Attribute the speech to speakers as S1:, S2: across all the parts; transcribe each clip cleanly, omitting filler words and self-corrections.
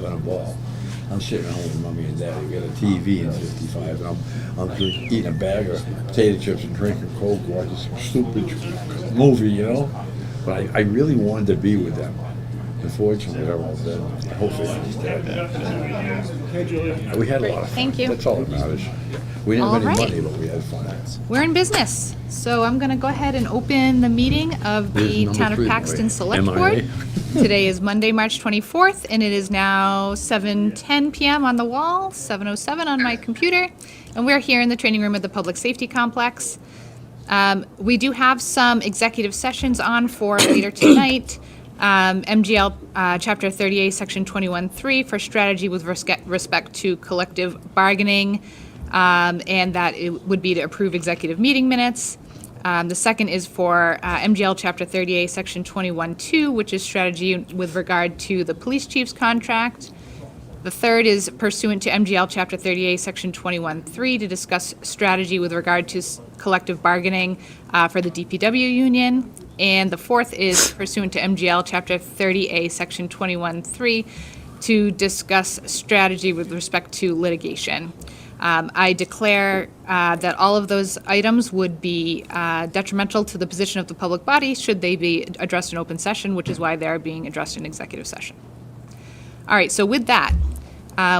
S1: on a ball. I'm sitting at home with mommy and daddy. We got a TV in 55, and I'm eating a bag of potato chips and drinking Coke, watching some stupid movie, you know. But I really wanted to be with them. Unfortunately, they're all dead. Hopefully, he's dead. We had a lot of fun.
S2: Thank you.
S1: That's all that matters. We didn't have any
S2: All right.
S1: money, but we had fun.
S2: We're in business. So I'm going to go ahead and open the meeting of
S1: There's
S2: the
S1: number
S2: Town of
S1: 3,
S2: Paxton Select
S1: MIA.
S2: Board. Today is Monday, March 24th, and it is now 7:10 p.m. on the wall, 7:07 on my computer, and we're here in the training room of the Public Safety Complex. We do have some executive sessions on for later tonight. MGL Chapter 30A, Section 21.3 for strategy with respect to collective bargaining, and that it would be to approve executive meeting minutes. The second is for MGL Chapter 30A, Section 21.2, which is strategy with regard to the police chief's contract. The third is pursuant to MGL Chapter 30A, Section 21.3, to discuss strategy with regard to collective bargaining for the DPW union. And the fourth is pursuant to MGL Chapter 30A, Section 21.3, to discuss strategy with respect to litigation. I declare that all of those items would be detrimental to the position of the public body should they be addressed in open session, which is why they're being addressed in executive session. All right, so with that,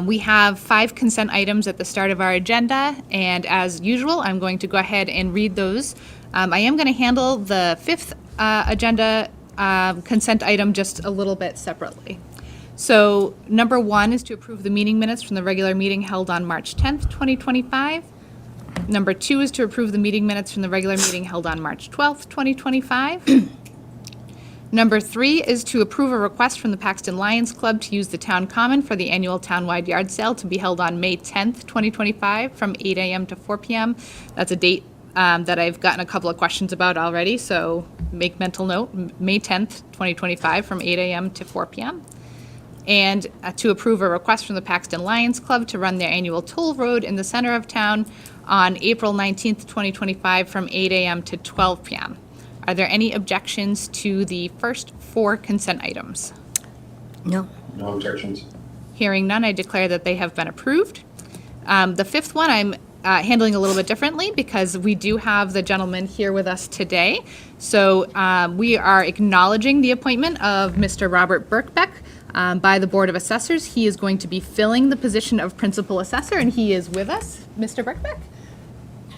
S2: we have 5 consent items at the start of our agenda, and as usual, I'm going to go ahead and read those. I am going to handle the 5th agenda consent item just a little bit separately. So number 1 is to approve the meeting minutes from the regular meeting held on March 10th, 2025. Number 2 is to approve the meeting minutes from the regular meeting held on March 12th, 2025. Number 3 is to approve a request from the Paxton Lions Club to use the town common for the annual townwide yard sale to be held on May 10th, 2025 from 8 a.m. to 4 p.m. That's a date that I've gotten a couple of questions about already, so make mental note, May 10th, 2025 from 8 a.m. to 4 p.m. And to approve a request from the Paxton Lions Club to run their annual toll road in the center of town on April 19th, 2025 from 8 a.m. to 12 p.m. Are there any objections to the first 4 consent items?
S3: No.
S4: No objections.
S2: Hearing none, I declare that they have been approved. The 5th one I'm handling a little bit differently because we do have the gentleman here with us today. So we are acknowledging the appointment of Mr. Robert Birkbeck by the Board of Assessors. He is going to be filling the position of Principal Assessor, and he is with us. Mr. Birkbeck,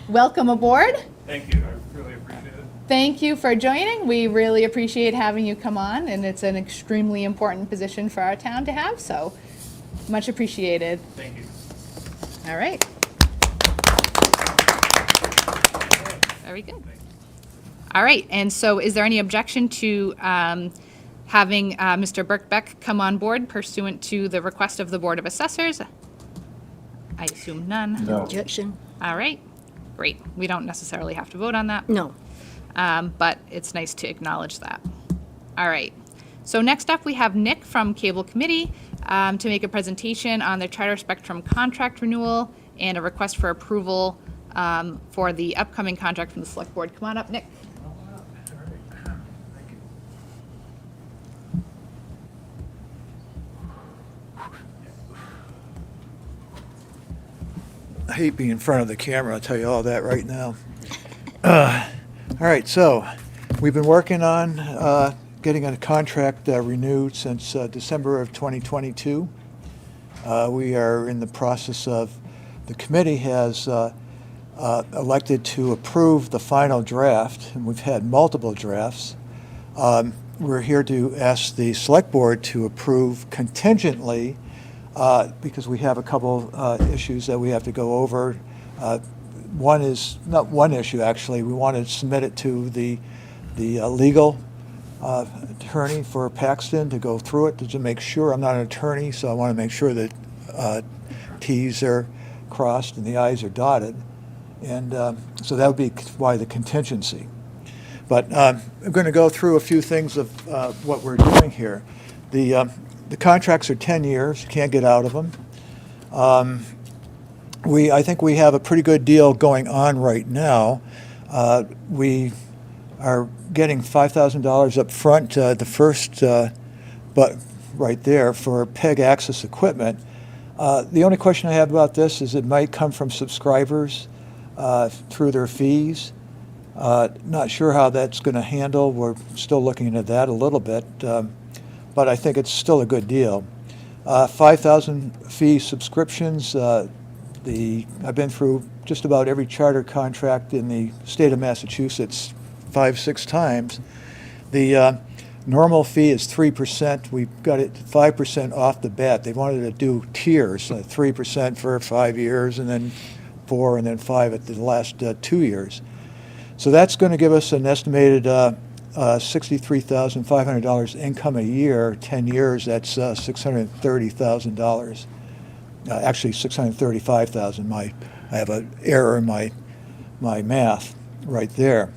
S2: welcome aboard.
S5: Thank you. I really appreciate it.
S2: Thank you for joining. We really appreciate having you come on, and it's an extremely important position for our town to have, so much appreciated.
S5: Thank you.
S2: All right. Very good. All right, and so is there any objection to having Mr. Birkbeck come on board pursuant to the request of the Board of Assessors? I assume none.
S4: No.
S3: Objection?
S2: All right, great. We don't necessarily have to vote on that.
S3: No.
S2: But it's nice to acknowledge that. All right. So next up, we have Nick from Cable Committee to make a presentation on the Charter Spectrum contract renewal and a request for approval for the upcoming contract from the Select Board. Come on up, Nick.
S6: I hate being in front of the camera, I'll tell you all that right now. All right, so we've been working on getting a contract renewed since December of 2022. We are in the process of, the committee has elected to approve the final draft, and we've had multiple drafts. We're here to ask the Select Board to approve contingently because we have a couple issues that we have to go over. One is, not one issue actually, we want to submit it to the legal attorney for Paxton to go through it to make sure. I'm not an attorney, so I want to make sure that T's are crossed and the I's are dotted. And so that would be why the contingency. But I'm going to go through a few things of what we're doing here. The contracts are 10 years, you can't get out of them. I think we have a pretty good deal going on right now. We are getting $5,000 up front the first, but right there for PEG access equipment. The only question I have about this is it might come from subscribers through their fees. Not sure how that's going to handle. We're still looking into that a little bit, but I think it's still a good deal. 5,000 fee subscriptions. I've been through just about every charter contract in the state of Massachusetts 5-6 times. The normal fee is 3%. We've got it 5% off the bat. They wanted to do tiers, 3% for 5 years, and then 4, and then 5 at the last 2 years. So that's going to give us an estimated $63,500 income a year. 10 years, that's $630,000. Actually, $635,000. I have an error in my math right there.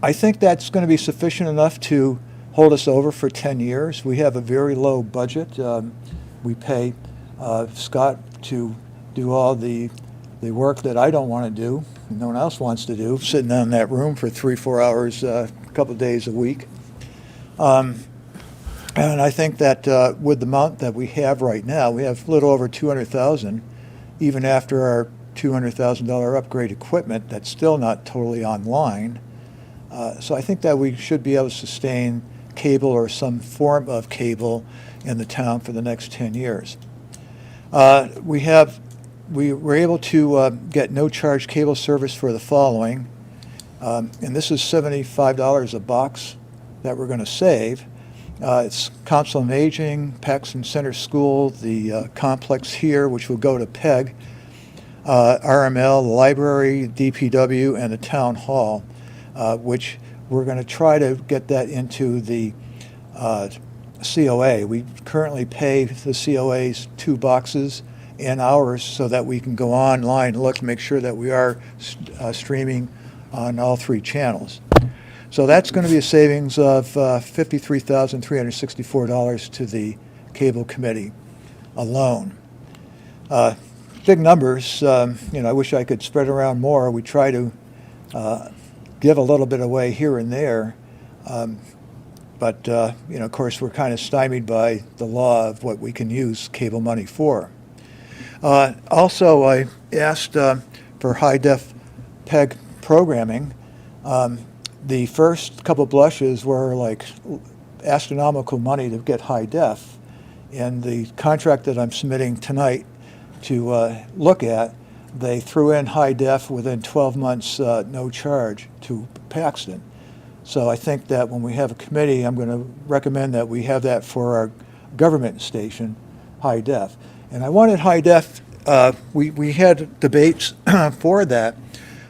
S6: I think that's going to be sufficient enough to hold us over for 10 years. We have a very low budget. We pay Scott to do all the work that I don't want to do, and no one else wants to do, sitting in that room for 3-4 hours a couple of days a week. And I think that with the amount that we have right now, we have a little over $200,000, even after our $200,000 upgrade equipment. That's still not totally online. So I think that we should be able to sustain cable or some form of cable in the town for the next 10 years. We were able to get no-charge cable service for the following, and this is $75 a box that we're going to save. It's Council on Aging, Paxton Center School, the complex here, which will go to PEG, RML, the library, DPW, and the town hall, which we're going to try to get that into the COA. We currently pay the COAs 2 boxes and hours so that we can go online and look and make sure that we are streaming on all 3 channels. So that's going to be a savings of $53,364 to the cable committee alone. Big numbers. I wish I could spread around more. We try to give a little bit away here and there, but of course, we're kind of stymied by the law of what we can use cable money for. Also, I asked for high-def PEG programming. The first couple blushes were like astronomical money to get high-def. And the contract that I'm submitting tonight to look at, they threw in high-def within 12 months, no charge to Paxton. So I think that when we have a committee, I'm going to recommend that we have that for our government station, high-def. And I wanted high-def. We had debates for that.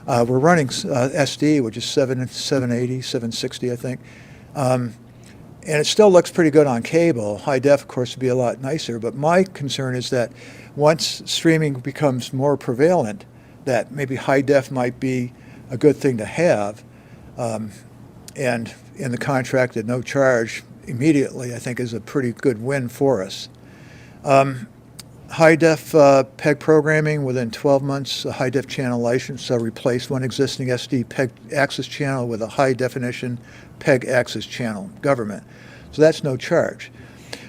S6: We're running SD, which is 780, 760, I think. And it still looks pretty good on cable. High-def, of course, would be a lot nicer. But my concern is that once streaming becomes more prevalent, that maybe high-def might be a good thing to have. And in the contract at no charge immediately, I think is a pretty good win for us. High-def PEG programming within 12 months, a high-def channel license, so replace one existing SD PEG access channel with a high-definition PEG access channel, government. So that's no charge.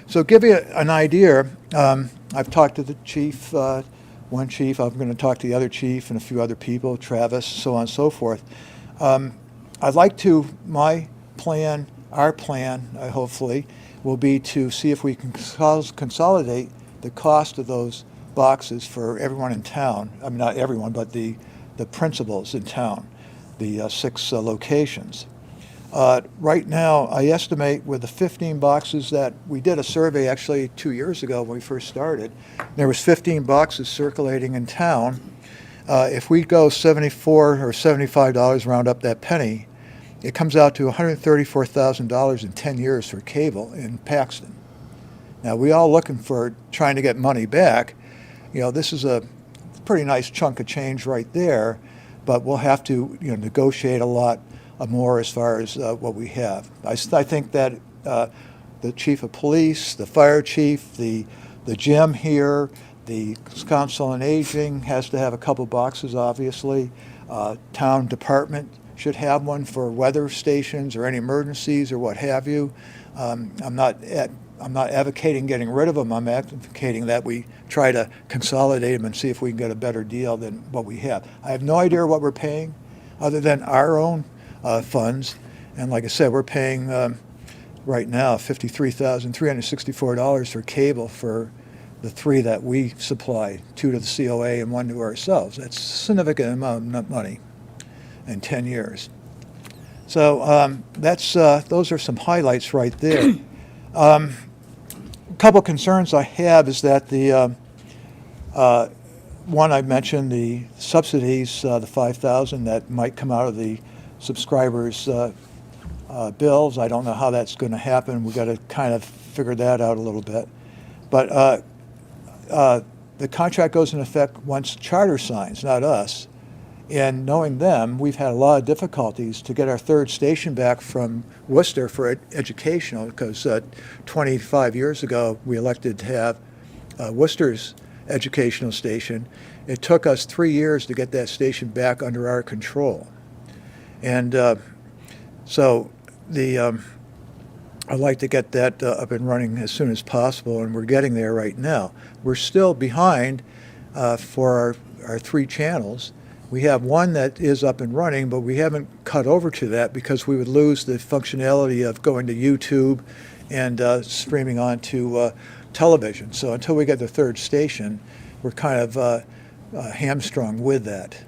S6: So give you an idea, I've talked to the chief, one chief, I'm going to talk to the other chief and a few other people, Travis, so on and so forth. I'd like to, my plan, our plan, hopefully, will be to see if we can consolidate the cost of those boxes for everyone in town. I mean, not everyone, but the principals in town, the 6 locations. Right now, I estimate with the 15 boxes that we did a survey actually 2 years ago when we first started, there was 15 boxes circulating in town. If we go $74 or $75, round up that penny, it comes out to $134,000 in 10 years for cable in Paxton. Now, we all looking for trying to get money back. This is a pretty nice chunk of change right there, but we'll have to negotiate a lot more as far as what we have. I think that the chief of police, the fire chief, the gym here, the council on aging has to have a couple boxes, obviously. Town department should have one for weather stations or any emergencies or what have you. I'm not I'm not advocating getting rid of them. I'm advocating that we try to consolidate them and see if we can get a better deal than what we have. I have no idea what we're paying other than our own funds. And like I said, we're paying right now $53,364 for cable for the 3 that we supply, 2 to the COA and 1 to ourselves. That's a significant amount of money in 10 years. So those are some highlights right there. A couple concerns I have is that the one I mentioned, the subsidies, the $5,000 that might come out of the subscribers' bills. I don't know how that's going to happen. We've got to kind of figure that out a little bit. But the contract goes into effect once Charter signs, not us. And knowing them, we've had a lot of difficulties to get our 3rd station back from Worcester for educational, because 25 years ago we elected to have Worcester's educational station. It took us 3 years to get that station back under our control. And so I'd like to get that up and running as soon as possible, and we're getting there right now. We're still behind for our 3 channels. We have one that is up and running, but we haven't cut over to that because we would lose the functionality of going to YouTube and streaming onto television. So until we get the 3rd station, we're kind of hamstrung with that.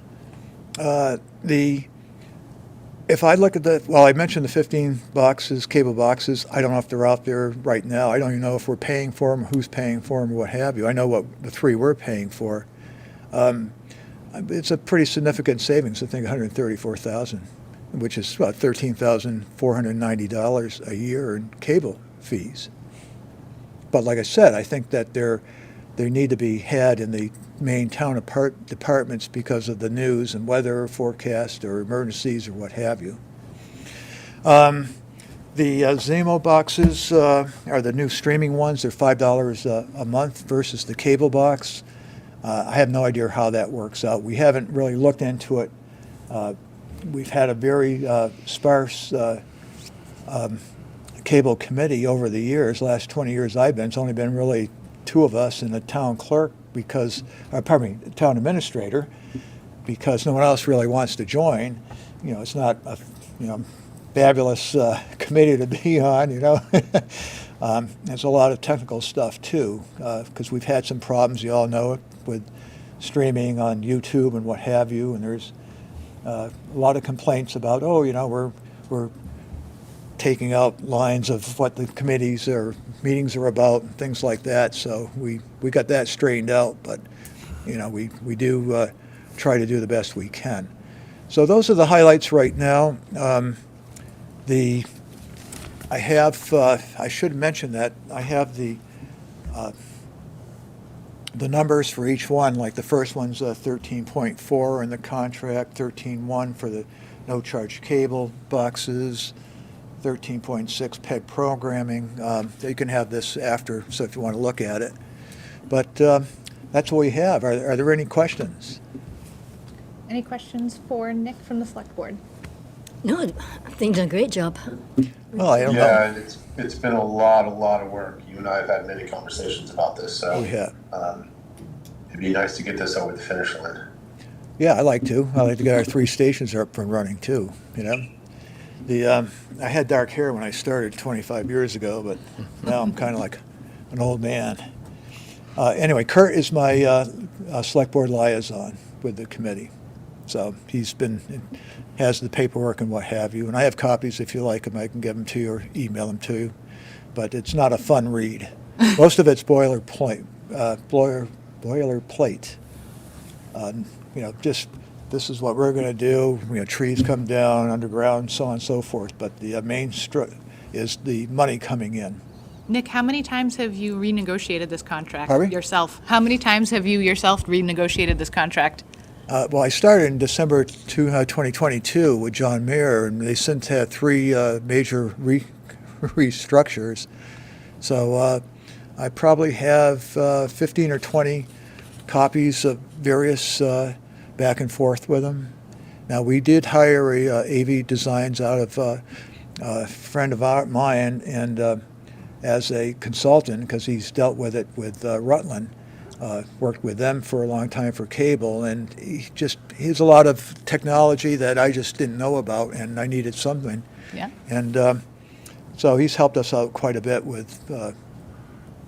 S6: If I look at I mentioned the 15 boxes, cable boxes. I don't know if they're out there right now. I don't even know if we're paying for them, who's paying for them, or what have you. I know what the 3 we're paying for. It's a pretty significant savings, I think $134,000, which is about $13,490 a year in cable fees. But like I said, I think that they need to be had in the main town departments because of the news and weather forecast or emergencies or what have you. The Zemo boxes are the new streaming ones. They're $5 a month versus the cable box. I have no idea how that works out. We haven't really looked into it. We've had a very sparse cable committee over the years. Last 20 years I've been, it's only been really 2 of us and the town clerk the town administrator, because no one else really wants to join. You know, it's not a fabulous committee to be on. There's a lot of technical stuff too, because we've had some problems. You all know it with streaming on YouTube and what have you. And there's a lot of complaints about, we're taking out lines of what the committees or meetings are about and things like that. So we got that straightened out, but we do try to do the best we can. So those are the highlights right now. I should mention that I have the numbers for each one. Like the first one's 13.4 in the contract, 13.1 for the no charge cable boxes, 13.6 PEG programming. You can have this after, so if you want to look at it. But that's what we have. Are there any questions?
S2: Any questions for Nick from the Select Board?
S3: No, I think you've done a great job.
S6: Well, I don't know.
S4: Yeah, it's been a lot of work. You and I have had many conversations about this, so
S6: We have.
S4: It'd be nice to get this over the finish line.
S6: Yeah, I like to. I like to get our 3 stations up and running too. I had dark hair when I started 25 years ago, but now I'm kind of like an old man. Anyway, Kurt is my Select Board liaison with the committee. So has the paperwork and what have you. And I have copies if you like them. I can give them to you or email them to you. But it's not a fun read. Most of it's boilerplate. Just this is what we're going to do. Trees come down, underground, so on and so forth. But the main is the money coming in.
S2: Nick, how many times have you renegotiated this contract
S6: Pardon me?
S2: yourself? How many times have you yourself renegotiated this contract?
S6: Well, I started in December 2022 with John Mayer, and they since had 3 major restructures. So I probably have 15 or 20 copies of various back and forth with them. Now, we did hire AV Designs out of a friend of mine, and as a consultant, because he's dealt with it with Rutland, worked with them for a long time for cable, and he has a lot of technology that I just didn't know about, and I needed something.
S2: Yeah.
S6: And so he's helped us out quite a bit with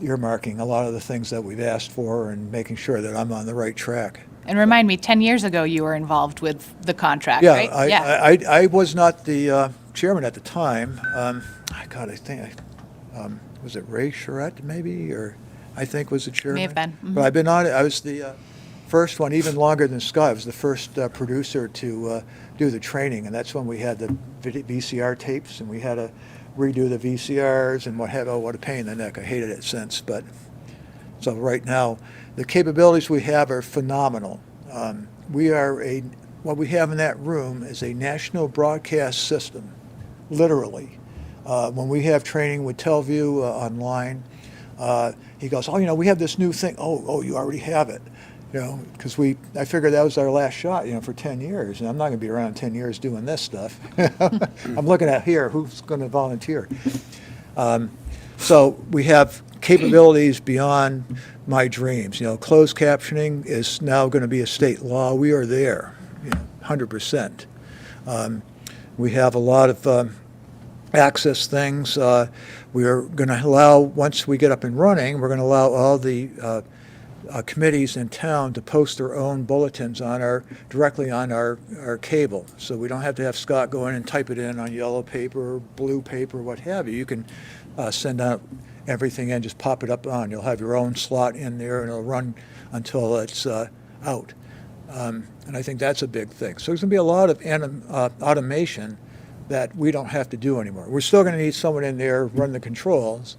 S6: earmarking a lot of the things that we've asked for and making sure that I'm on the right track.
S2: And remind me, 10 years ago you were involved with the contract,
S6: Yeah,
S2: right?
S6: I was not the chairman at the time. I think, was it Ray Charette maybe, or I think was the chairman?
S2: May have been. Mhm.
S6: But I've been on it. I was the first one, even longer than Scott. I was the first producer to do the training, and that's when we had the VCR tapes, and we had to redo the VCRs and what have. Oh, what a pain in the neck. I hated it since. But so right now, the capabilities we have are phenomenal. What we have in that room is a national broadcast system, literally. When we have training with Telview online, he goes, oh, we have this new thing. Oh, you already have it. Because I figured that was our last shot, for 10 years. And I'm not going to be around 10 years doing this stuff. I'm looking at here, who's going to volunteer? So we have capabilities beyond my dreams. Closed captioning is now going to be a state law. We are there, 100%. We have a lot of access things. We are going to allow, once we get up and running, we're going to allow all the committees in town to post their own bulletins directly on our cable. So we don't have to have Scott go in and type it in on yellow paper, blue paper, what have you. You can send out everything and just pop it up on. You'll have your own slot in there, and it'll run until it's out. And I think that's a big thing. So there's going to be a lot of automation that we don't have to do anymore. We're still going to need someone in there run the controls,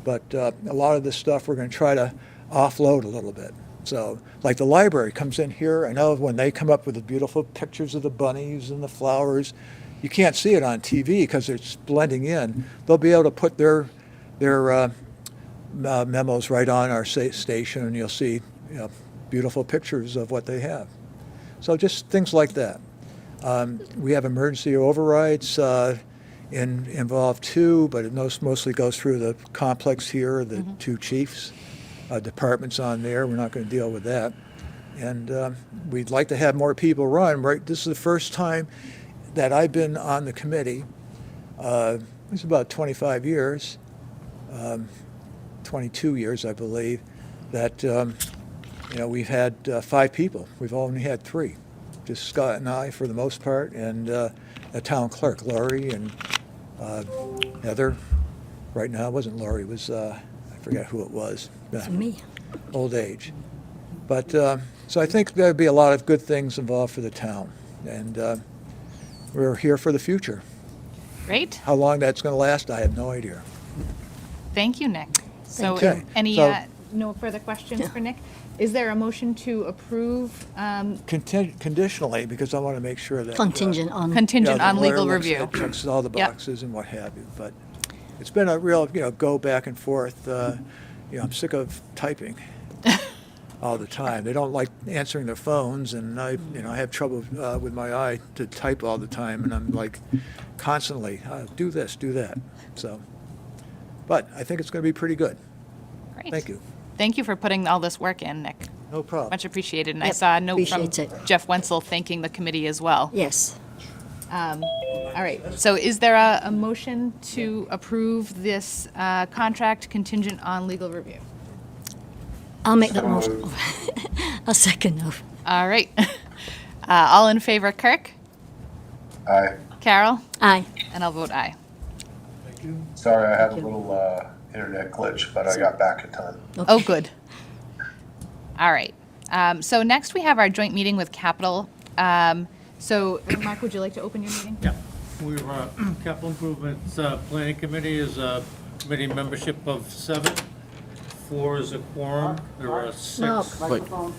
S6: but a lot of this stuff we're going to try to offload a little bit. So like the library comes in here. I know when they come up with the beautiful pictures of the bunnies and the flowers, you can't see it on TV because it's blending in. They'll be able to put their memos right on our station, and you'll see beautiful pictures of what they have. So just things like that. We have emergency overrides involved too, but it mostly goes through the complex here, the two chiefs. Departments on there. We're not going to deal with that. And we'd like to have more people run. Right, this is the first time that I've been on the committee. It's about 25 years, 22 years, I believe, that we've had 5 people. We've only had 3, just Scott and I for the most part, and a town clerk, Laurie, and Heather. Right now, it wasn't Laurie. It was I forget who it was.
S3: It's me.
S6: Old age. But so I think there'd be a lot of good things involved for the town, and we're here for the future.
S2: Great.
S6: How long that's going to last, I have no idea.
S2: Thank you, Nick. So
S6: Okay.
S2: any,
S6: So-
S2: no further questions for Nick? Is there a motion to approve
S6: Conditionally, because I want to make sure that
S3: Contingent on.
S2: contingent
S6: the
S2: on
S6: lawyer
S2: legal
S6: looks
S2: review?
S6: at, checks all the
S2: Yep.
S6: boxes and what have you. But it's been a real go back and forth. I'm sick of typing all the time. They don't like answering their phones, and I have trouble with my eye to type all the time, and I'm like constantly do this, do that. So, but I think it's going to be pretty good.
S2: Great.
S6: Thank you.
S2: Thank you for putting all this work in, Nick.
S6: No problem.
S2: Much appreciated. And I
S3: Yep,
S2: saw a note from
S3: appreciate it.
S2: Jeff Wenzel thanking the committee as well.
S3: Yes.
S2: All right. So is there a motion to approve this contract contingent on legal review?
S3: I'll make that motion. I'll second that.
S2: All right. All in favor, Kirk?
S4: Aye.
S2: Carol?
S3: Aye.
S2: And I'll vote aye.
S4: Sorry, I had a little internet glitch, but I got back in time.
S2: Oh, good. All right. So next we have our joint meeting with Capital. So Mark, would you like to open your meeting?
S7: Yeah, we're, Capital Improvements Planning Committee is a committee membership of 7. 4 is a quorum. There are 6.
S3: Microphone.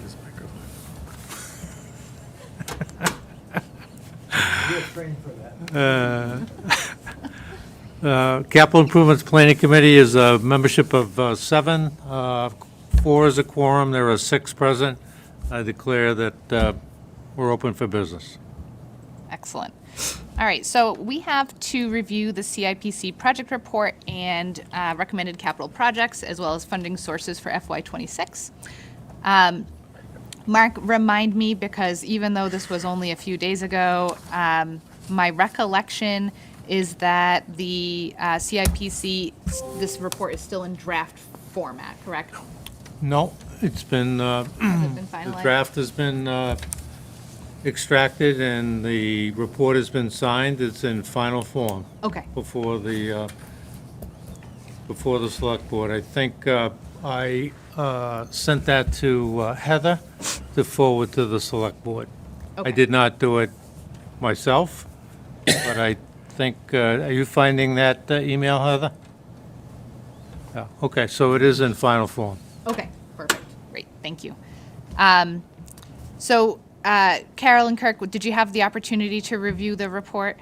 S7: Capital Improvements Planning Committee is a membership of 7. 4 is a quorum. There are 6 present. I declare that we're open for business.
S2: Excellent. All right, so we have to review the CIPC project report and recommended capital projects, as well as funding sources for FY26. Mark, remind me, because even though this was only a few days ago, my recollection is that the CIPC, this report is still in draft format, correct?
S7: No, it's been,
S2: Has it been
S7: the
S2: finalized?
S7: draft has been extracted and the report has been signed. It's in final form
S2: Okay,
S7: before the select board. I think I sent that to Heather to forward to the select board.
S2: okay.
S7: I did not do it myself, but I think, are you finding that email, Heather? Yeah, okay, so it is in final form.
S2: Okay, perfect. Great, thank you. So, Carol and Kirk, did you have the opportunity to review the report?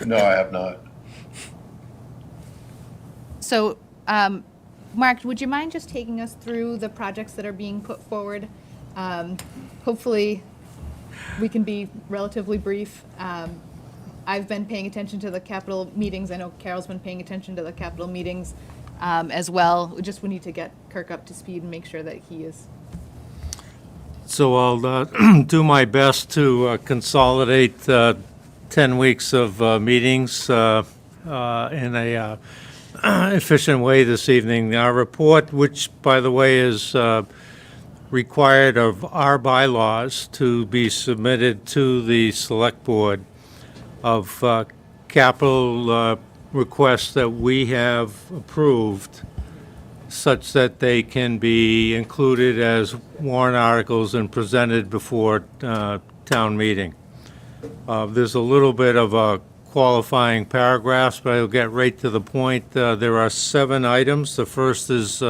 S4: No, I have not.
S2: So, Mark, would you mind just taking us through the projects that are being put forward? Hopefully, we can be relatively brief. I've been paying attention to the capital meetings. I know Carol's been paying attention to the capital meetings as well. We need to get Kirk up to speed and make sure that he is.
S7: So I'll do my best to consolidate 10 weeks of meetings in a efficient way this evening. Our report, which, by the way, is required of our bylaws to be submitted to the select board of capital requests that we have approved, such that they can be included as warrant articles and presented before town meeting. There's a little bit of qualifying paragraphs, but I'll get right to the point. There are 7 items. The first is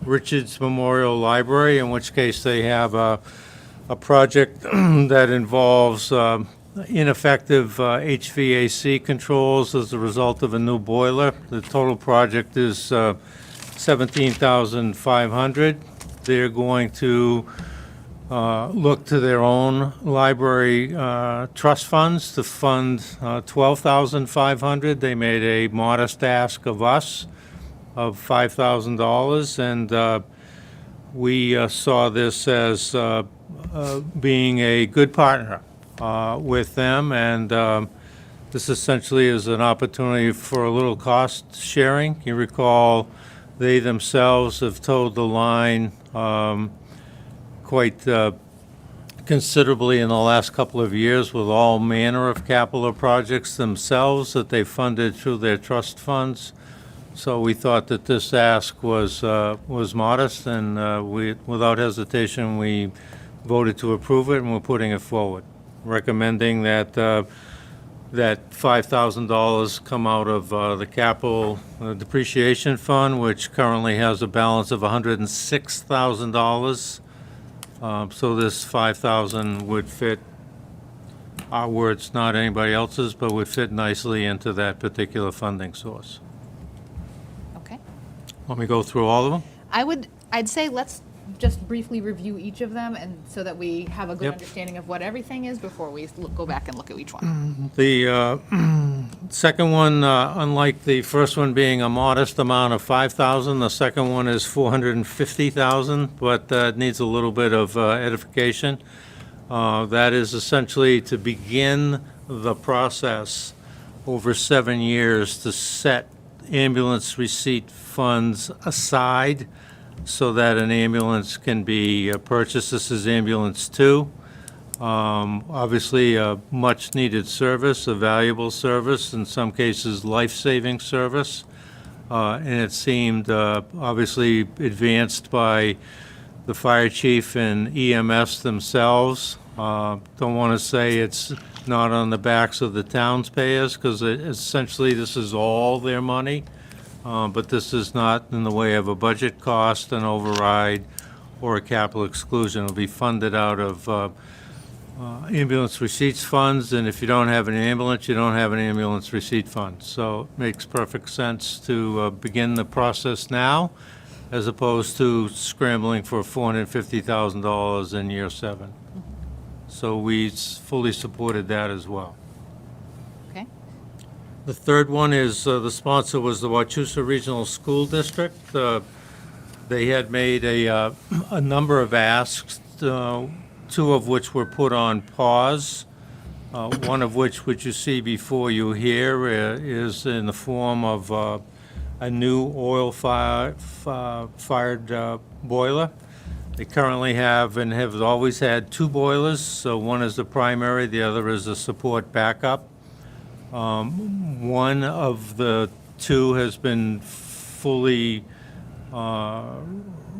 S7: Richards Memorial Library, in which case they have a project that involves ineffective HVAC controls as a result of a new boiler. The total project is $17,500. They're going to look to their own library trust funds to fund $12,500. They made a modest ask of us of $5,000, and we saw this as being a good partner with them, and this essentially is an opportunity for a little cost sharing. You recall, they themselves have towed the line quite considerably in the last couple of years with all manner of capital projects themselves that they funded through their trust funds. So we thought that this ask was modest, and without hesitation, we voted to approve it, and we're putting it forward, recommending that that $5,000 come out of the capital depreciation fund, which currently has a balance of $106,000. So this $5,000 would fit, our words, not anybody else's, but would fit nicely into that particular funding source.
S2: Okay.
S7: Want me to go through all of them?
S2: I'd say let's just briefly review each of them, and so that we have a good
S7: Yep.
S2: understanding of what everything is before we go back and look at each one.
S7: The second one, unlike the first one being a modest amount of $5,000, the second one is $450,000, but it needs a little bit of edification. That is essentially to begin the process over 7 years to set ambulance receipt funds aside so that an ambulance can be purchased. This is ambulance 2. Obviously, a much-needed service, a valuable service, in some cases, life-saving service. And it seemed obviously advanced by the fire chief and EMS themselves. Don't want to say it's not on the backs of the taxpayers, because essentially this is all their money. But this is not in the way of a budget cost, an override, or a capital exclusion. It'll be funded out of ambulance receipts funds, and if you don't have an ambulance, you don't have an ambulance receipt fund. So it makes perfect sense to begin the process now, as opposed to scrambling for $450,000 in year 7. So we fully supported that as well.
S2: Okay.
S7: The third one is, the sponsor was the Wachusett Regional School District. They had made a number of asks, two of which were put on pause. One of which you see before you here, is in the form of a new oil-fired boiler. They currently have and have always had two boilers, so one is the primary, the other is a support backup. One of the two has been fully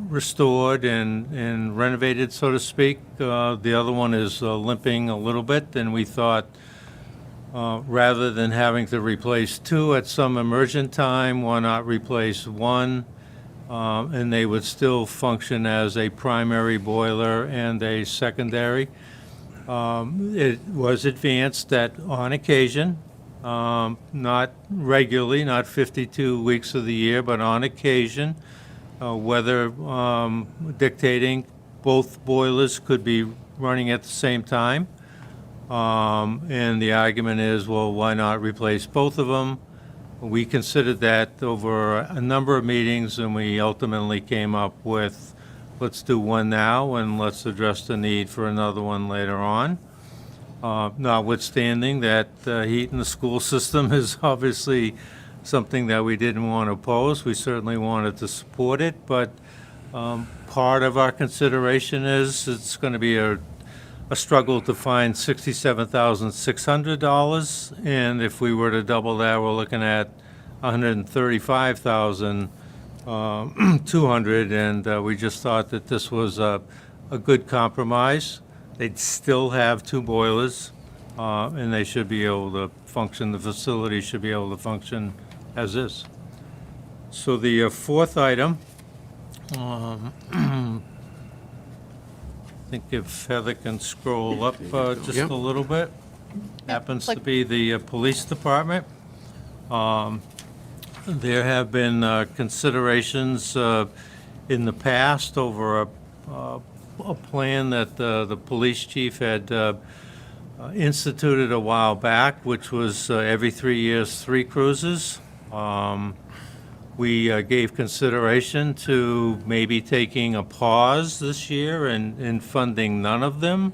S7: restored and renovated, so to speak. The other one is limping a little bit, and we thought, rather than having to replace two at some emergent time, why not replace one? And they would still function as a primary boiler and a secondary. It was advanced that on occasion, not regularly, not 52 weeks of the year, but on occasion, weather dictating, both boilers could be running at the same time. And the argument is, well, why not replace both of them? We considered that over a number of meetings, and we ultimately came up with, let's do one now, and let's address the need for another one later on. Notwithstanding that heat in the school system is obviously something that we didn't want to oppose. We certainly wanted to support it, but part of our consideration is it's going to be a struggle to find $67,600, and if we were to double that, we're looking at $135,200, and we just thought that this was a good compromise. They'd still have two boilers, and they should be able to function, the facility should be able to function as is. So the fourth item, I think if Heather can scroll up just a little bit, happens to be the police department. There have been considerations in the past over a plan that the police chief had instituted a while back, which was every 3 years, 3 cruises. We gave consideration to maybe taking a pause this year and funding none of them.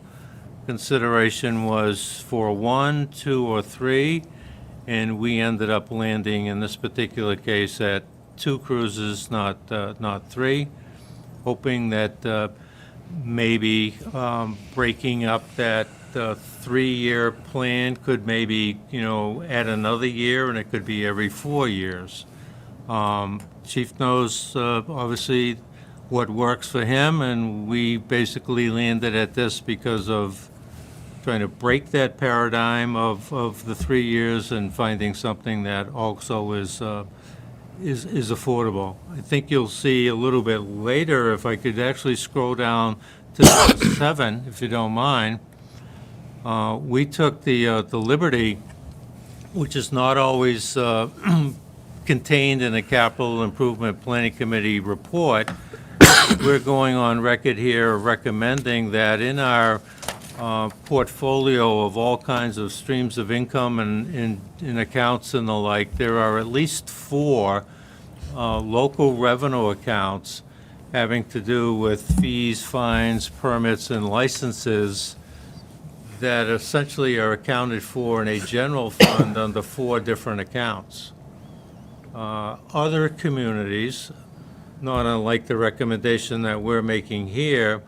S7: Consideration was for 1, 2, or 3, and we ended up landing in this particular case at 2 cruises, not 3, hoping that maybe breaking up that 3-year plan could maybe, add another year, and it could be every 4 years. Chief knows, obviously, what works for him, and we basically landed at this because of trying to break that paradigm of the 3 years and finding something that also is affordable. I think you'll see a little bit later, if I could actually scroll down to 7, if you don't mind. We took the liberty, which is not always contained in a capital improvement planning committee report. We're going on record here recommending that in our portfolio of all kinds of streams of income and in accounts and the like, there are at least 4 local revenue accounts having to do with fees, fines, permits, and licenses that essentially are accounted for in a general fund under 4 different accounts. Other communities, not unlike the recommendation that we're making here,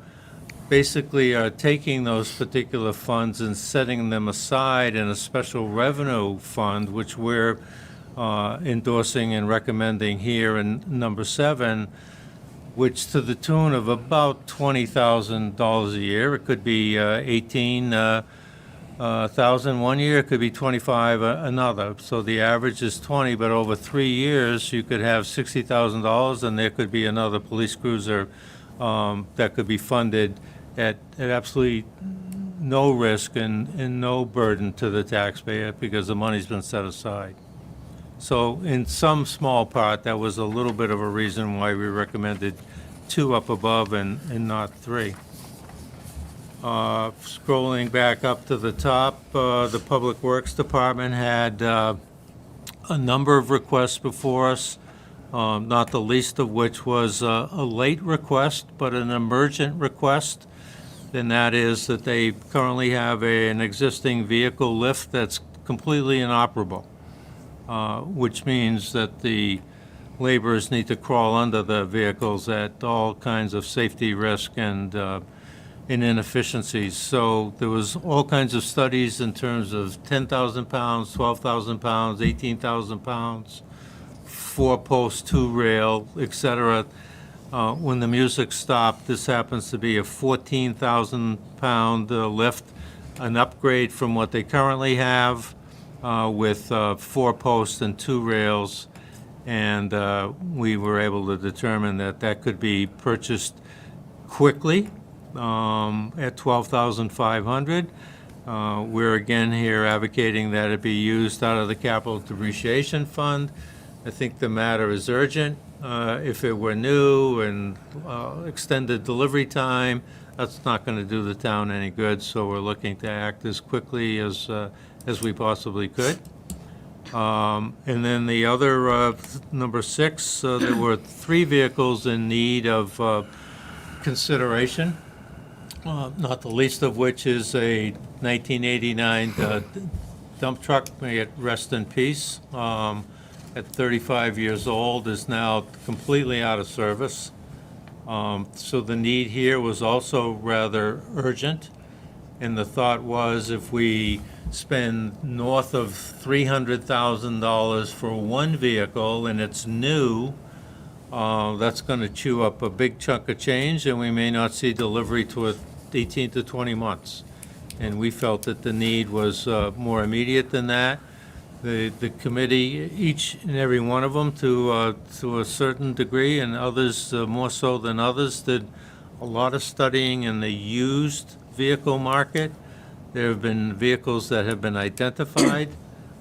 S7: basically are taking those particular funds and setting them aside in a special revenue fund, which we're endorsing and recommending here in number 7, which to the tune of about $20,000 a year. It could be 18,000 one year, it could be 25 another. So the average is 20, but over 3 years, you could have $60,000, and there could be another police cruiser that could be funded at absolutely no risk and no burden to the taxpayer because the money's been set aside. So in some small part, that was a little bit of a reason why we recommended 2 up above and not 3. Scrolling back up to the top, the Public Works Department had a number of requests before us, not the least of which was a late request, but an emergent request. And that is that they currently have an existing vehicle lift that's completely inoperable, which means that the laborers need to crawl under the vehicles at all kinds of safety risk and inefficiencies. So there was all kinds of studies in terms of 10,000 pounds, 12,000 pounds, 18,000 pounds, 4-post, 2-rail, et cetera. When the music stopped, this happens to be a 14,000-pound lift, an upgrade from what they currently have with 4 posts and 2 rails. And we were able to determine that that could be purchased quickly at $12,500. We're again here advocating that it be used out of the capital depreciation fund. I think the matter is urgent. If it were new and extended delivery time, that's not going to do the town any good. So we're looking to act as quickly as we possibly could. And then the other, number 6, there were 3 vehicles in need of consideration, not the least of which is a 1989 dump truck, may it rest in peace, at 35 years old, is now completely out of service. So the need here was also rather urgent. And the thought was if we spend north of $300,000 for one vehicle and it's new, that's going to chew up a big chunk of change, and we may not see delivery to 18 to 20 months. And we felt that the need was more immediate than that. The committee, each and every one of them to a certain degree, and others more so than others, did a lot of studying in the used vehicle market. There have been vehicles that have been identified.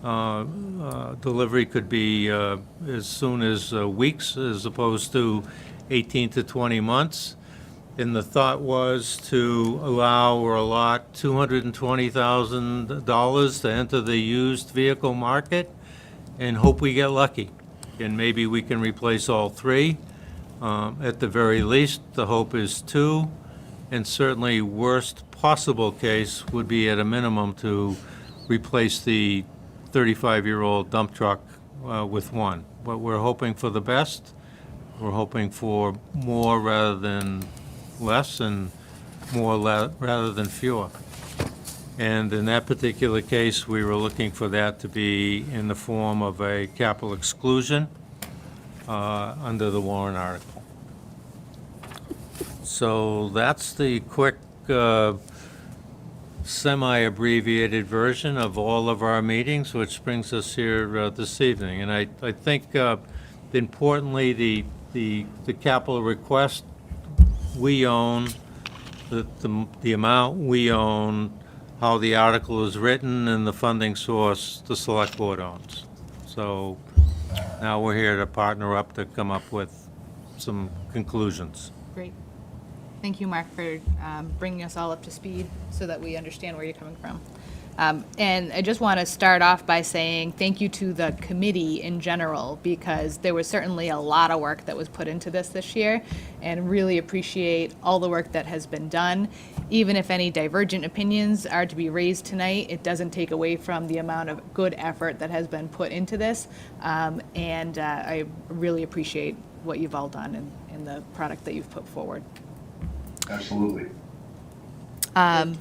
S7: Delivery could be as soon as weeks as opposed to 18 to 20 months. And the thought was to allow or allot $220,000 to enter the used vehicle market and hope we get lucky. And maybe we can replace all 3. At the very least, the hope is 2. And certainly worst possible case would be at a minimum to replace the 35-year-old dump truck with 1. But we're hoping for the best. We're hoping for more rather than less, and more rather than fewer. And in that particular case, we were looking for that to be in the form of a capital exclusion under the warrant article. So that's the quick semi-abbreviated version of all of our meetings, which brings us here this evening. And I think importantly, the capital request we own, the amount we own, how the article is written, and the funding source the select board owns. So now we're here to partner up to come up with some conclusions.
S2: Great. Thank you, Mark, for bringing us all up to speed so that we understand where you're coming from. And I just want to start off by saying thank you to the committee in general, because there was certainly a lot of work that was put into this year, and really appreciate all the work that has been done. Even if any divergent opinions are to be raised tonight, it doesn't take away from the amount of good effort that has been put into this. And I really appreciate what you've all done and the product that you've put forward.
S4: Absolutely.
S7: You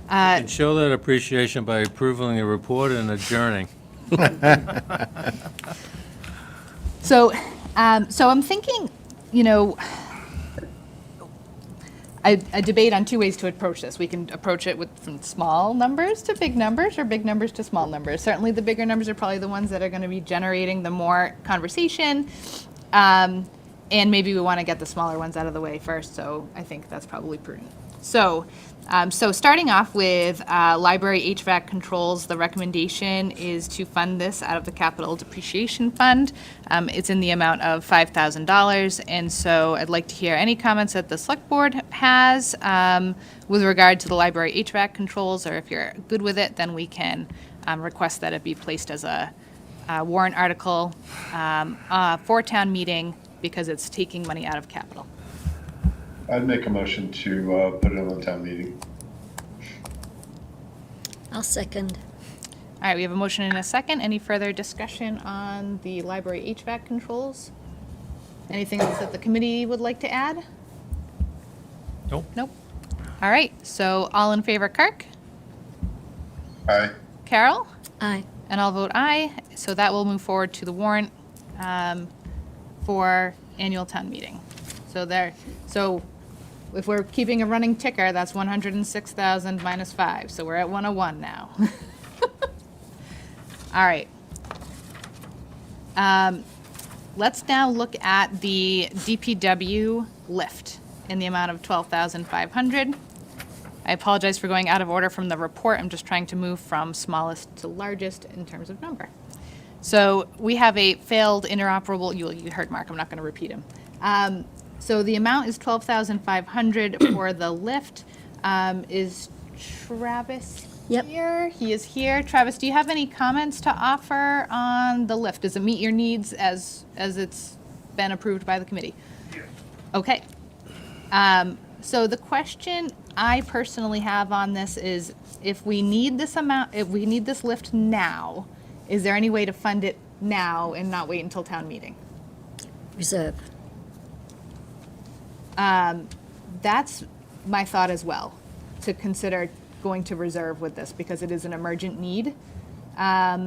S7: can show that appreciation by approving the report and adjourning.
S2: So I'm thinking, a debate on 2 ways to approach this. We can approach it from small numbers to big numbers, or big numbers to small numbers. Certainly the bigger numbers are probably the ones that are going to be generating the more conversation. And maybe we want to get the smaller ones out of the way first, so I think that's probably prudent. So, so starting off with library HVAC controls, the recommendation is to fund this out of the capital depreciation fund. It's in the amount of $5,000, and so I'd like to hear any comments that the select board has with regard to the library HVAC controls, or if you're good with it, then we can request that it be placed as a warrant article for town meeting because it's taking money out of capital.
S4: I'd make a motion to put it on the town meeting.
S3: I'll second.
S2: All right, we have a motion and a second. Any further discussion on the library HVAC controls? Anything else that the committee would like to add?
S7: Nope.
S2: Nope. All right, so all in favor, Kirk?
S4: Aye.
S2: Carol?
S3: Aye.
S2: And I'll vote aye. So that will move forward to the warrant for annual town meeting. So if we're keeping a running ticker, that's 106,000 minus 5. So we're at 101 now. All right. Let's now look at the DPW lift in the amount of 12,500. I apologize for going out of order from the report. I'm just trying to move from smallest to largest in terms of number. So we have a failed interoperable, you heard Mark, I'm not going to repeat him. So the amount is 12,500 for the lift. Is Travis
S3: Yep.
S2: here? He is here. Travis, do you have any comments to offer on the lift? Does it meet your needs as it's been approved by the committee? Okay. So the question I personally have on this is, if we need this lift now, is there any way to fund it now and not wait until town meeting?
S3: Reserve.
S2: That's my thought as well, to consider going to reserve with this, because it is an emergent need. I'd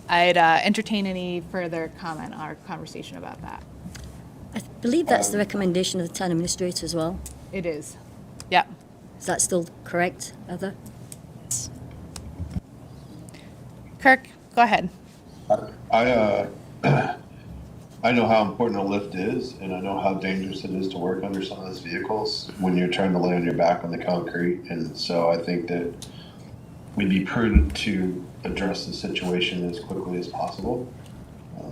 S2: entertain any further comment or conversation about that.
S3: I believe that's the recommendation of the town administrator as well.
S2: It is. Yep.
S3: Is that still correct, Heather?
S2: Kirk, go ahead.
S4: I know how important a lift is, and I know how dangerous it is to work under some of those vehicles when you're trying to lay on your back on the concrete. And so I think that we'd be prudent to address the situation as quickly as possible.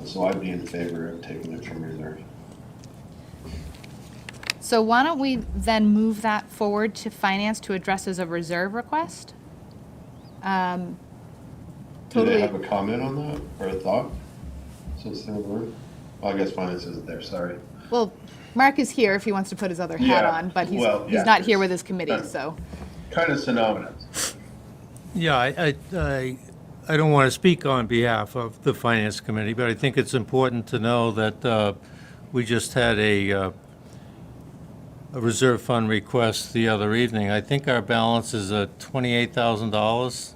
S4: So I'd be in favor of taking it from reserve.
S2: So why don't we then move that forward to finance to address as a reserve request?
S4: Do they have a comment on that or a thought? Since they're word? Well, I guess finance isn't there, sorry.
S2: Well, Mark is here if he wants to put his other hat
S4: Yeah,
S2: on, but he's
S4: well, yeah,
S2: not here
S4: it's
S2: with his committee,
S4: kind-
S2: so.
S4: Kind of synonymous.
S7: Yeah, I don't want to speak on behalf of the Finance Committee, but I think it's important to know that we just had a reserve fund request the other evening. I think our balance is at $28,000.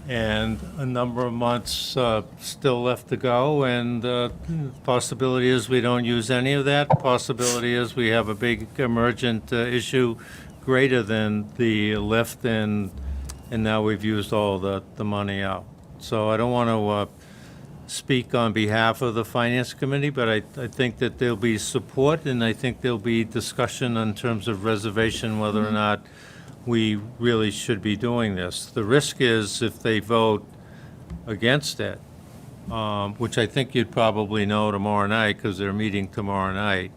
S7: And a number of months still left to go, and possibility is we don't use any of that. Possibility is we have a big emergent issue greater than the lift, and now we've used all the money out. So I don't want to speak on behalf of the Finance Committee, but I think that there'll be support, and I think there'll be discussion in terms of reservation, whether or not we really should be doing this. The risk is if they vote against it, which I think you'd probably know tomorrow night because they're meeting tomorrow night.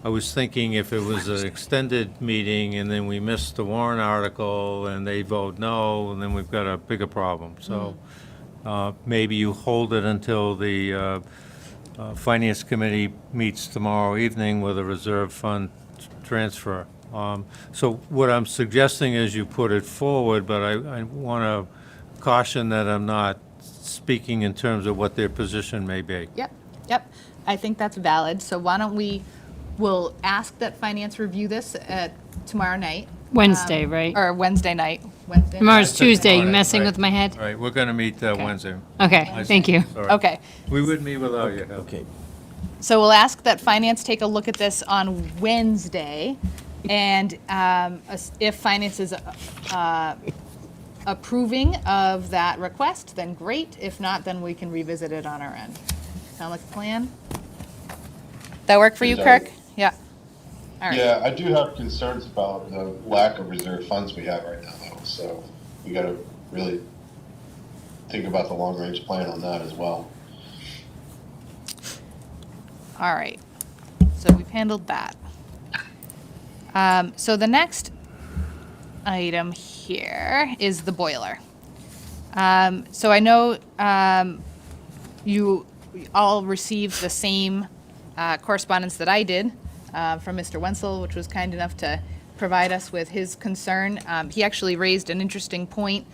S7: I was thinking if it was an extended meeting and then we missed the warrant article and they vote no, and then we've got a bigger problem. So maybe you hold it until the Finance Committee meets tomorrow evening with a reserve fund transfer. So what I'm suggesting is you put it forward, but I want to caution that I'm not speaking in terms of what their position may be.
S2: Yep. I think that's valid. So why don't we'll ask that finance review this tomorrow night.
S8: Wednesday, right?
S2: Or Wednesday night.
S8: Tomorrow's Tuesday. You
S7: Right,
S8: messing
S7: right.
S8: with my head?
S7: All right, we're going to meet Wednesday.
S8: Okay, thank you.
S7: Sorry.
S2: Okay.
S7: We would meet without you.
S1: Okay.
S2: So we'll ask that finance take a look at this on Wednesday, and if finance is approving of that request, then great. If not, then we can revisit it on our end. Sound like a plan? That work for you,
S4: Is that-
S2: Kirk? Yeah. All right.
S4: Yeah, I do have concerns about the lack of reserve funds we have right now, though. So we got to really think about the long range plan on that as well.
S2: All right. So we've handled that. So the next item here is the boiler. So I know you all received the same correspondence that I did from Mr. Wenzel, which was kind enough to provide us with his concern. He actually raised an interesting point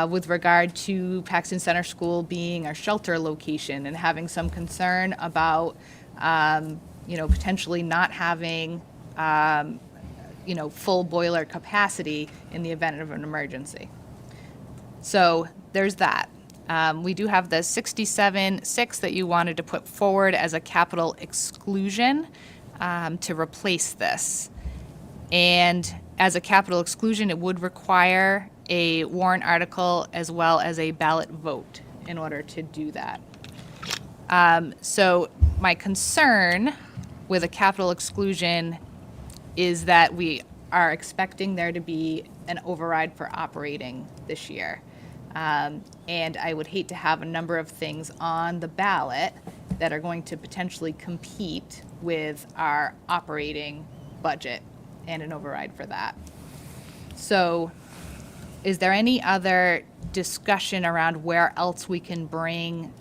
S2: with regard to Paxton Center School being our shelter location and having some concern about, potentially not having, full boiler capacity in the event of an emergency. So there's that. We do have the 67.6 that you wanted to put forward as a capital exclusion to replace this. And as a capital exclusion, it would require a warrant article as well as a ballot vote in order to do that. So my concern with a capital exclusion is that we are expecting there to be an override for operating this year. And I would hate to have a number of things on the ballot that are going to potentially compete with our operating budget and an override for that. So is there any other discussion around where else we can bring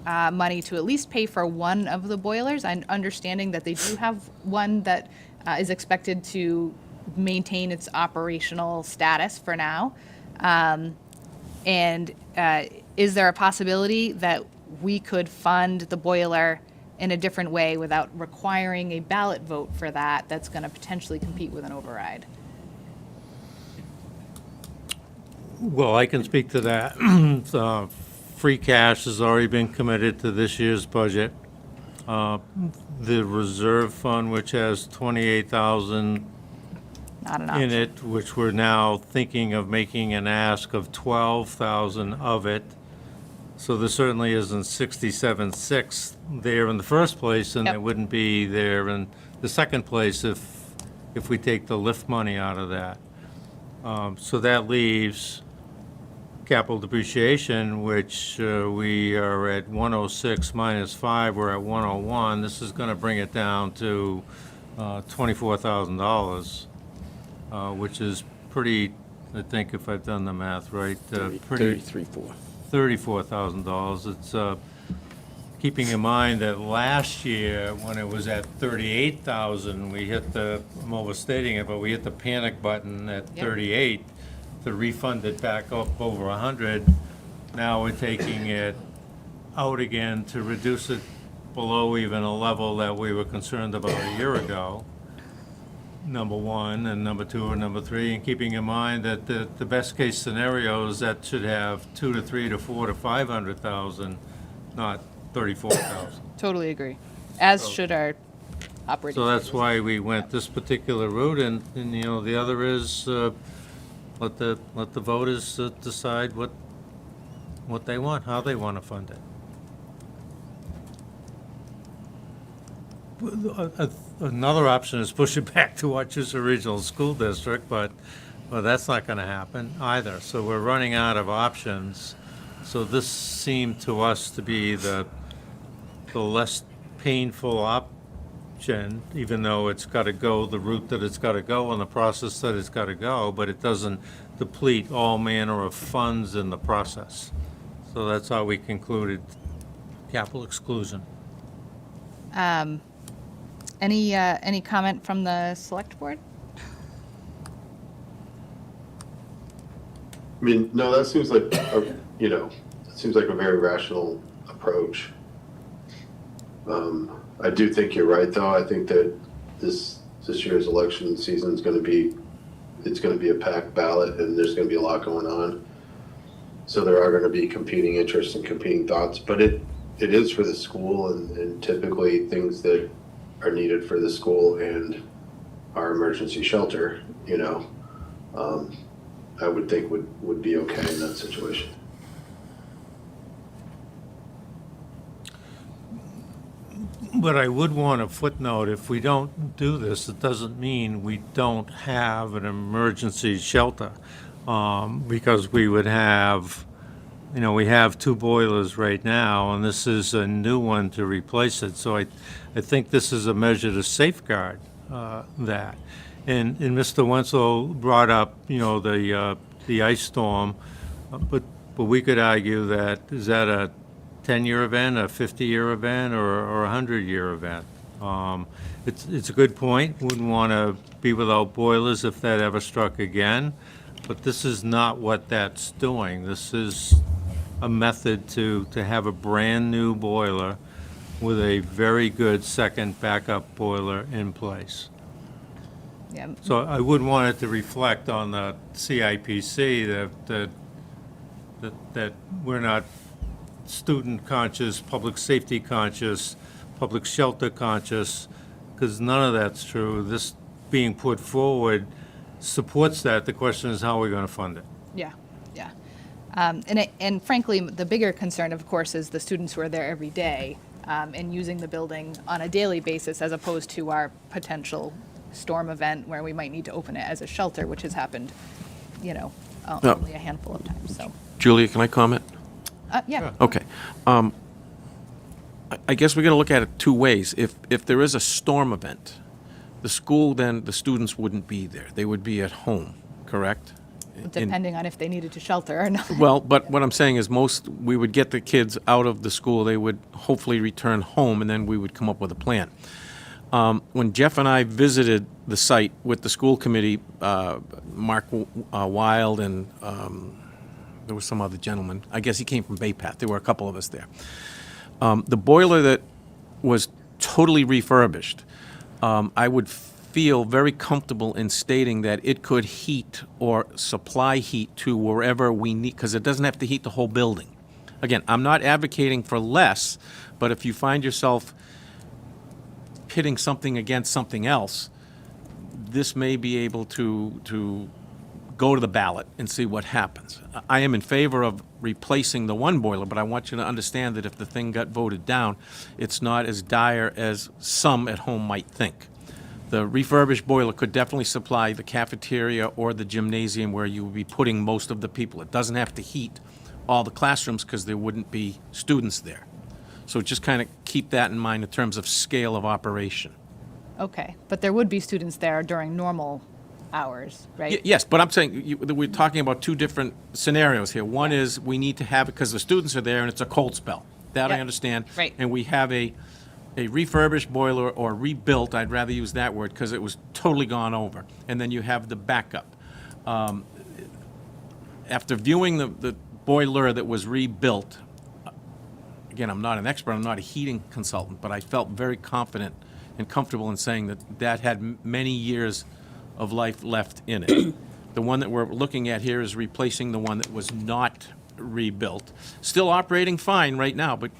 S2: money to at least pay for one of the boilers? I'm understanding that they do have one that is expected to maintain its operational status for now. And is there a possibility that we could fund the boiler in a different way without requiring a ballot vote for that that's going to potentially compete with an override?
S7: Well, I can speak to that. Free cash has already been committed to this year's budget. The reserve fund, which has 28,000
S2: Not an
S7: in
S2: option.
S7: it, which we're now thinking of making an ask of 12,000 of it. So there certainly isn't 67.6 there in the first place, and
S2: Yep.
S7: it wouldn't be there in the second place if we take the lift money out of that. So that leaves capital depreciation, which we are at 106 minus 5, we're at 101. This is going to bring it down to $24,000. Which is pretty, I think if I've done the math right, pretty $34,000. It's keeping in mind that last year, when it was at 38,000, we hit I'm overstating it, but we hit the panic button at
S2: Yep.
S7: 38 to refund it back up over 100. Now we're taking it out again to reduce it below even a level that we were concerned about a year ago. Number one, and number two, and number three, and keeping in mind that the best case scenarios that should have 2 to 3 to 4 to 500,000, not 34,000.
S2: Totally agree. As should our operating.
S7: So that's
S2: budget.
S7: why we went this particular route, and the other is let the voters decide what they want, how they want to fund it. Another option is push it back to Wachusett Regional School District, but that's not going to happen either. So we're running out of options. So this seemed to us to be the less painful option, even though it's got to go the route that it's got to go and the process that it's got to go, but it doesn't deplete all manner of funds in the process. So that's how we concluded capital exclusion.
S2: Any comment from the select board?
S4: I mean, no, that seems like, it seems like a very rational approach. I do think you're right, though. I think that this year's election season is going to be, it's going to be a packed ballot, and there's going to be a lot going on. So there are going to be competing interests and competing thoughts, but it is for the school, and typically things that are needed for the school and our emergency shelter, I would think would be okay in that situation.
S7: But I would want a footnote, if we don't do this, it doesn't mean we don't have an emergency shelter. Because we would have, we have 2 boilers right now, and this is a new one to replace it. So I think this is a measure to safeguard that. And Mr. Wenzel brought up, the ice storm, but we could argue that, is that a 10-year event, a 50-year event, or a 100-year event? It's a good point. Wouldn't want to be without boilers if that ever struck again, but this is not what that's doing. This is a method to have a brand-new boiler with a very good second backup boiler in place.
S2: Yeah.
S7: So I would want it to reflect on the CIPC that we're not student conscious, public safety conscious, public shelter conscious, because none of that's true. This being put forward supports that. The question is, how are we going to fund it?
S2: Yeah, yeah. And frankly, the bigger concern, of course, is the students who are there every day and using the building on a daily basis, as opposed to our potential storm event where we might need to open it as a shelter, which has happened, only a handful of times. So,
S9: Julia, can I comment?
S2: yeah.
S9: Okay. I guess we're going to look at it 2 ways. If there is a storm event, the school, then the students wouldn't be there. They would be at home, correct?
S2: Depending on if they needed to shelter or not.
S9: Well, but what I'm saying is we would get the kids out of the school, they would hopefully return home, and then we would come up with a plan. When Jeff and I visited the site with the school committee, Mark Wild and there was some other gentleman. I guess he came from Bay Path. There were a couple of us there. The boiler that was totally refurbished, I would feel very comfortable in stating that it could heat or supply heat to wherever we need, because it doesn't have to heat the whole building. Again, I'm not advocating for less, but if you find yourself pitting something against something else, this may be able to go to the ballot and see what happens. I am in favor of replacing the one boiler, but I want you to understand that if the thing got voted down, it's not as dire as some at home might think. The refurbished boiler could definitely supply the cafeteria or the gymnasium where you would be putting most of the people. It doesn't have to heat all the classrooms because there wouldn't be students there. So just kind of keep that in mind in terms of scale of operation.
S2: Okay, but there would be students there during normal hours, right?
S9: Yes, but I'm saying we're talking about 2 different scenarios here. One is we need to have it because the students are there and it's a cold spell. That I
S2: Yep.
S9: understand.
S2: Right.
S9: And we have a refurbished boiler or rebuilt, I'd rather use that word because it was totally gone over. And then you have the backup. After viewing the boiler that was rebuilt, again, I'm not an expert, I'm not a heating consultant, but I felt very confident and comfortable in saying that that had many years of life left in it. The one that we're looking at here is replacing the one that was not rebuilt. Still operating fine right now, but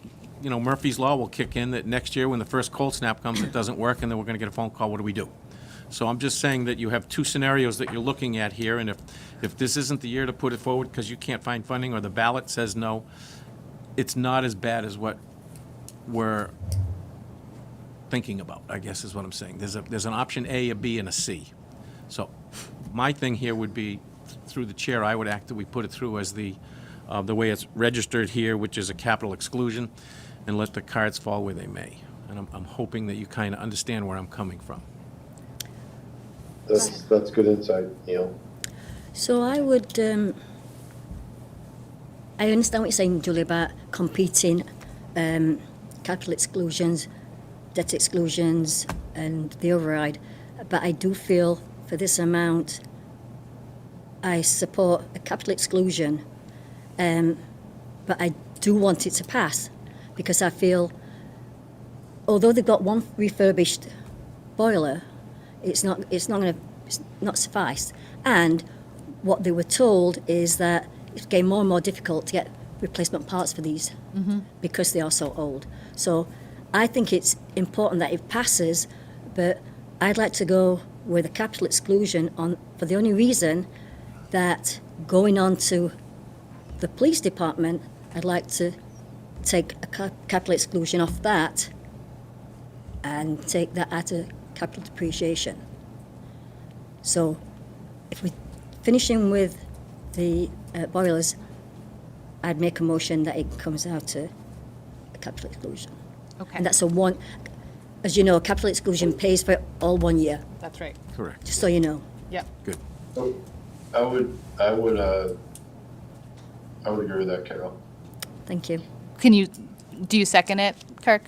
S9: Murphy's Law will kick in that next year when the first cold snap comes, it doesn't work, and then we're going to get a phone call, what do we do? So I'm just saying that you have 2 scenarios that you're looking at here, and if this isn't the year to put it forward because you can't find funding or the ballot says no, it's not as bad as what we're thinking about, I guess is what I'm saying. There's an option A, a B, and a C. So my thing here would be, through the chair, I would act that we put it through as the way it's registered here, which is a capital exclusion, and let the cards fall where they may. And I'm hoping that you kind of understand where I'm coming from.
S4: That's good insight, Neil.
S3: So I would, I understand what you're saying, Julie, about competing capital exclusions, debt exclusions, and the override. But I do feel for this amount, I support a capital exclusion, but I do want it to pass because I feel, although they've got one refurbished boiler, it's not suffice. And what they were told is that it's getting more and more difficult to get replacement parts for these because they are so old. So I think it's important that it passes, but I'd like to go with a capital exclusion for the only reason that going on to the police department, I'd like to take a capital exclusion off that and take that out of capital depreciation. So if we're finishing with the boilers, I'd make a motion that it comes out to a capital exclusion.
S2: Okay,
S3: And that's a one, as you know, capital exclusion pays for it all 1 year,
S2: that's right.
S9: Correct.
S3: just so you know.
S2: Yep.
S9: Good.
S4: I would agree with that, Carol.
S3: Thank you.
S2: Do you second it, Kirk?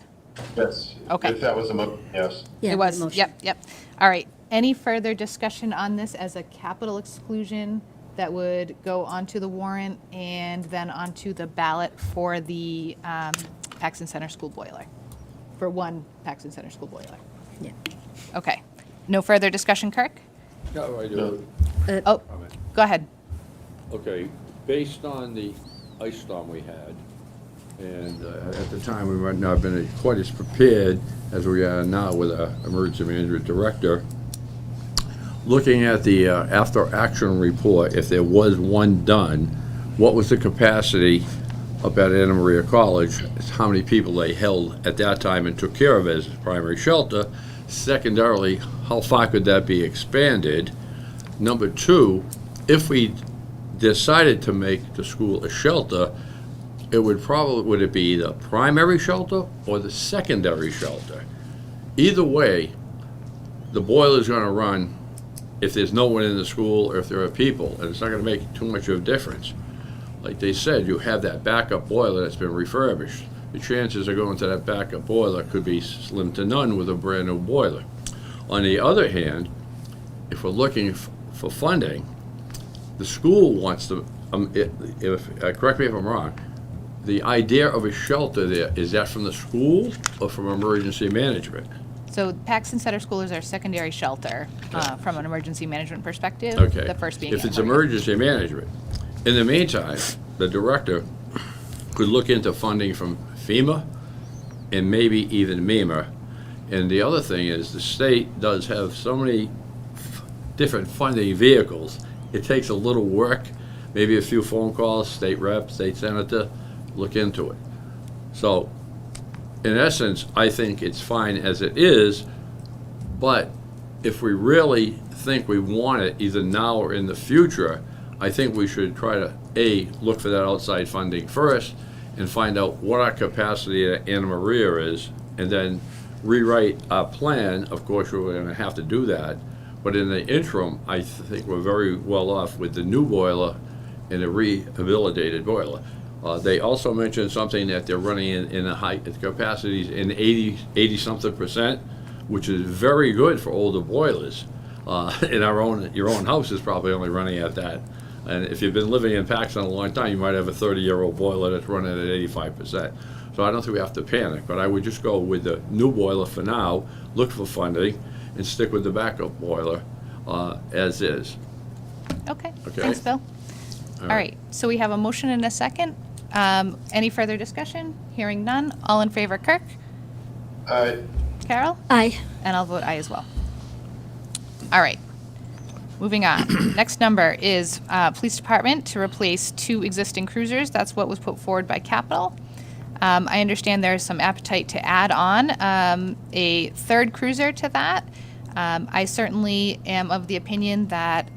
S4: Yes.
S2: Okay.
S4: If that was a motion, yes.
S3: Yeah,
S2: It was,
S3: motion.
S2: yep. All right. Any further discussion on this as a capital exclusion that would go onto the warrant and then onto the ballot for the Paxton Center School boiler? For one Paxton Center School boiler?
S3: Yeah.
S2: Okay. No further discussion, Kirk?
S1: No, I
S4: No.
S1: do.
S2: Oh, go ahead.
S1: Okay, based on the ice storm we had, and at the time, we might not have been quite as prepared as we are now with our emergency management director. Looking at the after-action report, if there was one done, what was the capacity up at Anna Maria College? How many people they held at that time and took care of as primary shelter? Secondarily, how far could that be expanded? Number two, if we decided to make the school a shelter, would it be the primary shelter or the secondary shelter? Either way, the boiler's gonna run if there's no one in the school or if there are people, and it's not gonna make too much of a difference. Like they said, you have that backup boiler that's been refurbished. The chances of going to that backup boiler could be slim to none with a brand new boiler. On the other hand, if we're looking for funding, the school wants to, correct me if I'm wrong, the idea of a shelter there, is that from the school or from emergency management?
S2: So Paxton Center School is our secondary shelter from an emergency management perspective.
S1: Okay.
S2: The first being
S1: If it's
S2: Anna Maria.
S1: emergency management. In the meantime, the director could look into funding from FEMA and maybe even MEMA. And the other thing is, the state does have so many different funding vehicles. It takes a little work, maybe a few phone calls, state rep, state senator, look into it. So, in essence, I think it's fine as it is, but if we really think we want it, either now or in the future, I think we should try to, A, look for that outside funding first, and find out what our capacity at Anna Maria is, and then rewrite our plan. Of course, we're gonna have to do that, but in the interim, I think we're very well off with the new boiler and the rehabilitated boiler. They also mentioned something that they're running in the high capacities in 80-something%, which is very good for older boilers. In your own house is probably only running at that. And if you've been living in Paxton a long time, you might have a 30-year-old boiler that's running at 85%. So I don't think we have to panic, but I would just go with the new boiler for now, look for funding, and stick with the backup boiler as is.
S2: Okay,
S1: Okay.
S2: thanks, Bill. All right, so we have a motion and a second. Any further discussion? Hearing none. All in favor, Kirk? Carol?
S3: Aye.
S2: And I'll vote aye as well. All right, moving on. Next number is Police Department to replace 2 existing cruisers. That's what was put forward by Capital. I understand there's some appetite to add on a 3rd cruiser to that. I certainly am of the opinion that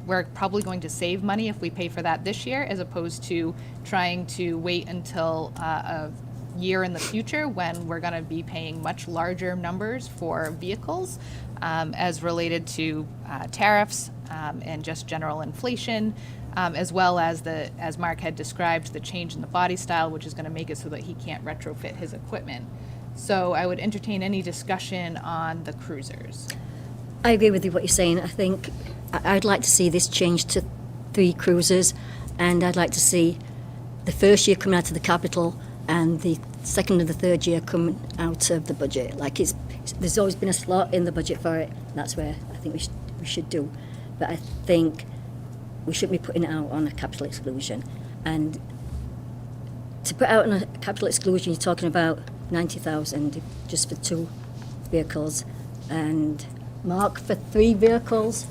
S2: we're probably going to save money if we pay for that this year, as opposed to trying to wait until a year in the future when we're going to be paying much larger numbers for vehicles as related to tariffs and just general inflation, as well as as Mark had described, the change in the body style, which is going to make it so that he can't retrofit his equipment. So I would entertain any discussion on the cruisers.
S3: I agree with you what you're saying. I think I'd like to see this change to 3 cruisers, and I'd like to see the first year coming out of the capital and the second and the third year coming out of the budget. Like there's always been a slot in the budget for it. That's where I think we should do. But I think we shouldn't be putting it out on a capital exclusion. And to put out on a capital exclusion, you're talking about 90,000 just for 2 vehicles, and Mark, for 3 vehicles.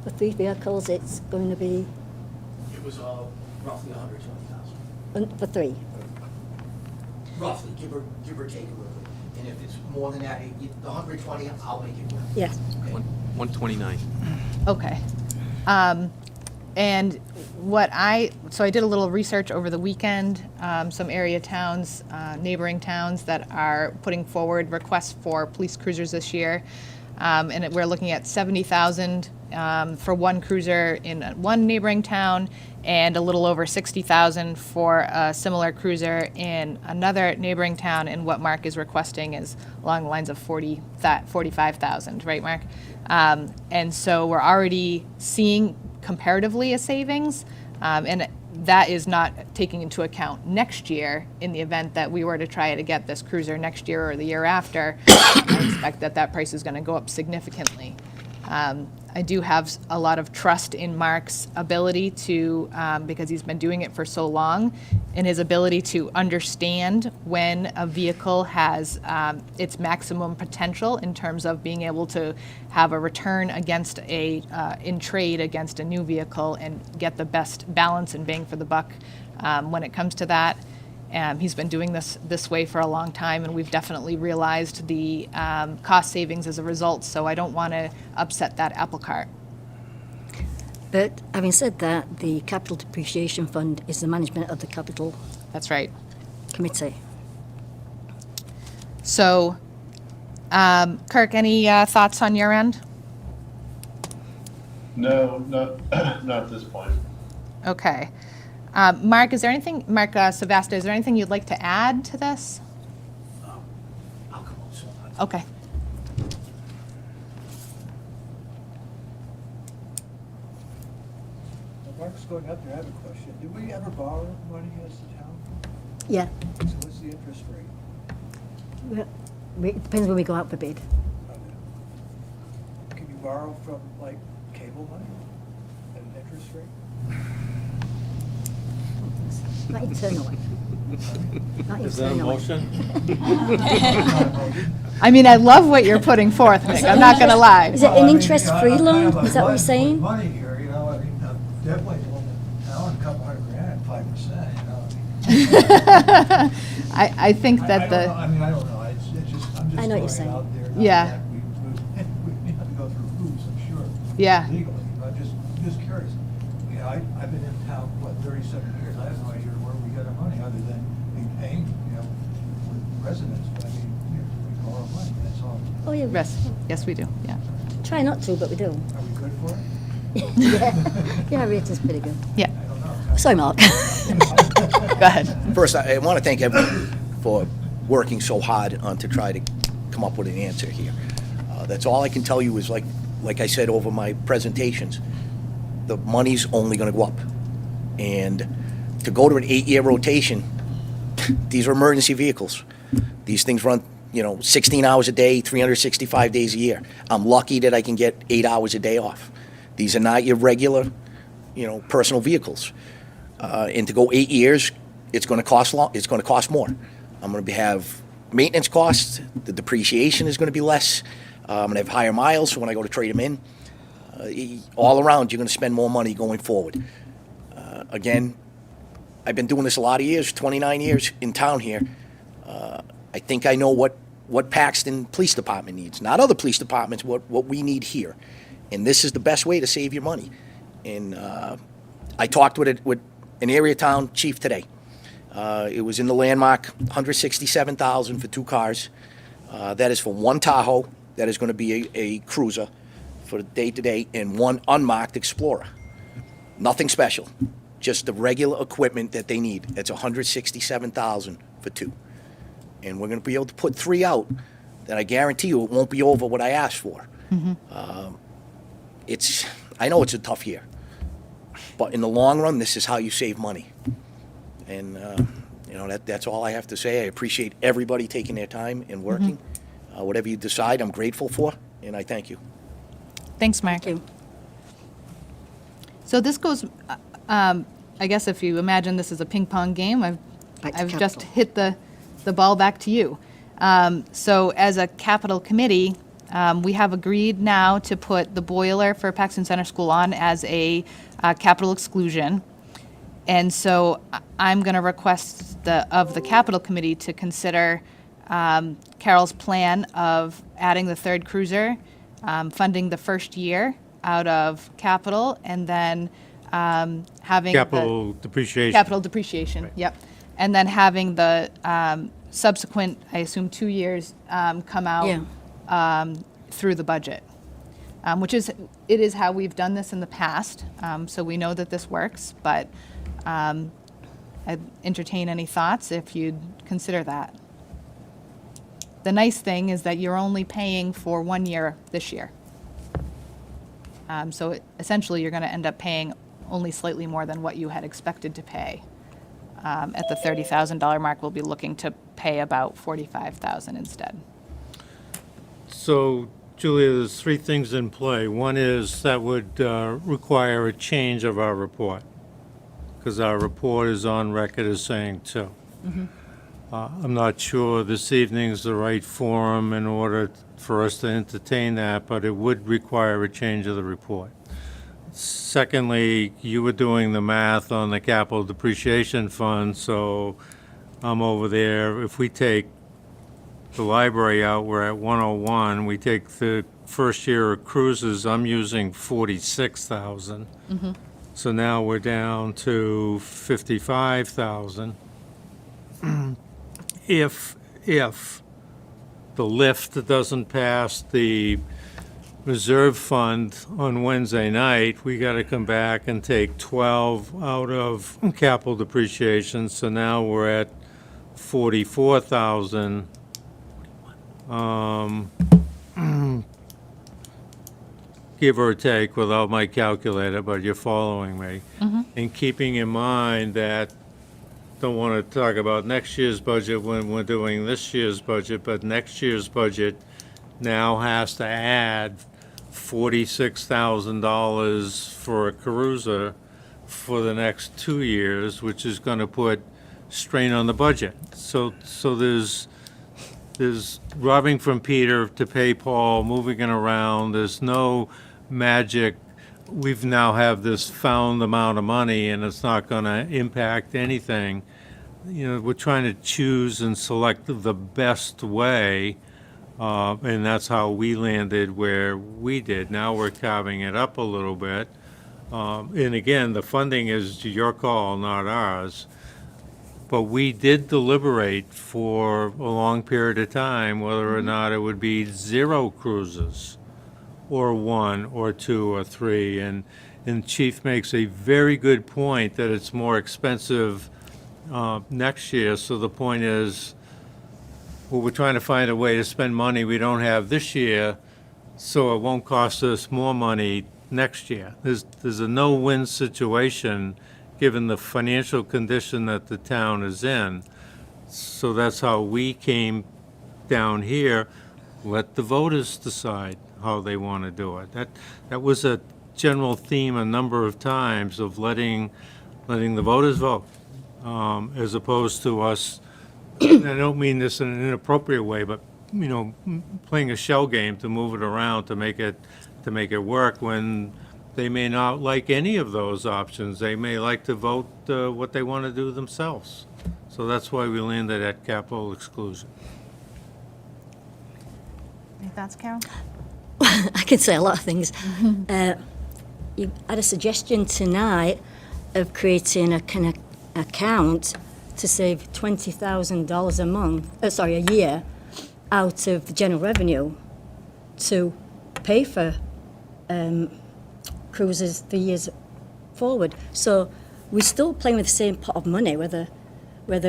S3: For 3 vehicles, it's going to be.
S10: It was roughly 120,000.
S3: For 3.
S10: roughly, give or take a little bit. And if it's more than that, the 120, I'll make it work.
S3: Yes.
S9: 129.
S2: Okay. And so I did a little research over the weekend, some area towns, neighboring towns that are putting forward requests for police cruisers this year. And we're looking at 70,000 for one cruiser in one neighboring town and a little over 60,000 for a similar cruiser in another neighboring town. And what Mark is requesting is along the lines of 45,000, right, Mark? And so we're already seeing comparatively a savings, and that is not taking into account next year in the event that we were to try to get this cruiser next year or the year after. I expect that price is going to go up significantly. I do have a lot of trust in Mark's ability to, because he's been doing it for so long, in his ability to understand when a vehicle has its maximum potential in terms of being able to have a return against in trade against a new vehicle and get the best balance and bang for the buck when it comes to that. He's been doing this way for a long time, and we've definitely realized the cost savings as a result, so I don't want to upset that apple cart.
S3: But having said that, the capital depreciation fund is the management of the capital
S2: That's right.
S3: committee.
S2: So, Kirk, any thoughts on your end?
S4: No, not at this point.
S2: Okay. Mark, Savasta, is there anything you'd like to add to this?
S10: I'll come up soon.
S2: Okay.
S6: Mark's going up there, I have a question. Did we ever borrow money as the town?
S3: Yeah.
S6: So what's the interest rate?
S3: Well, it depends when we go out for bid.
S6: Can you borrow from, like, cable money at an interest rate?
S3: Not internally. Not
S7: Is that a
S3: internally.
S7: motion?
S2: I mean, I love what you're putting forth, Nick. I'm not going to lie.
S3: Is it an interest-free loan? Is that what you're saying?
S6: Money here, you know, I mean, definitely loan the town a couple $100,000 at 5%, you know.
S2: I think that
S6: I don't know, I mean, I don't know, it's just, I'm just
S3: I know what you're
S6: throwing it
S3: saying.
S6: out there. Not
S2: Yeah.
S6: that We have to go through hoops, I'm sure.
S2: Yeah.
S6: Legally, but I'm just curious. You know, I've been in town, 37 years, I have no idea where we get our money, other than being paying, you know, with residents, but I mean, we borrow money, that's all.
S3: Oh, yeah.
S2: Yes, we do, yeah.
S3: Try not to, but we do.
S6: Are we good for it?
S3: Yeah, our rating's pretty good.
S2: Yeah,
S6: I don't know.
S3: Sorry, Mark.
S2: go ahead.
S11: First, I want to thank everyone for working so hard to try to come up with an answer here. That's all I can tell you is, like I said over my presentations, the money's only going to go up. And to go to an 8-year rotation, these are emergency vehicles. These things run, 16 hours a day, 365 days a year. I'm lucky that I can get 8 hours a day off. These are not your regular, personal vehicles. And to go 8 years, it's going to cost more. I'm going to have maintenance costs. The depreciation is going to be less. I'm going to have higher miles, so when I go to trade them in, all around, you're going to spend more money going forward. Again, I've been doing this a lot of years, 29 years in town here. I think I know what Paxton Police Department needs, not other police departments, what we need here. And this is the best way to save your money. And I talked with an area town chief today. It was in the landmark, $167,000 for 2 cars. That is for 1 Tahoe, that is going to be a cruiser for day-to-day, and 1 unmarked Explorer. Nothing special, just the regular equipment that they need. It's $167,000 for 2. And we're going to be able to put 3 out that I guarantee you it won't be over what I asked for. I know it's a tough year, but in the long run, this is how you save money. And that's all I have to say. I appreciate everybody taking their time and working. Whatever you decide, I'm grateful for, and I thank you.
S2: Thanks, Mark.
S3: Thank you.
S2: So this goes, I guess if you imagine this is a ping pong game,
S3: Back to
S2: I've just
S3: capital.
S2: hit the ball back to you. So as a capital committee, we have agreed now to put the boiler for Paxton Center School on as a capital exclusion. And so I'm going to request of the capital committee to consider Carol's plan of adding the third cruiser, funding the first year out of capital, and then having
S7: Capital depreciation.
S2: capital depreciation. Yep, and then having the subsequent, I assume, 2 years come out
S3: Yeah.
S2: through the budget, which is it is how we've done this in the past. So we know that this works, but I'd entertain any thoughts if you'd consider that. The nice thing is that you're only paying for 1 year this year. So essentially, you're going to end up paying only slightly more than what you had expected to pay. At the $30,000 mark, we'll be looking to pay about $45,000 instead.
S7: So, Julia, there's three things in play. One is that would require a change of our report, because our report is on record as saying two. I'm not sure this evening's the right forum in order for us to entertain that, but it would require a change of the report. Secondly, you were doing the math on the capital depreciation fund, so I'm over there. If we take the library out, we're at 101. We take the first year of cruises, I'm using 46,000. So now we're down to 55,000. If the lift doesn't pass the reserve fund on Wednesday night, we got to come back and take 12 out of capital depreciation. So now we're at 44,000. Give or take without my calculator, but you're following me. And keeping in mind that, don't want to talk about next year's budget when we're doing this year's budget, but next year's budget now has to add $46,000 for a cruiser for the next 2 years, which is going to put strain on the budget. So there's robbing from Peter to pay Paul, moving it around. There's no magic. We've now have this found amount of money, and it's not going to impact anything. You know, we're trying to choose and select the best way, and that's how we landed where we did. Now we're carving it up a little bit. And again, the funding is your call, not ours. But we did deliberate for a long period of time whether or not it would be 0 cruises, or 1, or 2, or 3. And Chief makes a very good point that it's more expensive next year. So the point is, well, we're trying to find a way to spend money we don't have this year, so it won't cost us more money next year. There's a no-win situation given the financial condition that the town is in. So that's how we came down here. Let the voters decide how they want to do it. That was a general theme a number of times of letting the voters vote, as opposed to us. And I don't mean this in an inappropriate way, but playing a shell game to move it around to make it work when they may not like any of those options. They may like to vote what they want to do themselves. So that's why we landed at capital exclusion.
S2: Any thoughts, Carol?
S3: I can say a lot of things. You had a suggestion tonight of creating an account to save $20,000 a month, a year, out of the general revenue to pay for cruises the years forward. So we're still playing with the same pot of money, whether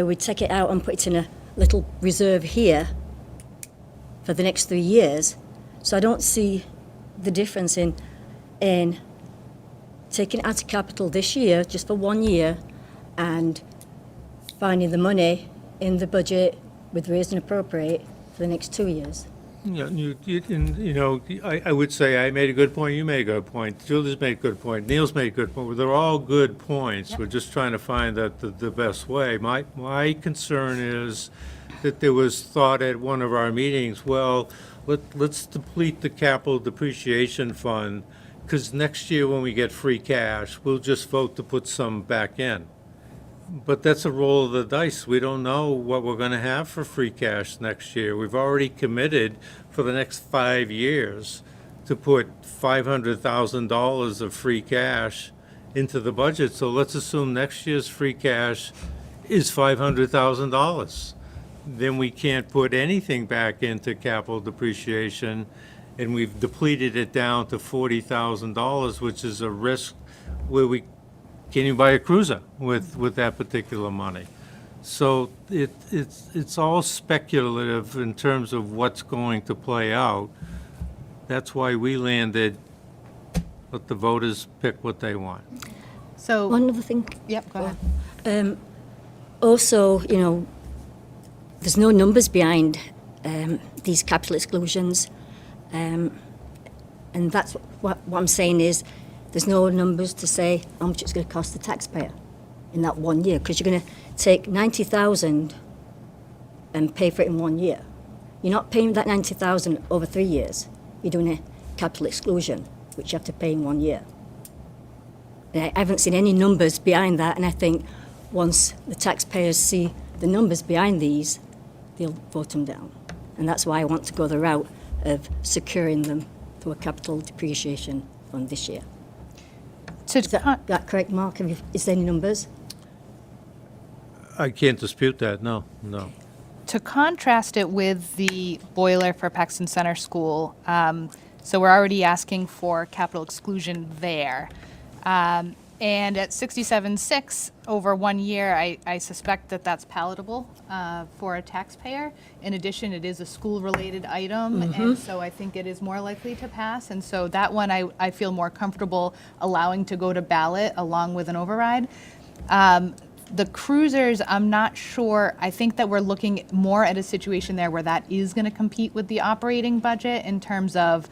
S3: we take it out and put it in a little reserve here for the next 3 years. So I don't see the difference in taking it out of capital this year, just for 1 year, and finding the money in the budget with raise and appropriate for the next 2 years.
S7: Yeah, I would say I made a good point, you made a good point, Julie's made a good point, Neil's made a good point. They're all good points. Yep. We're just trying to find the best way. My concern is that there was thought at one of our meetings, well, let's deplete the capital depreciation fund, because next year when we get free cash, we'll just vote to put some back in. But that's a roll of the dice. We don't know what we're gonna have for free cash next year. We've already committed for the next 5 years to put $500,000 of free cash into the budget. So let's assume next year's free cash is $500,000. Then we can't put anything back into capital depreciation, and we've depleted it down to $40,000, which is a risk where we can't even buy a cruiser with that particular money. So it's all speculative in terms of what's going to play out. That's why we landed, let the voters pick what they want.
S2: So,
S3: One other thing.
S2: yep, go ahead.
S3: Also, there's no numbers behind these capital exclusions. And that's what I'm saying is there's no numbers to say how much it's going to cost the taxpayer in that 1 year, because you're going to take 90,000 and pay for it in 1 year. You're not paying that 90,000 over 3 years. You're doing a capital exclusion, which you have to pay in 1 year. And I haven't seen any numbers behind that, and I think once the taxpayers see the numbers behind these, they'll vote them down. And that's why I want to go the route of securing them through a capital depreciation fund this year. Is that correct, Mark? Is there any numbers?
S7: I can't dispute that, no.
S2: To contrast it with the boiler for Paxton Center School, so we're already asking for capital exclusion there. And at 67.6 over 1 year, I suspect that that's palatable for a taxpayer. In addition, it is a school-related item, and so I think it is more likely to pass. And so that one I feel more comfortable allowing to go to ballot along with an override. The cruisers, I'm not sure. I think that we're looking more at a situation there where that is going to compete with the operating budget in terms of,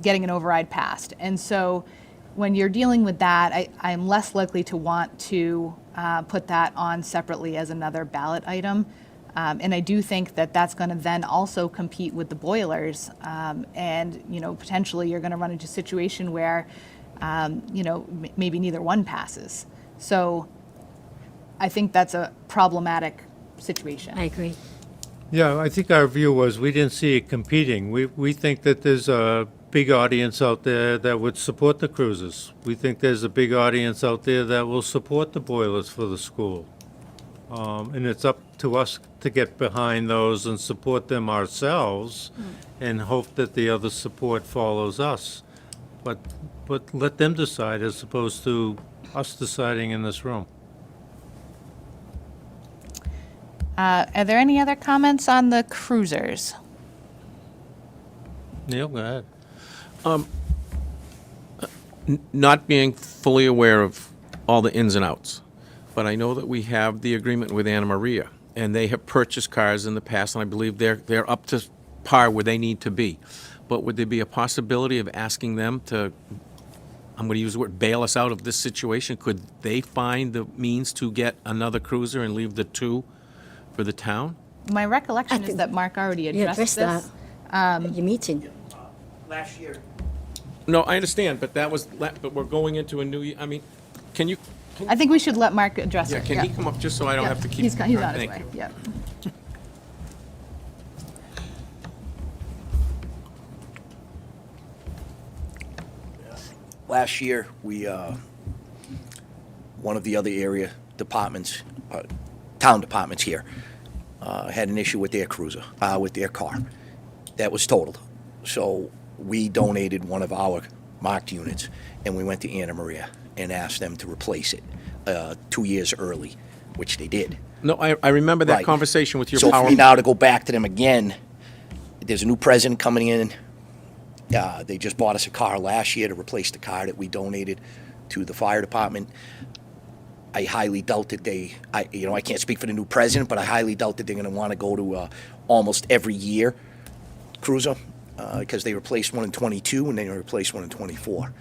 S2: getting an override passed. And so when you're dealing with that, I'm less likely to want to put that on separately as another ballot item. And I do think that that's going to then also compete with the boilers. And, potentially you're going to run into a situation where, maybe neither one passes. So I think that's a problematic situation.
S3: I agree.
S7: Yeah, I think our view was we didn't see it competing. We think that there's a big audience out there that would support the cruises. We think there's a big audience out there that will support the boilers for the school. And it's up to us to get behind those and support them ourselves and hope that the other support follows us. But let them decide as opposed to us deciding in this room.
S2: Are there any other comments on the cruisers?
S7: Neil, go ahead.
S9: Not being fully aware of all the ins and outs, but I know that we have the agreement with Anna Maria, and they have purchased cars in the past, and I believe they're up to par where they need to be. But would there be a possibility of asking them to, I'm going to use the word, bail us out of this situation? Could they find the means to get another cruiser and leave the two for the town?
S2: My recollection is that Mark already addressed this.
S3: At your meeting.
S10: Last year,
S9: No, I understand, but but we're going into a new year. I mean, can you?
S2: I think we should let Mark address
S9: Yeah,
S2: it.
S9: can he come up just so I don't
S2: Yeah.
S9: have to keep?
S2: He's on his
S9: Thank
S2: way,
S9: you.
S2: yeah.
S11: Last year, one of the other area departments, town departments here, had an issue with their cruiser, with their car. That was totaled. So we donated one of our marked units, and we went to Anna Maria and asked them to replace it 2 years early, which they did.
S9: No, I remember that
S11: Right.
S9: conversation with your
S11: So
S9: power.
S11: for me now to go back to them again, there's a new president coming in. They just bought us a car last year to replace the car that we donated to the fire department. I highly doubt that I can't speak for the new president, but I highly doubt that they're going to want to go to almost every year cruiser, because they replaced one in '22 and they replaced one in '24.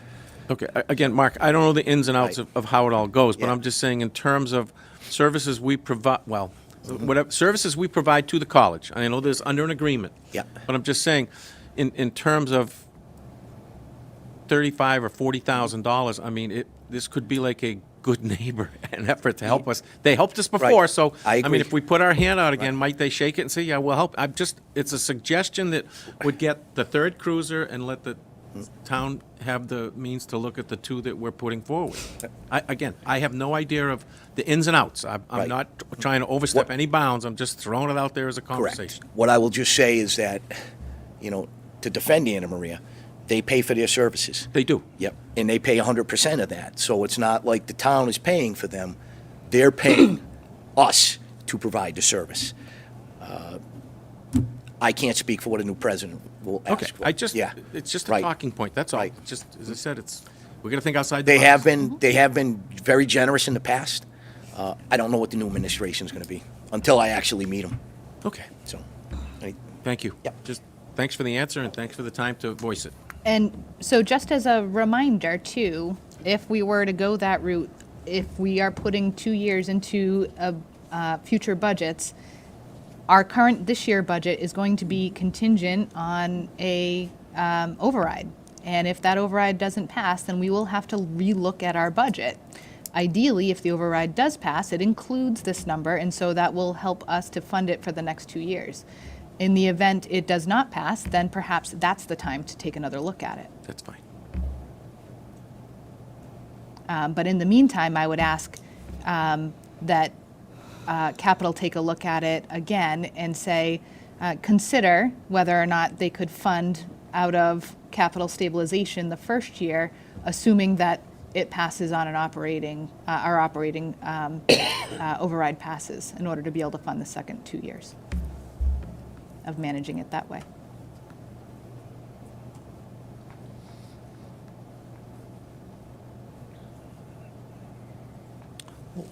S9: Okay, again, Mark, I don't know the ins and outs
S11: Right.
S9: of how it all goes, but
S11: Yeah.
S9: I'm just saying in terms of services we provide, whatever services we provide to the college. I know there's under an agreement.
S11: Yeah.
S9: But I'm just saying, in terms of, services we provide to the college. I know there's under an agreement.
S11: Yeah.
S9: But I'm just saying, in terms of, in terms of, in terms of, services we provide to the college. I know there's under an agreement. Yeah. But I'm just saying, in terms of $35,000 or $40,000, I mean, this could be like a good neighbor, an effort to help us. They helped us before,
S11: Right.
S9: so,
S11: I
S9: I mean,
S11: agree.
S9: if we put our hand out again, might they shake it and say, yeah, we'll help? It's a suggestion that would get the third cruiser and let the town have the means to look at the two that we're putting forward. I have no idea of the ins and outs. I'm
S11: Right.
S9: not trying to overstep
S11: What-
S9: any bounds. I'm just throwing it out there as a conversation.
S11: Correct. What I will just say is that, to defend Anna Maria, they pay for their services.
S9: They do.
S11: Yep, and they pay 100% of that. So it's not like the town is paying for them. They're paying us to provide the service. I can't speak for what a new president will ask
S9: Okay,
S11: for. Yeah.
S9: it's just a
S11: Right.
S9: talking point, that's all.
S11: Right.
S9: Just, as I said, we're gonna think outside the
S11: They
S9: box.
S11: have been very generous in the past. I don't know what the new administration's gonna be until I actually meet them,
S9: Okay,
S11: so.
S9: thank you.
S11: Yep.
S9: Just, thanks for the answer and thanks for the time to voice it.
S2: And so just as a reminder too, if we were to go that route, if we are putting 2 years into future budgets, our current this year budget is going to be contingent on a override. And if that override doesn't pass, then we will have to relook at our budget. Ideally, if the override does pass, it includes this number, and so that will help us to fund it for the next 2 years. In the event it does not pass, then perhaps that's the time to take another look at it.
S9: That's fine.
S2: But in the meantime, I would ask that Capital take a look at it again and say, consider whether or not they could fund out of capital stabilization the first year, assuming that it passes on our operating override passes in order to be able to fund the second 2 years of managing it that way.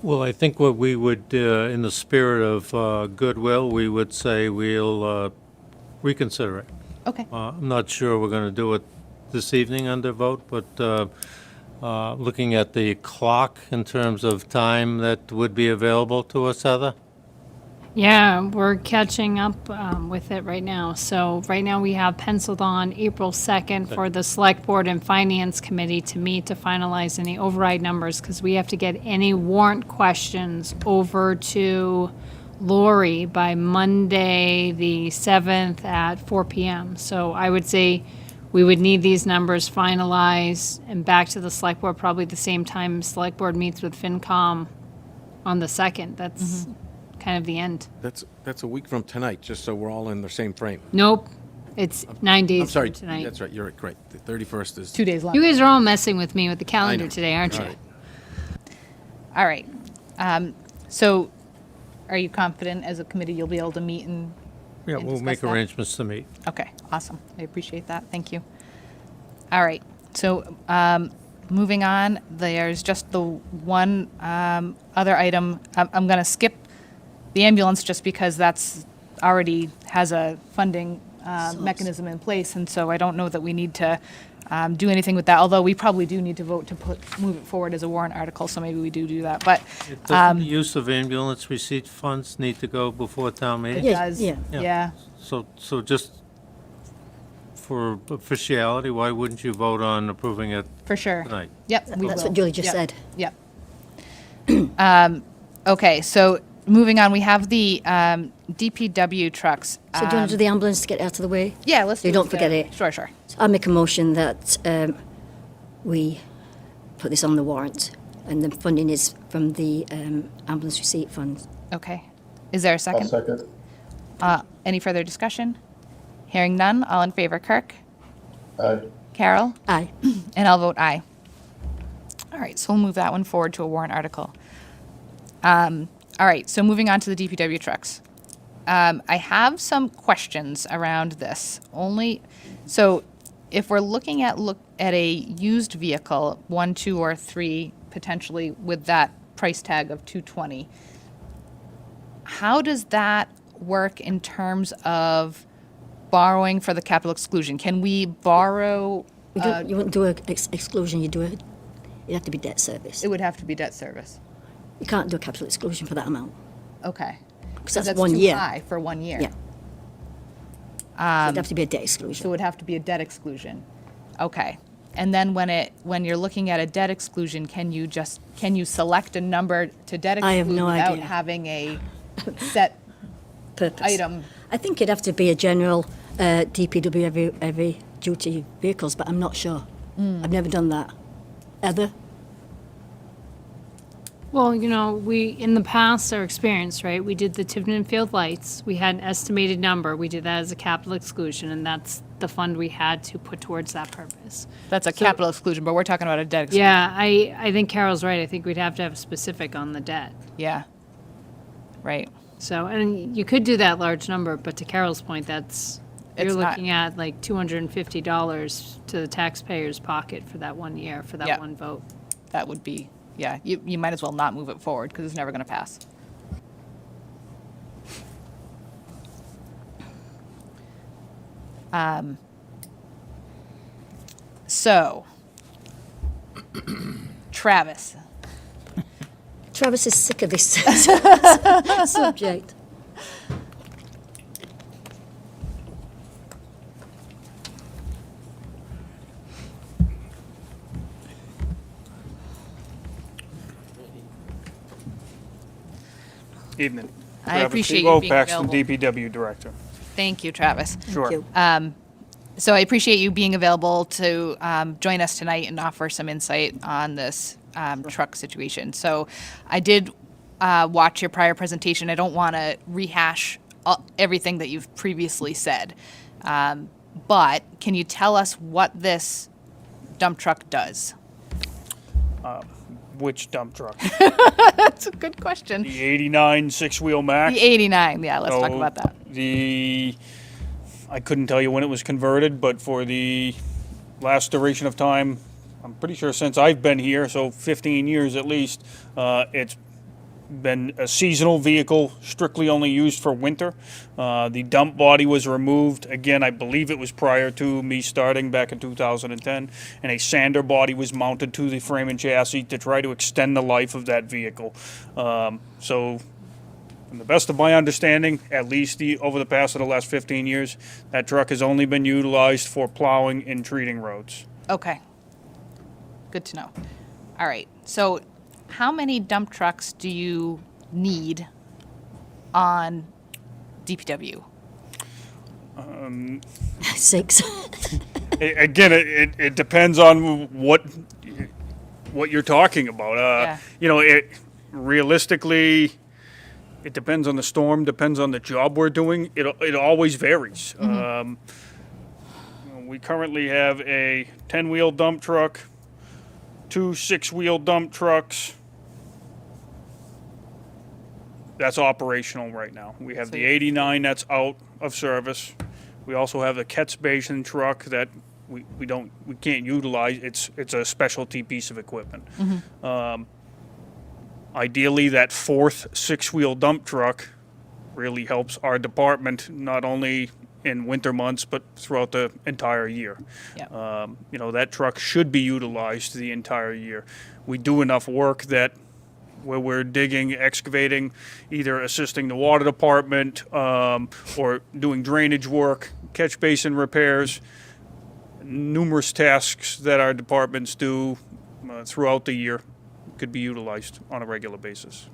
S7: Well, I think what we would, in the spirit of goodwill, we would say we'll reconsider it.
S2: Okay.
S7: I'm not sure we're going to do it this evening under vote, but looking at the clock in terms of time that would be available to us, Heather?
S8: Yeah, we're catching up with it right now. So right now we have penciled on April 2nd for the Select Board and Finance Committee to meet to finalize any override numbers because we have to get any warrant questions over to Lori by Monday, the 7th at 4 p.m. So I would say we would need these numbers finalized and back to the Select Board probably the same time Select Board meets with FinCom on the 2nd. That's kind of the end.
S9: That's a week from tonight, just so we're all in the same frame.
S8: Nope. It's 9 days
S9: I'm sorry,
S8: from tonight.
S9: that's right, you're right, the 31st is.
S2: 2 days long.
S8: You guys are all messing with me with the calendar
S9: know.
S8: today, aren't you?
S9: All right.
S2: All right. So are you confident as a committee you'll be able to meet and
S7: Yeah,
S2: and
S7: we'll make
S2: discuss that?
S7: arrangements to meet.
S2: Okay, awesome. I appreciate that. Thank you. All right. So moving on, there's just the one other item. I'm going to skip the ambulance just because that's already has a funding mechanism in place, and so I don't know that we need to do anything with that, although we probably do need to vote to move it forward as a warrant article, so maybe we do that. But
S7: Doesn't the use of ambulance receipt funds need to go before town
S2: it
S7: meeting?
S3: Yeah,
S2: does.
S3: yeah.
S2: Yeah.
S7: So just for officiality, why wouldn't you vote on approving it
S2: For sure.
S7: tonight?
S2: Yep, we
S3: That's
S2: will.
S3: what Julie just
S2: Yep,
S3: said.
S2: Yep. Okay, so moving on, we have the DPW trucks.
S3: So do you want to do the ambulance to get out of the way?
S2: Yeah, let's
S3: So you
S2: do
S3: don't forget it.
S2: Sure, sure.
S3: So I make a motion that we put this on the warrant, and the funding is from the ambulance receipt fund.
S2: Okay. Is there a
S4: I'll
S2: second?
S4: second.
S2: Any further discussion? Hearing none, all in favor, Kirk?
S4: Aye.
S2: Carol?
S3: Aye.
S2: And I'll vote aye. All right, so we'll move that one forward to a warrant article. All right, so moving on to the DPW trucks. I have some questions around this. So if we're looking at a used vehicle, 1, 2, or 3, potentially with that price tag of $220, how does that work in terms of borrowing for the capital exclusion? Can we borrow?
S3: You wouldn't do an exclusion, you do it. It'd have to be debt service.
S2: It would have to be debt service.
S3: You can't do a capital exclusion for that amount.
S2: Okay.
S3: Because that's
S2: too
S3: 1 year.
S2: high for 1 year.
S3: Yeah. So it'd have to be a debt
S2: So it
S3: exclusion.
S2: would have to be a debt exclusion. Okay. And then when you're looking at a debt exclusion, can you select a number to debt
S3: I have
S2: exclude
S3: no
S2: without
S3: idea.
S2: having a set
S3: Purpose.
S2: item?
S3: I think it'd have to be a general DPW heavy duty vehicles, but I'm not sure. I've never done that. Ever?
S8: Well, we, in the past, our experience, right, we did the Tiverton Field lights. We had an estimated number. We did that as a capital exclusion, and that's the fund we had to put towards that purpose.
S2: That's a capital exclusion, but we're talking about a debt exclusion.
S8: Yeah, I think Carol's right. I think we'd have to have a specific on the debt.
S2: Yeah. Right.
S8: So, and you could do that large number, but to Carol's point, you're
S2: It's not-
S8: looking at like $250 to the taxpayer's pocket for that 1 year, for that
S2: Yeah.
S8: one vote.
S2: That would be, yeah, you might as well not move it forward because it's never going to pass. So, Travis,
S3: Travis is sick of this subject.
S5: Evening.
S2: I
S5: Travis
S2: appreciate
S5: Tebow,
S2: you being
S5: Paxton
S2: available.
S5: DPW Director.
S2: Thank you, Travis.
S5: Sure.
S3: Thank you.
S2: So I appreciate you being available to join us tonight and offer some insight on this truck situation. So I did watch your prior presentation. I don't want to rehash everything that you've previously said. But can you tell us what this dump truck does?
S5: Which dump truck?
S2: That's a good question.
S5: The 89 six-wheel Mack?
S2: The 89, yeah, let's talk
S5: So
S2: about that.
S5: I couldn't tell you when it was converted, but for the last duration of time, I'm pretty sure since I've been here, so 15 years at least, it's been a seasonal vehicle, strictly only used for winter. The dump body was removed, again, I believe it was prior to me starting back in 2010, and a sander body was mounted to the frame and chassis to try to extend the life of that vehicle. So, from the best of my understanding, at least over the past of the last 15 years, that truck has only been utilized for plowing and treating roads.
S2: Okay. Good to know. All right. So, how many dump trucks do you need on DPW?
S3: 6.
S5: Again, it depends on what you're talking about.
S2: Yeah.
S5: Realistically, it depends on the storm, depends on the job we're doing. It always varies. We currently have a 10-wheel dump truck, 2 6-wheel dump trucks. That's operational right now. We have the 89 that's out of service. We also have the Ketz Basin truck that we can't utilize. It's a specialty piece of equipment. Ideally, that 4th 6-wheel dump truck really helps our department, not only in winter months, but throughout the entire year.
S2: Yeah.
S5: That truck should be utilized the entire year. We do enough work that where we're digging, excavating, either assisting the water department or doing drainage work, catch basin repairs, numerous tasks that our departments do throughout the year could be utilized on a regular basis.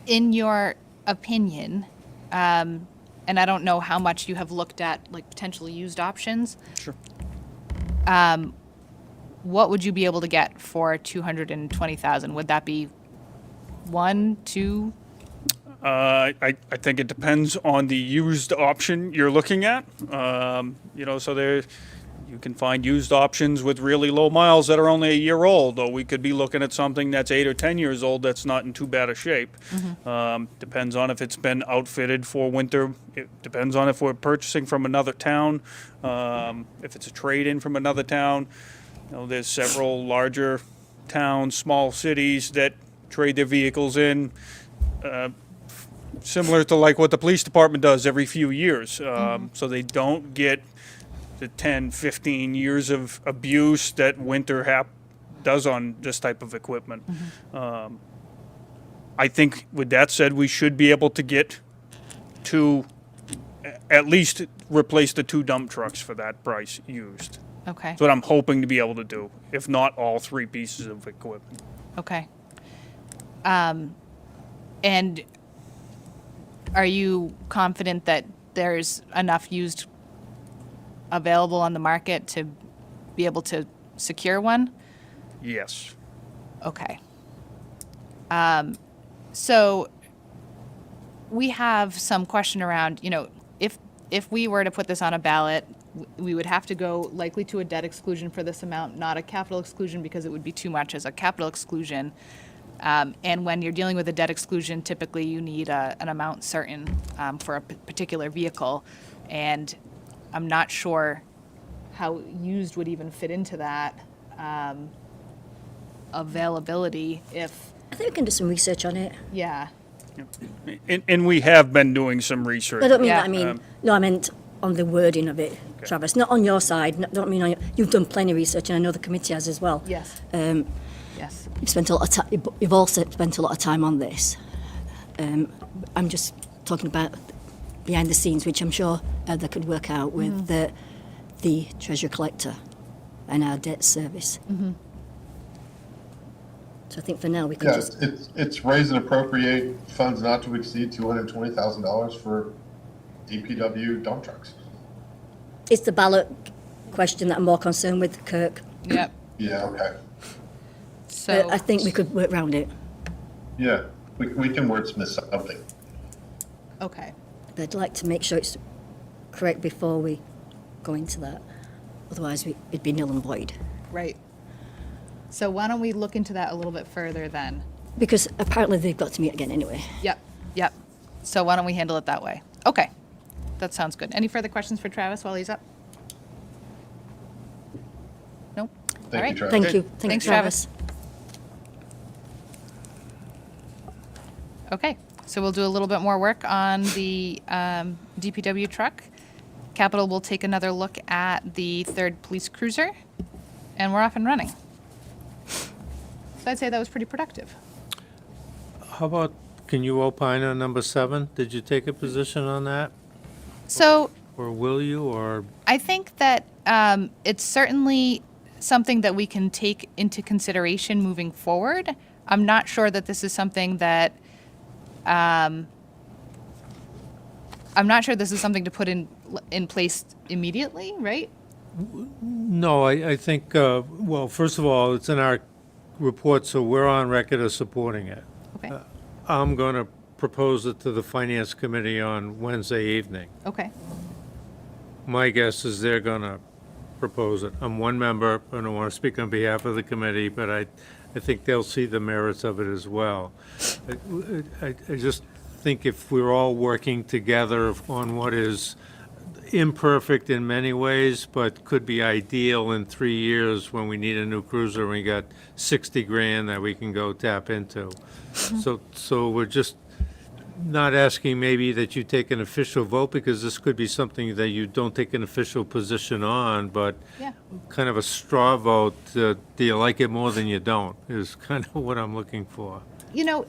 S2: In your opinion, and I don't know how much you have looked at like potentially used options.
S5: Sure.
S2: What would you be able to get for $220,000? Would that be 1, 2?
S5: I think it depends on the used option you're looking at. So there, you can find used options with really low miles that are only a year old, or we could be looking at something that's 8 or 10 years old that's not in too bad a shape. Depends on if it's been outfitted for winter. It depends on if we're purchasing from another town, if it's a trade-in from another town. There's several larger towns, small cities that trade their vehicles in, similar to like what the police department does every few years. So they don't get the 10, 15 years of abuse that winter does on this type of equipment. I think with that said, we should be able to get at least replace the 2 dump trucks for that price used.
S2: Okay,
S5: That's what I'm hoping to be able to do, if not all 3 pieces of equipment.
S2: okay. And are you confident that there's enough used available on the market to be able to secure one?
S5: Yes.
S2: Okay. So we have some question around, if we were to put this on a ballot, we would have to go likely to a debt exclusion for this amount, not a capital exclusion because it would be too much as a capital exclusion. And when you're dealing with a debt exclusion, typically you need an amount certain for a particular vehicle. And I'm not sure how used would even fit into that availability if,
S3: I think we can do some research on it.
S2: yeah.
S5: And we have been doing some research.
S3: I don't mean
S2: Yeah.
S3: that, no, I meant on the wording of it, Travis, not on your side, don't mean on your, you've done plenty of research, and I know the committee has as well.
S2: Yes. Yes.
S3: You've spent a lot of time, you've all spent a lot of time on this. I'm just talking about behind the scenes, which I'm sure they could work out with the treasure collector and our debt service. So I think for now we can
S4: Yeah,
S3: just,
S4: it's raise and appropriate funds not to exceed $220,000 for DPW dump trucks.
S3: it's the ballot question that I'm more concerned with, Kirk.
S2: Yep.
S4: Yeah, okay.
S2: So
S3: I think we could work around it.
S4: Yeah, we can wordsmith something.
S2: okay.
S3: But I'd like to make sure it's correct before we go into that. Otherwise, it'd be nil and void.
S2: Right. So why don't we look into that a little bit further then?
S3: Because apparently they've got to meet again anyway.
S2: Yep. Yep. So why don't we handle it that way? Okay. That sounds good. Any further questions for Travis while he's up? Nope. All
S4: Thank
S2: right.
S4: you, Travis.
S3: Thank you. Thank
S2: Thanks,
S3: you,
S2: Travis. Okay, so we'll do a little bit more work on the DPW truck. Capital will take another look at the 3rd police cruiser, and we're off and running. So I'd say that was pretty productive.
S7: How about, can you opine on number 7? Did you take a position on that?
S2: So
S7: Or will you, or?
S2: I think that it's certainly something that we can take into consideration moving forward. I'm not sure that this is something that I'm not sure this is something to put in place immediately, right?
S7: No, I think, well, first of all, it's in our report, so we're on record as supporting it.
S2: Okay.
S7: I'm going to propose it to the Finance Committee on Wednesday evening.
S2: Okay.
S7: My guess is they're going to propose it. I'm one member, I don't want to speak on behalf of the committee, but I think they'll see the merits of it as well. I just think if we're all working together on what is imperfect in many ways, but could be ideal in 3 years when we need a new cruiser, and we got 60 grand that we can go tap into. So we're just not asking maybe that you take an official vote, because this could be something that you don't take an official position on, but
S2: Yeah.
S7: kind of a straw vote, do you like it more than you don't, is kind of what I'm looking for.
S2: You know,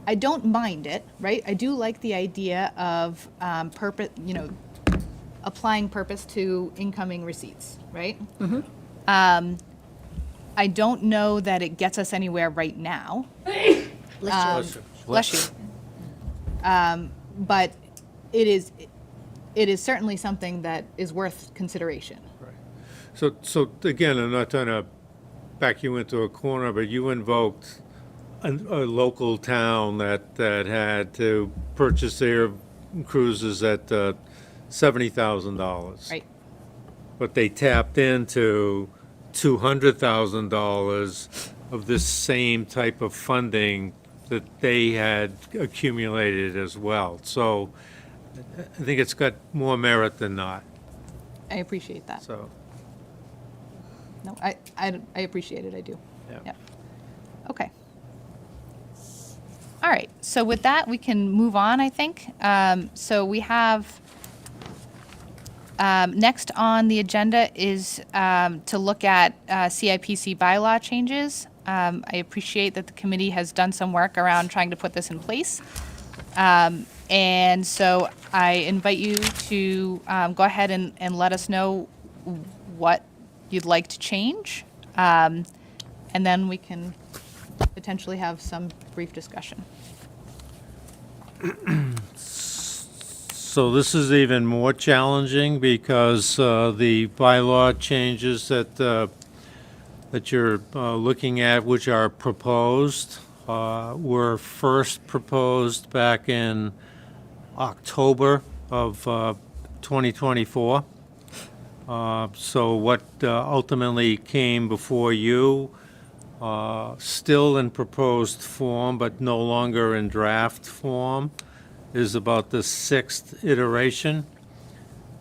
S2: I don't mind it, right? I do like the idea of purpose, applying purpose to incoming receipts, right? I don't know that it gets us anywhere right now.
S3: Bless you.
S2: Bless you. But it is certainly something that is worth consideration.
S7: So again, I'm not trying to back you into a corner, but you invoked a local town that had to purchase their cruises at $70,000.
S2: Right.
S7: But they tapped into $200,000 of this same type of funding that they had accumulated as well. So I think it's got more merit than not,
S2: I appreciate that.
S7: so.
S2: No, I appreciate it, I do.
S7: Yeah.
S2: Yep. Okay. All right, so with that, we can move on, I think. So we have, next on the agenda is to look at CIPC bylaw changes. I appreciate that the committee has done some work around trying to put this in place. And so I invite you to go ahead and let us know what you'd like to change, and then we can potentially have some brief discussion.
S7: So this is even more challenging because the bylaw changes that you're looking at, which are proposed, were first proposed back in October of 2024. So what ultimately came before you, still in proposed form, but no longer in draft form, is about the 6th iteration.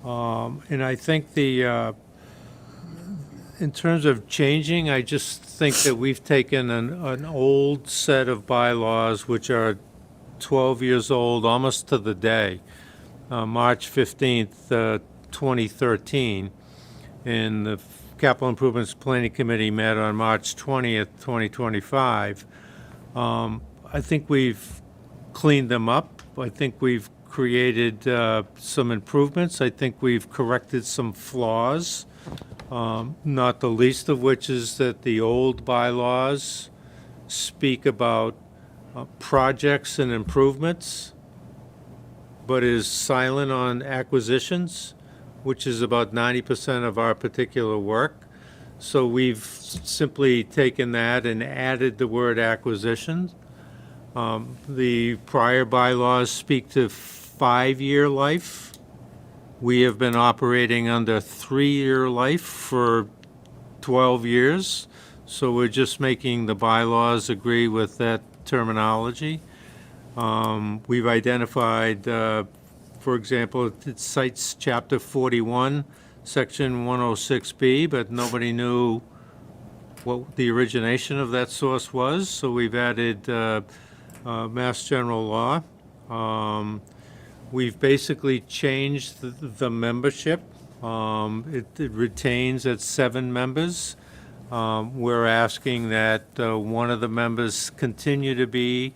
S7: And I think in terms of changing, I just think that we've taken an old set of bylaws, which are 12 years old, almost to the day, March 15th, 2013, and the Capital Improvements Planning Committee met on March 20th, 2025. I think we've cleaned them up. I think we've created some improvements. I think we've corrected some flaws, not the least of which is that the old bylaws speak about projects and improvements, but is silent on acquisitions, which is about 90% of our particular work. So we've simply taken that and added the word acquisition. The prior bylaws speak to 5-year life. We have been operating under 3-year life for 12 years. So we're just making the bylaws agree with that terminology. We've identified, for example, it cites Chapter 41, Section 106B, but nobody knew what the origination of that source was. So we've added Mass General Law. We've basically changed the membership. It retains at 7 members. We're asking that one of the members continue to be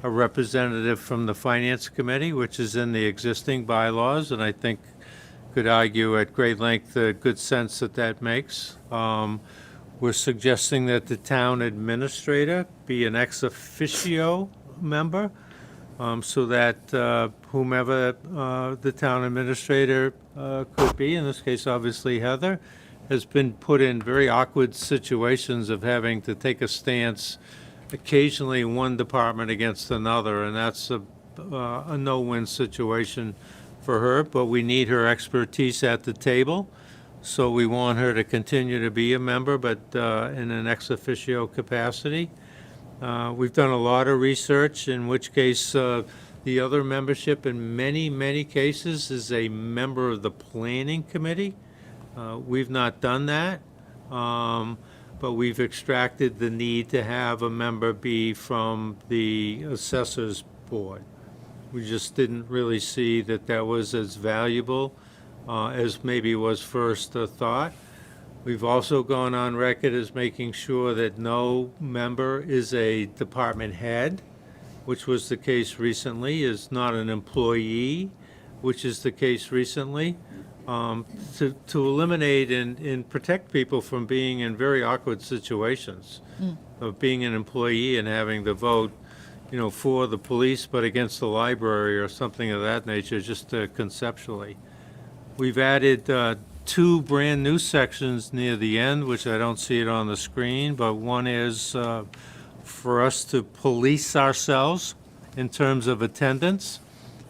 S7: a representative from the Finance Committee, which is in the existing bylaws, and I think could argue at great length the good sense that makes. We're suggesting that the town administrator be an ex officio member, so that whomever the town administrator could be, in this case obviously Heather, has been put in very awkward situations of having to take a stance occasionally one department against another, and that's a no-win situation for her, but we need her expertise at the table, so we want her to continue to be a member, but in an ex officio capacity. We've done a lot of research, in which case the other membership in many, many cases is a member of the Planning Committee. We've not done that. But we've extracted the need to have a member be from the Assessors Board. We just didn't really see that that was as valuable as maybe was first thought. We've also gone on record as making sure that no member is a department head, which was the case recently, is not an employee, which is the case recently. To eliminate and protect people from being in very awkward situations of being an employee and having to vote, for the police but against the library or something of that nature, just conceptually. We've added 2 brand new sections near the end, which I don't see it on the screen, but one is for us to police ourselves in terms of attendance.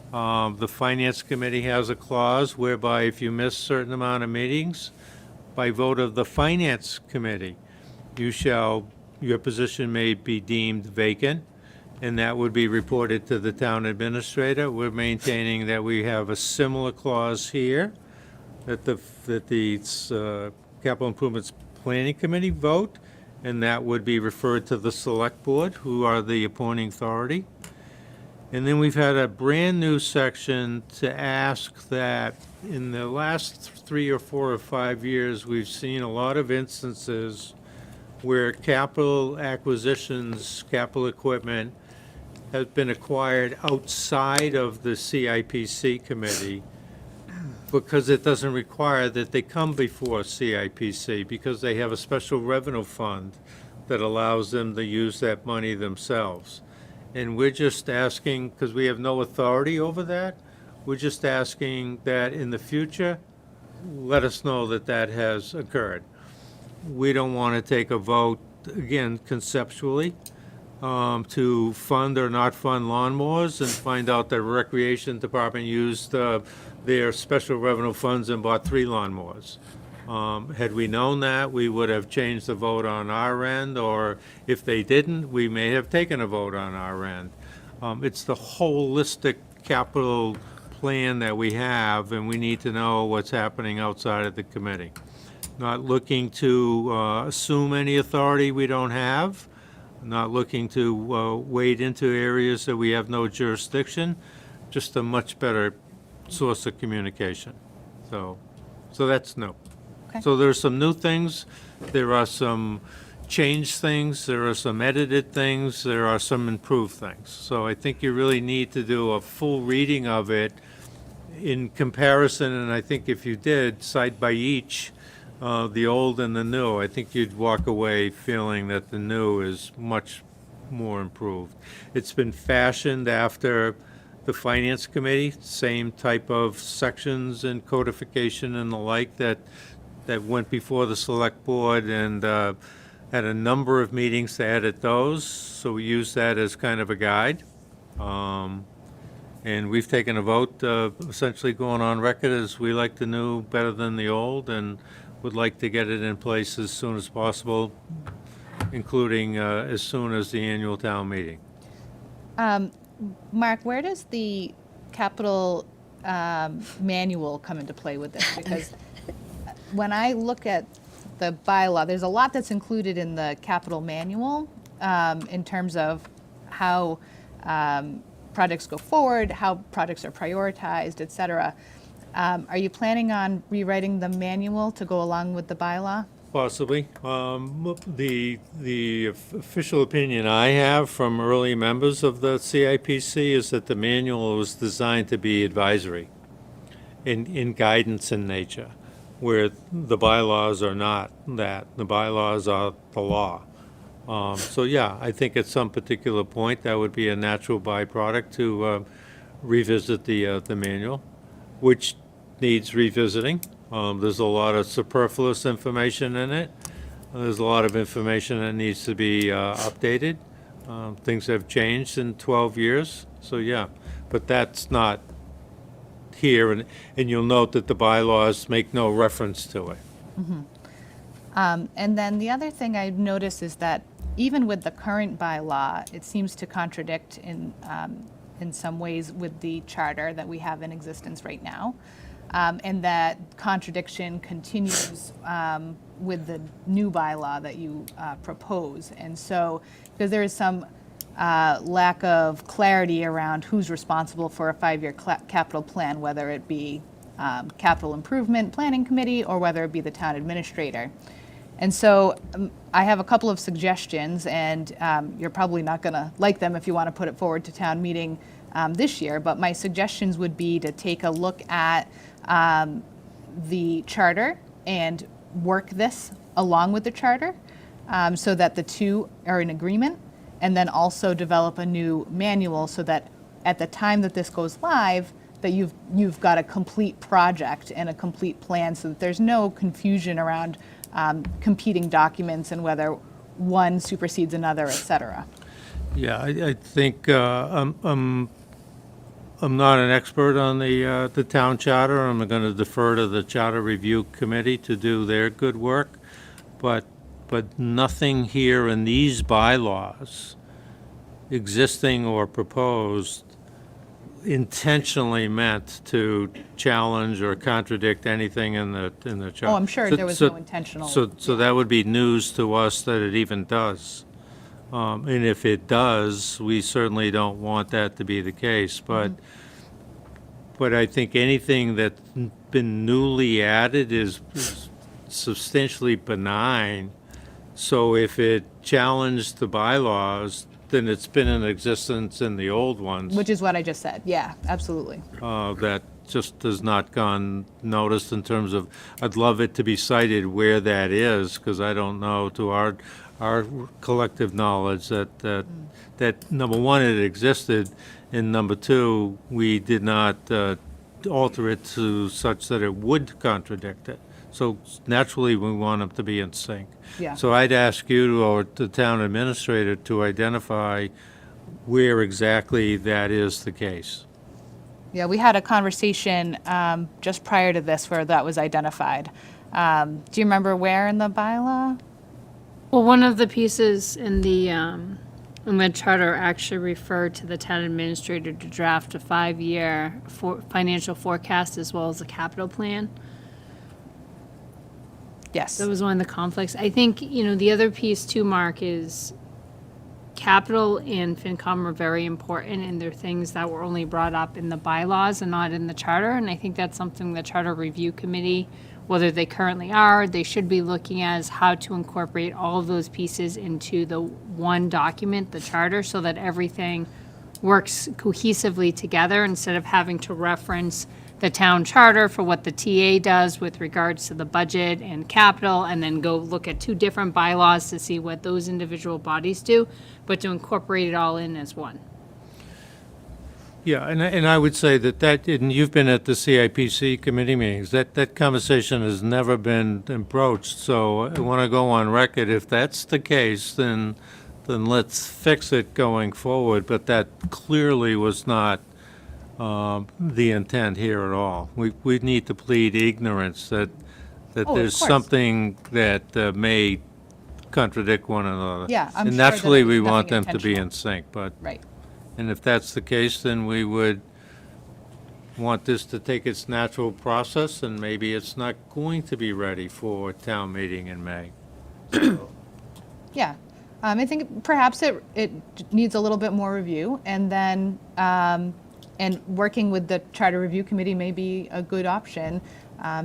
S7: The Finance Committee has a clause whereby if you miss a certain amount of meetings, by vote of the Finance Committee, your position may be deemed vacant, and that would be reported to the town administrator. We're maintaining that we have a similar clause here, that the Capital Improvements Planning Committee vote, and that would be referred to the Select Board, who are the appointing authority. And then we've had a brand-new section to ask that in the last 3 or 4 or 5 years, we've seen a lot of instances where capital acquisitions, capital equipment, has been acquired outside of the CIPC committee because it doesn't require that they come before CIPC, because they have a special revenue fund that allows them to use that money themselves. And we're just asking, because we have no authority over that, we're just asking that in the future, let us know that that has occurred. We don't want to take a vote, again, conceptually, to fund or not fund lawnmowers and find out the Recreation Department used their special revenue funds and bought 3 lawnmowers. Had we known that, we would have changed the vote on our end, or if they didn't, we may have taken a vote on our end. It's the holistic capital plan that we have, and we need to know what's happening outside of the committee. Not looking to assume any authority we don't have, not looking to wade into areas that we have no jurisdiction, just a much better source of communication. So that's new.
S2: Okay.
S7: So there's some new things, there are some changed things, there are some edited things, there are some improved things. So I think you really need to do a full reading of it in comparison, and I think if you did, side by each, the old and the new, I think you'd walk away feeling that the new is much more improved. It's been fashioned after the Finance Committee, same type of sections and codification and the like that went before the Select Board, and had a number of meetings to edit those, so we use that as kind of a guide. And we've taken a vote, essentially going on record as we like the new better than the old, and would like to get it in place as soon as possible, including as soon as the annual town meeting.
S2: Mark, where does the capital manual come into play with this? Because when I look at the bylaw, there's a lot that's included in the capital manual in terms of how projects go forward, how projects are prioritized, et cetera. Are you planning on rewriting the manual to go along with the bylaw?
S7: Possibly. The official opinion I have from early members of the CIPC is that the manual was designed to be advisory, in guidance in nature, where the bylaws are not that. The bylaws are the law. So yeah, I think at some particular point, that would be a natural byproduct to revisit the manual, which needs revisiting. There's a lot of superfluous information in it. There's a lot of information that needs to be updated. Things have changed in 12 years, so yeah. But that's not here, and you'll note that the bylaws make no reference to it.
S2: And then the other thing I've noticed is that even with the current bylaw, it seems to contradict in some ways with the charter that we have in existence right now. And that contradiction continues with the new bylaw that you propose. And so, because there is some lack of clarity around who's responsible for a 5-year capital plan, whether it be capital improvement planning committee or whether it be the town administrator. And so I have a couple of suggestions, and you're probably not going to like them if you want to put it forward to town meeting this year, but my suggestions would be to take a look at the charter and work this along with the charter so that the two are in agreement, and then also develop a new manual so that at the time that this goes live, that you've got a complete project and a complete plan so that there's no confusion around competing documents and whether one supersedes another, et cetera.
S7: Yeah, I think I'm not an expert on the town charter. I'm going to defer to the Charter Review Committee to do their good work, but nothing here in these bylaws, existing or proposed, intentionally meant to challenge or contradict anything in the charter.
S2: Oh, I'm sure there was no intentional.
S7: So that would be news to us that it even does. And if it does, we certainly don't want that to be the case. But I think anything that's been newly added is substantially benign. So if it challenged the bylaws, then it's been in existence in the old ones.
S2: Which is what I just said. Yeah, absolutely.
S7: That just has not gone noticed in terms of, I'd love it to be cited where that is, because I don't know, to our collective knowledge, that number one, it existed, and number two, we did not alter it to such that it would contradict it. So naturally, we want them to be in sync.
S2: Yeah.
S7: So I'd ask you or the town administrator to identify where exactly that is the case.
S2: Yeah, we had a conversation just prior to this where that was identified. Do you remember where in the bylaw?
S8: Well, one of the pieces in the charter actually referred to the town administrator to draft a 5-year financial forecast as well as a capital plan.
S2: Yes.
S8: That was one of the conflicts. I think, the other piece too, Mark, is capital and FinCom are very important, and they're things that were only brought up in the bylaws and not in the charter. And I think that's something the Charter Review Committee, whether they currently are, they should be looking at is how to incorporate all of those pieces into the one document, the charter, so that everything works cohesively together instead of having to reference the town charter for what the TA does with regards to the budget and capital, and then go look at 2 different bylaws to see what those individual bodies do, but to incorporate it all in as one.
S7: Yeah, and I would say that, and you've been at the CIPC committee meetings, that conversation has never been broached, so I want to go on record, if that's the case, then let's fix it going forward, but that clearly was not the intent here at all. We need to plead ignorance that
S2: of
S7: there's
S2: course.
S7: something that may contradict one another.
S2: Yeah, I'm
S7: And
S2: sure that
S7: naturally,
S2: it's
S7: we want
S2: nothing
S7: them to be in
S2: intentional.
S7: sync, but.
S2: Right.
S7: And if that's the case, then we would want this to take its natural process, and maybe it's not going to be ready for town meeting in May.
S2: Yeah. I think perhaps it needs a little bit more review, and then, and working with the Charter Review Committee may be a good option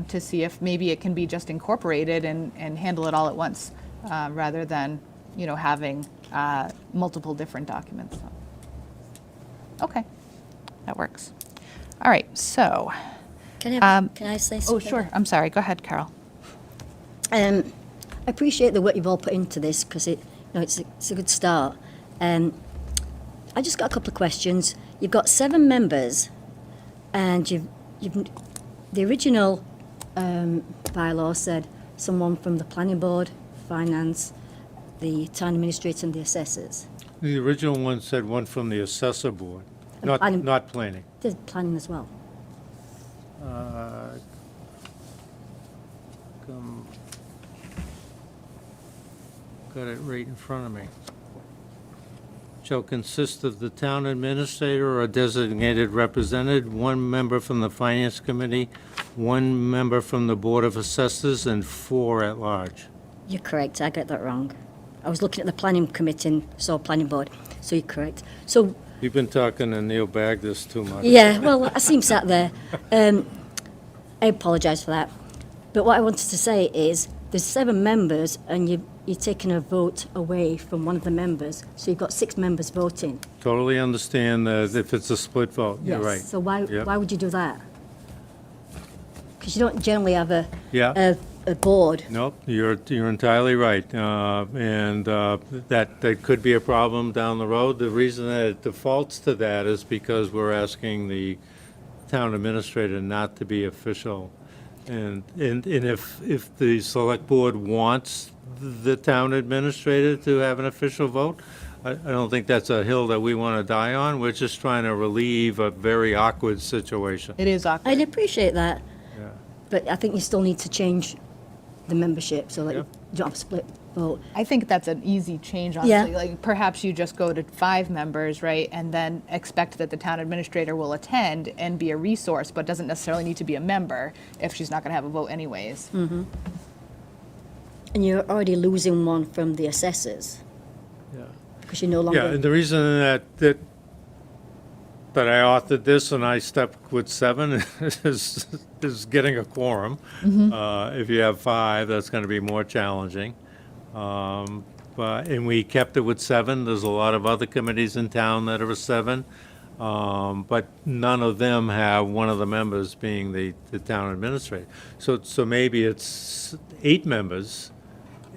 S2: to see if maybe it can be just incorporated and handle it all at once, rather than, having multiple different documents. Okay, that works. All right, so,
S3: Can I say
S2: oh,
S3: something?
S2: sure, I'm sorry, go ahead, Carol.
S3: I appreciate the work you've all put into this because it's a good start. I just got a couple of questions. You've got 7 members, and you've the original bylaw said someone from the planning board, finance, the town administrator, and the assessors.
S7: The original one said one from the assessor board, not planning.
S3: There's planning as well.
S7: Got it right in front of me. Shall consist of the town administrator or a designated representative, 1 member from the finance committee, 1 member from the board of assessors, and 4 at large.
S3: You're correct. I got that wrong. I was looking at the planning committee and saw planning board, so you're correct. So,
S7: You've been talking to Neil Bagdis too much.
S3: yeah, well, I see him sat there. I apologise for that. But what I wanted to say is there's 7 members, and you're taking a vote away from one of the members, so you've got 6 members voting.
S7: Totally understand that if it's a split vote, you're right.
S3: So why
S7: Yep.
S3: would you do that? Because you don't generally have
S7: Yeah.
S3: a board.
S7: Nope, you're entirely right, and that could be a problem down the road. The reason that it defaults to that is because we're asking the town administrator not to be official, and if the select board wants the town administrator to have an official vote, I don't think that's a hill that we want to die on. We're just trying to relieve a very awkward situation.
S2: It is awkward.
S3: I'd appreciate that,
S7: Yeah.
S3: but I think you still need to change the membership so that
S7: Yep.
S3: you don't have a split vote.
S2: I think that's an easy change,
S3: Yeah.
S2: honestly. Like, perhaps you just go to 5 members, right, and then expect that the town administrator will attend and be a resource, but doesn't necessarily need to be a member if she's not going to have a vote anyways.
S3: And you're already losing one from the assessors,
S7: Yeah.
S3: because you're no
S7: Yeah,
S3: longer,
S7: and the reason that I authored this and I stepped with 7 is getting a quorum. If you have 5, that's going to be more challenging. And we kept it with 7. There's a lot of other committees in town that are 7. But none of them have one of the members being the town administrator. So maybe it's 8 members,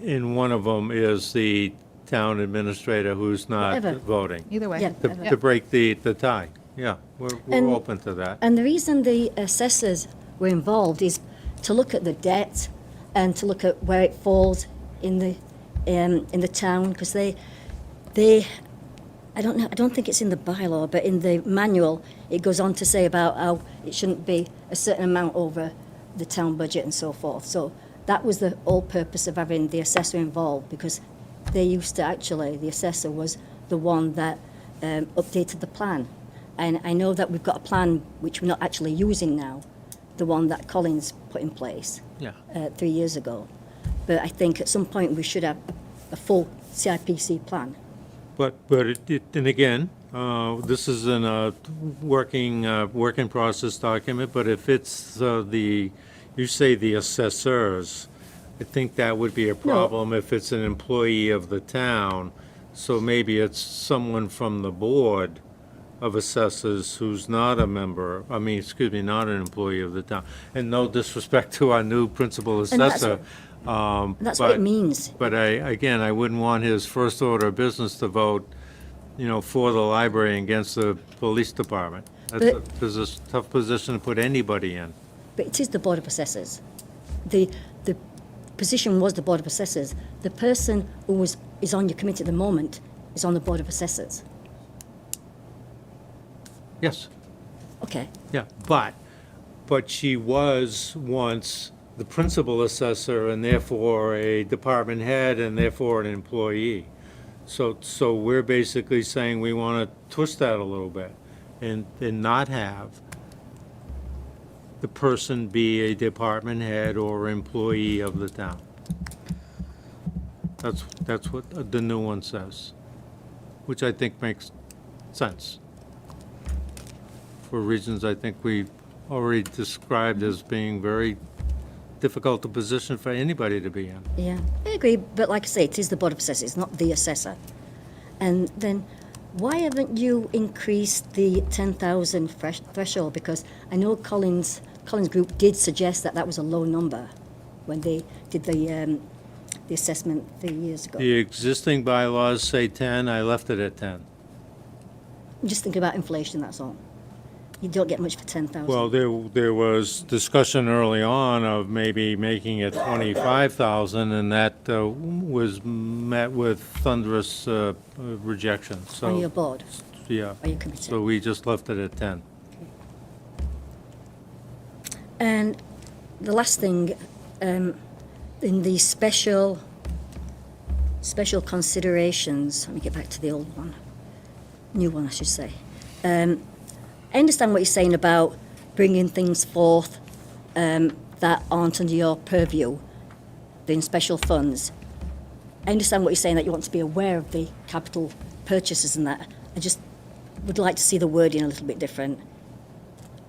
S7: and one of them is the town administrator who's not
S3: Whatever.
S7: voting.
S2: Either way.
S3: Yeah.
S7: To break the tie. Yeah, we're
S3: And-
S7: open to that.
S3: And the reason the assessors were involved is to look at the debt and to look at where it falls in the town, because they I don't know, I don't think it's in the bylaw, but in the manual it goes on to say about how it shouldn't be a certain amount over the town budget and so forth. So that was the whole purpose of having the assessor involved, because they used to actually, the assessor was the one that updated the plan. And I know that we've got a plan which we're not actually using now, the one that Collins put in place
S7: Yeah.
S3: 3 years ago. But I think at some point we should have a full CIPC plan.
S7: But and again, this is in a work in process document, but if it's you say the assessors, I think that would be a problem if it's an employee of the town. So maybe it's someone from the board of assessors who's not a member, not an employee of the town. And no disrespect to our new principal
S3: And that's
S7: assessor.
S3: That's what it means.
S7: But I wouldn't want his first order of business to vote, for the library against the police department. That's a tough position to put anybody in.
S3: But it is the Board of Assessors. The position was the Board of Assessors. The person who is on your committee at the moment is on the Board of Assessors.
S7: Yes,
S3: Okay.
S7: yeah, but she was once the principal assessor and therefore a department head and therefore an employee. So we're basically saying we want to twist that a little bit and not have the person be a department head or employee of the town. That's what the new one says, which I think makes sense. For reasons I think we already described as being very difficult a position for anybody to be in.
S3: Yeah, I agree. But like I say, it is the Board of Assessors, not the assessor. And then why haven't you increased the 10,000 threshold? Because I know Collins Group did suggest that was a low number when they did the assessment 3 years ago.
S7: The existing bylaws say 10, I left it at 10.
S3: I'm just thinking about inflation, that's all. You don't get much for 10,000.
S7: Well, there was discussion early on of maybe making it 25,000, and that was met with thunderous rejection,
S3: On your
S7: so,
S3: board,
S7: yeah.
S3: or your committee.
S7: So we just left it at 10.
S3: And the last thing, in the special considerations, let me get back to the old one, new one, I should say. I understand what you're saying about bringing things forth that aren't under your purview, in special funds. I understand what you're saying, that you want to be aware of the capital purchases and that. I just would like to see the wording a little bit different,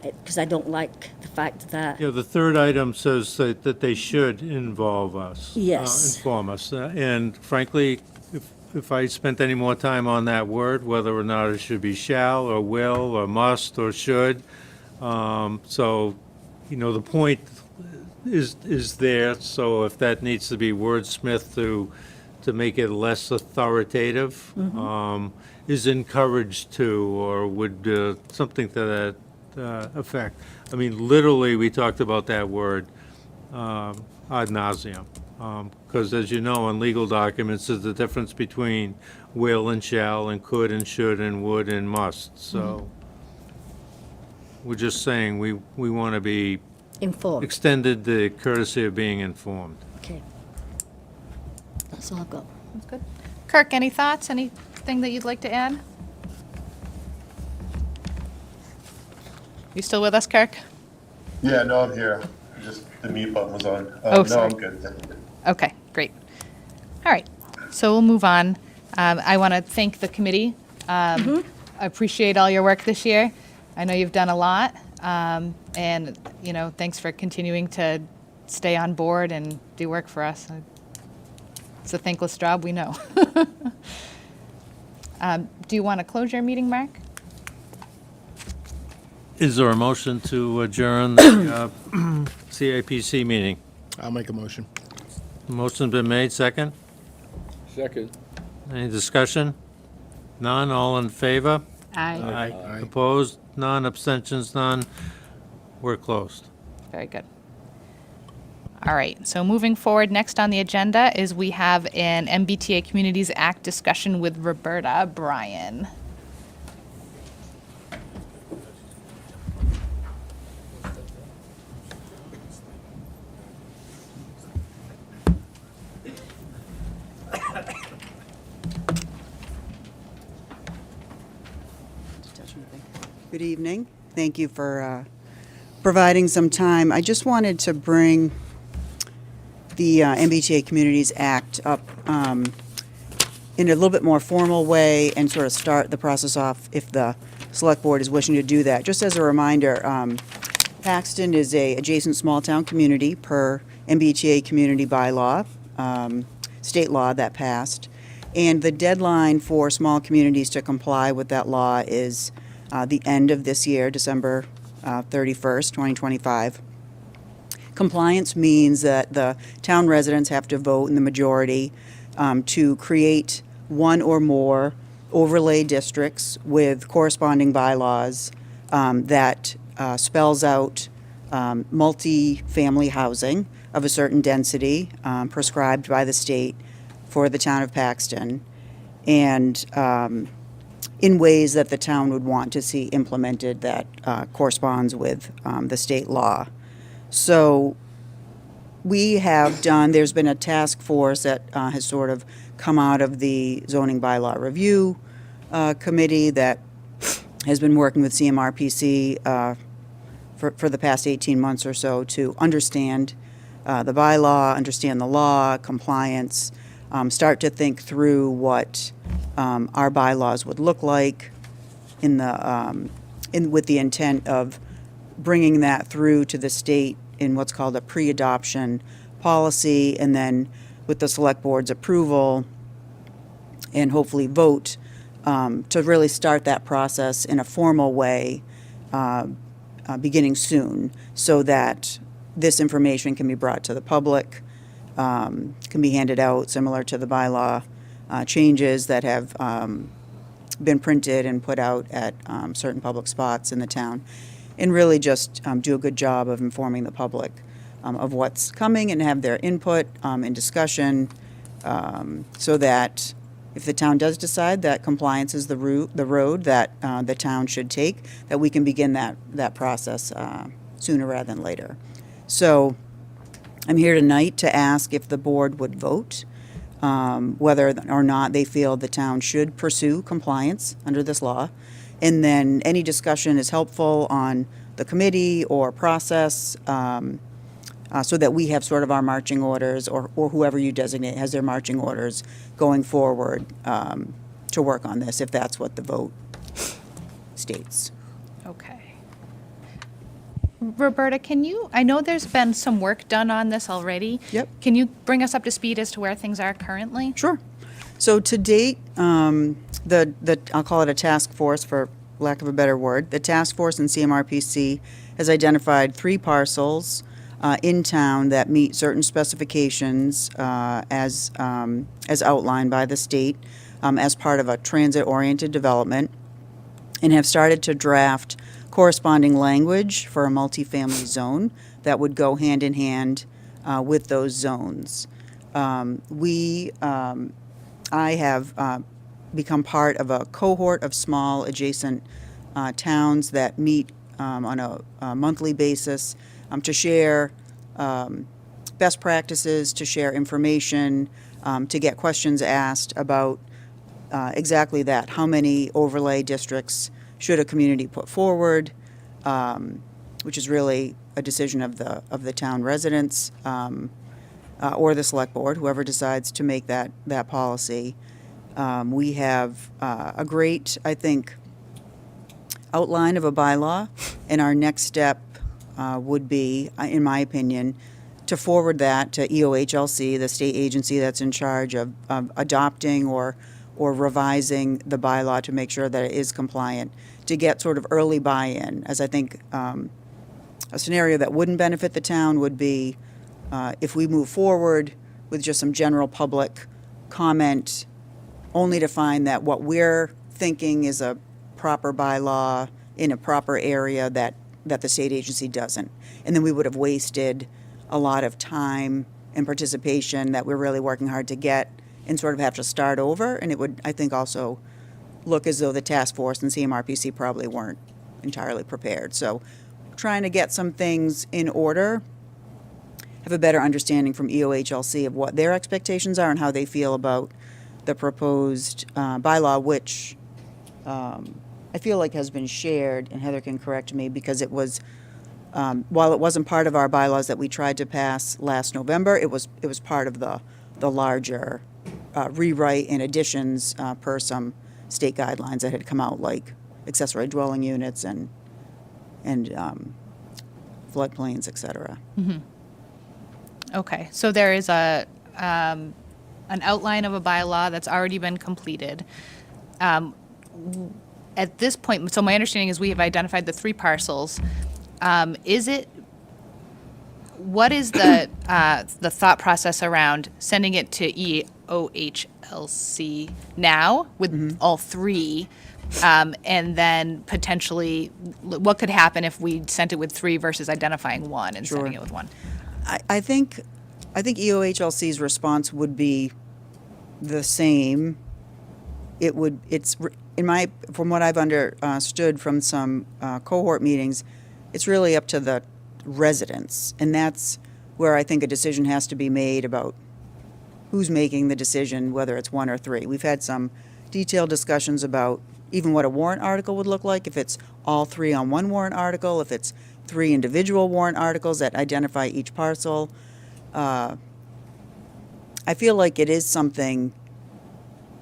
S3: because I don't like the fact that,
S7: Yeah, the third item says that they should involve us.
S3: Yes.
S7: Inform us. And frankly, if I spent any more time on that word, whether or not it should be shall or will or must or should, the point is there, so if that needs to be wordsmithed to make it less authoritative, is encouraged to, or would, something to that effect. I mean, literally, we talked about that word ad nauseum. Because as you know, in legal documents, there's the difference between will and shall and could and should and would and must. So we're just saying we want to be
S3: informed.
S7: extended the courtesy of being informed.
S3: Okay. That's all I've got.
S2: That's good. Kirk, any thoughts? Anything that you'd like to add? You still with us, Kirk?
S4: Yeah, no, I'm here. Just the mute button was on.
S2: Oh,
S4: No,
S2: sorry.
S4: I'm good. Thank you.
S2: Okay, great. All right, so we'll move on. I want to thank the committee. I appreciate all your work this year. I know you've done a lot, and, thanks for continuing to stay on board and do work for us. It's a thankless job, we know. Do you want to close your meeting, Mark?
S7: Is there a motion to adjourn the CAPC meeting?
S12: I'll make a motion.
S7: Motion's been made, second?
S1: Second.
S7: Any discussion? None, all in favor?
S8: Aye.
S12: Aye.
S7: Opposed? None, abstentions, none. We're closed.
S2: Very good. All right, so moving forward, next on the agenda is we have an MBTA Communities Act discussion with Roberta Bryan.
S13: Good evening. Thank you for providing some time. I just wanted to bring the MBTA Communities Act up in a little bit more formal way and sort of start the process off if the Select Board is wishing to do that. Just as a reminder, Paxton is a adjacent small town community per MBTA community bylaw, state law that passed. And the deadline for small communities to comply with that law is the end of this year, December 31st, 2025. Compliance means that the town residents have to vote in the majority to create one or more overlay districts with corresponding bylaws that spells out multi-family housing of a certain density prescribed by the state for the town of Paxton, and in ways that the town would want to see implemented that corresponds with the state law. So there's been a task force that has sort of come out of the zoning bylaw review committee that has been working with CMRPC for the past 18 months or so to understand the bylaw, understand the law, compliance, start to think through what our bylaws would look like with the intent of bringing that through to the state in what's called a pre-adoption policy, and then with the Select Board's approval and hopefully vote to really start that process in a formal way beginning soon, so that this information can be brought to the public, can be handed out similar to the bylaw changes that have been printed and put out at certain public spots in the town, and really just do a good job of informing the public of what's coming and have their input and discussion, so that if the town does decide that compliance is the road that the town should take, that we can begin that process sooner rather than later. So I'm here tonight to ask if the board would vote whether or not they feel the town should pursue compliance under this law. And then any discussion is helpful on the committee or process, so that we have sort of our marching orders, or whoever you designate has their marching orders going forward to work on this, if that's what the vote states.
S2: Okay. Roberta, I know there's been some work done on this already.
S13: Yep.
S2: Can you bring us up to speed as to where things are currently?
S13: Sure. So to date, I'll call it a task force for lack of a better word. The task force in CMRPC has identified 3 parcels in town that meet certain specifications as outlined by the state as part of a transit-oriented development, and have started to draft corresponding language for a multifamily zone that would go hand in hand with those zones. I have become part of a cohort of small adjacent towns that meet on a monthly basis to share best practices, to share information, to get questions asked about exactly that. How many overlay districts should a community put forward, which is really a decision of the town residents or the Select Board, whoever decides to make that policy. We have a great, I think, outline of a bylaw, and our next step would be, in my opinion, to forward that to EOHLC, the state agency that's in charge of adopting or or revising the bylaw to make sure that it is compliant, to get sort of early buy-in, as I think a scenario that wouldn't benefit the town would be if we move forward with just some general public comment, only to find that what we're thinking is a proper bylaw in a proper area that the state agency doesn't. And then we would have wasted a lot of time and participation that we're really working hard to get and sort of have to start over. And it would, I think, also look as though the task force and CMRPC probably weren't entirely prepared. So trying to get some things in order, have a better understanding from EOHLC of what their expectations are and how they feel about the proposed bylaw, which I feel like has been shared, and Heather can correct me, because it was, while it wasn't part of our bylaws that we tried to pass last November, it was part of the larger rewrite and additions per some state guidelines that had come out, like accessory dwelling units and floodplains, et cetera.
S2: Okay, so there is an outline of a bylaw that's already been completed. At this point, so my understanding is we have identified the 3 parcels. What is the thought process around sending it to EOHLC now with all 3? And then potentially, what could happen if we sent it with 3 versus identifying 1 and sending it with 1?
S13: I think EOHLC's response would be the same. From what I've understood from some cohort meetings, it's really up to the residents, and that's where I think a decision has to be made about who's making the decision, whether it's 1 or 3. We've had some detailed discussions about even what a warrant article would look like, if it's all 3 on one warrant article, if it's 3 individual warrant articles that identify each parcel. I feel like it is something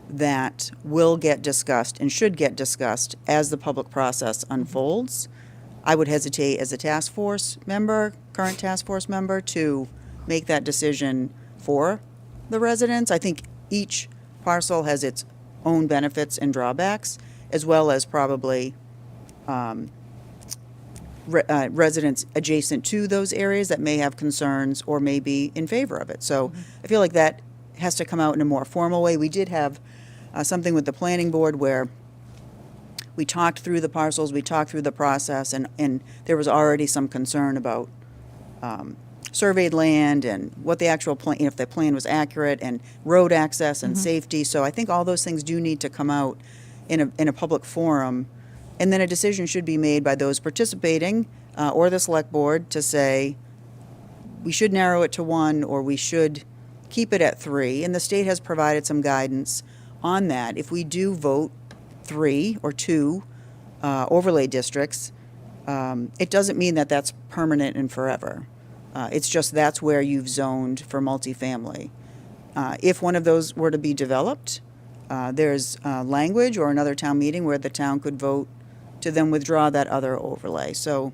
S13: that will get discussed and should get discussed as the public process unfolds. I would hesitate as a task force member, current task force member, to make that decision for the residents. I think each parcel has its own benefits and drawbacks, as well as probably residents adjacent to those areas that may have concerns or may be in favor of it. So I feel like that has to come out in a more formal way. We did have something with the planning board where we talked through the parcels, we talked through the process, and there was already some concern about surveyed land and what the actual plan, if the plan was accurate, and road access and safety. So I think all those things do need to come out in a public forum, and then a decision should be made by those participating or the select board to say we should narrow it to 1 or we should keep it at 3. And the state has provided some guidance on that. If we do vote 3 or 2 overlay districts, it doesn't mean that that's permanent and forever. It's just that's where you've zoned for multifamily. If one of those were to be developed, there's language or another town meeting where the town could vote to then withdraw that other overlay. So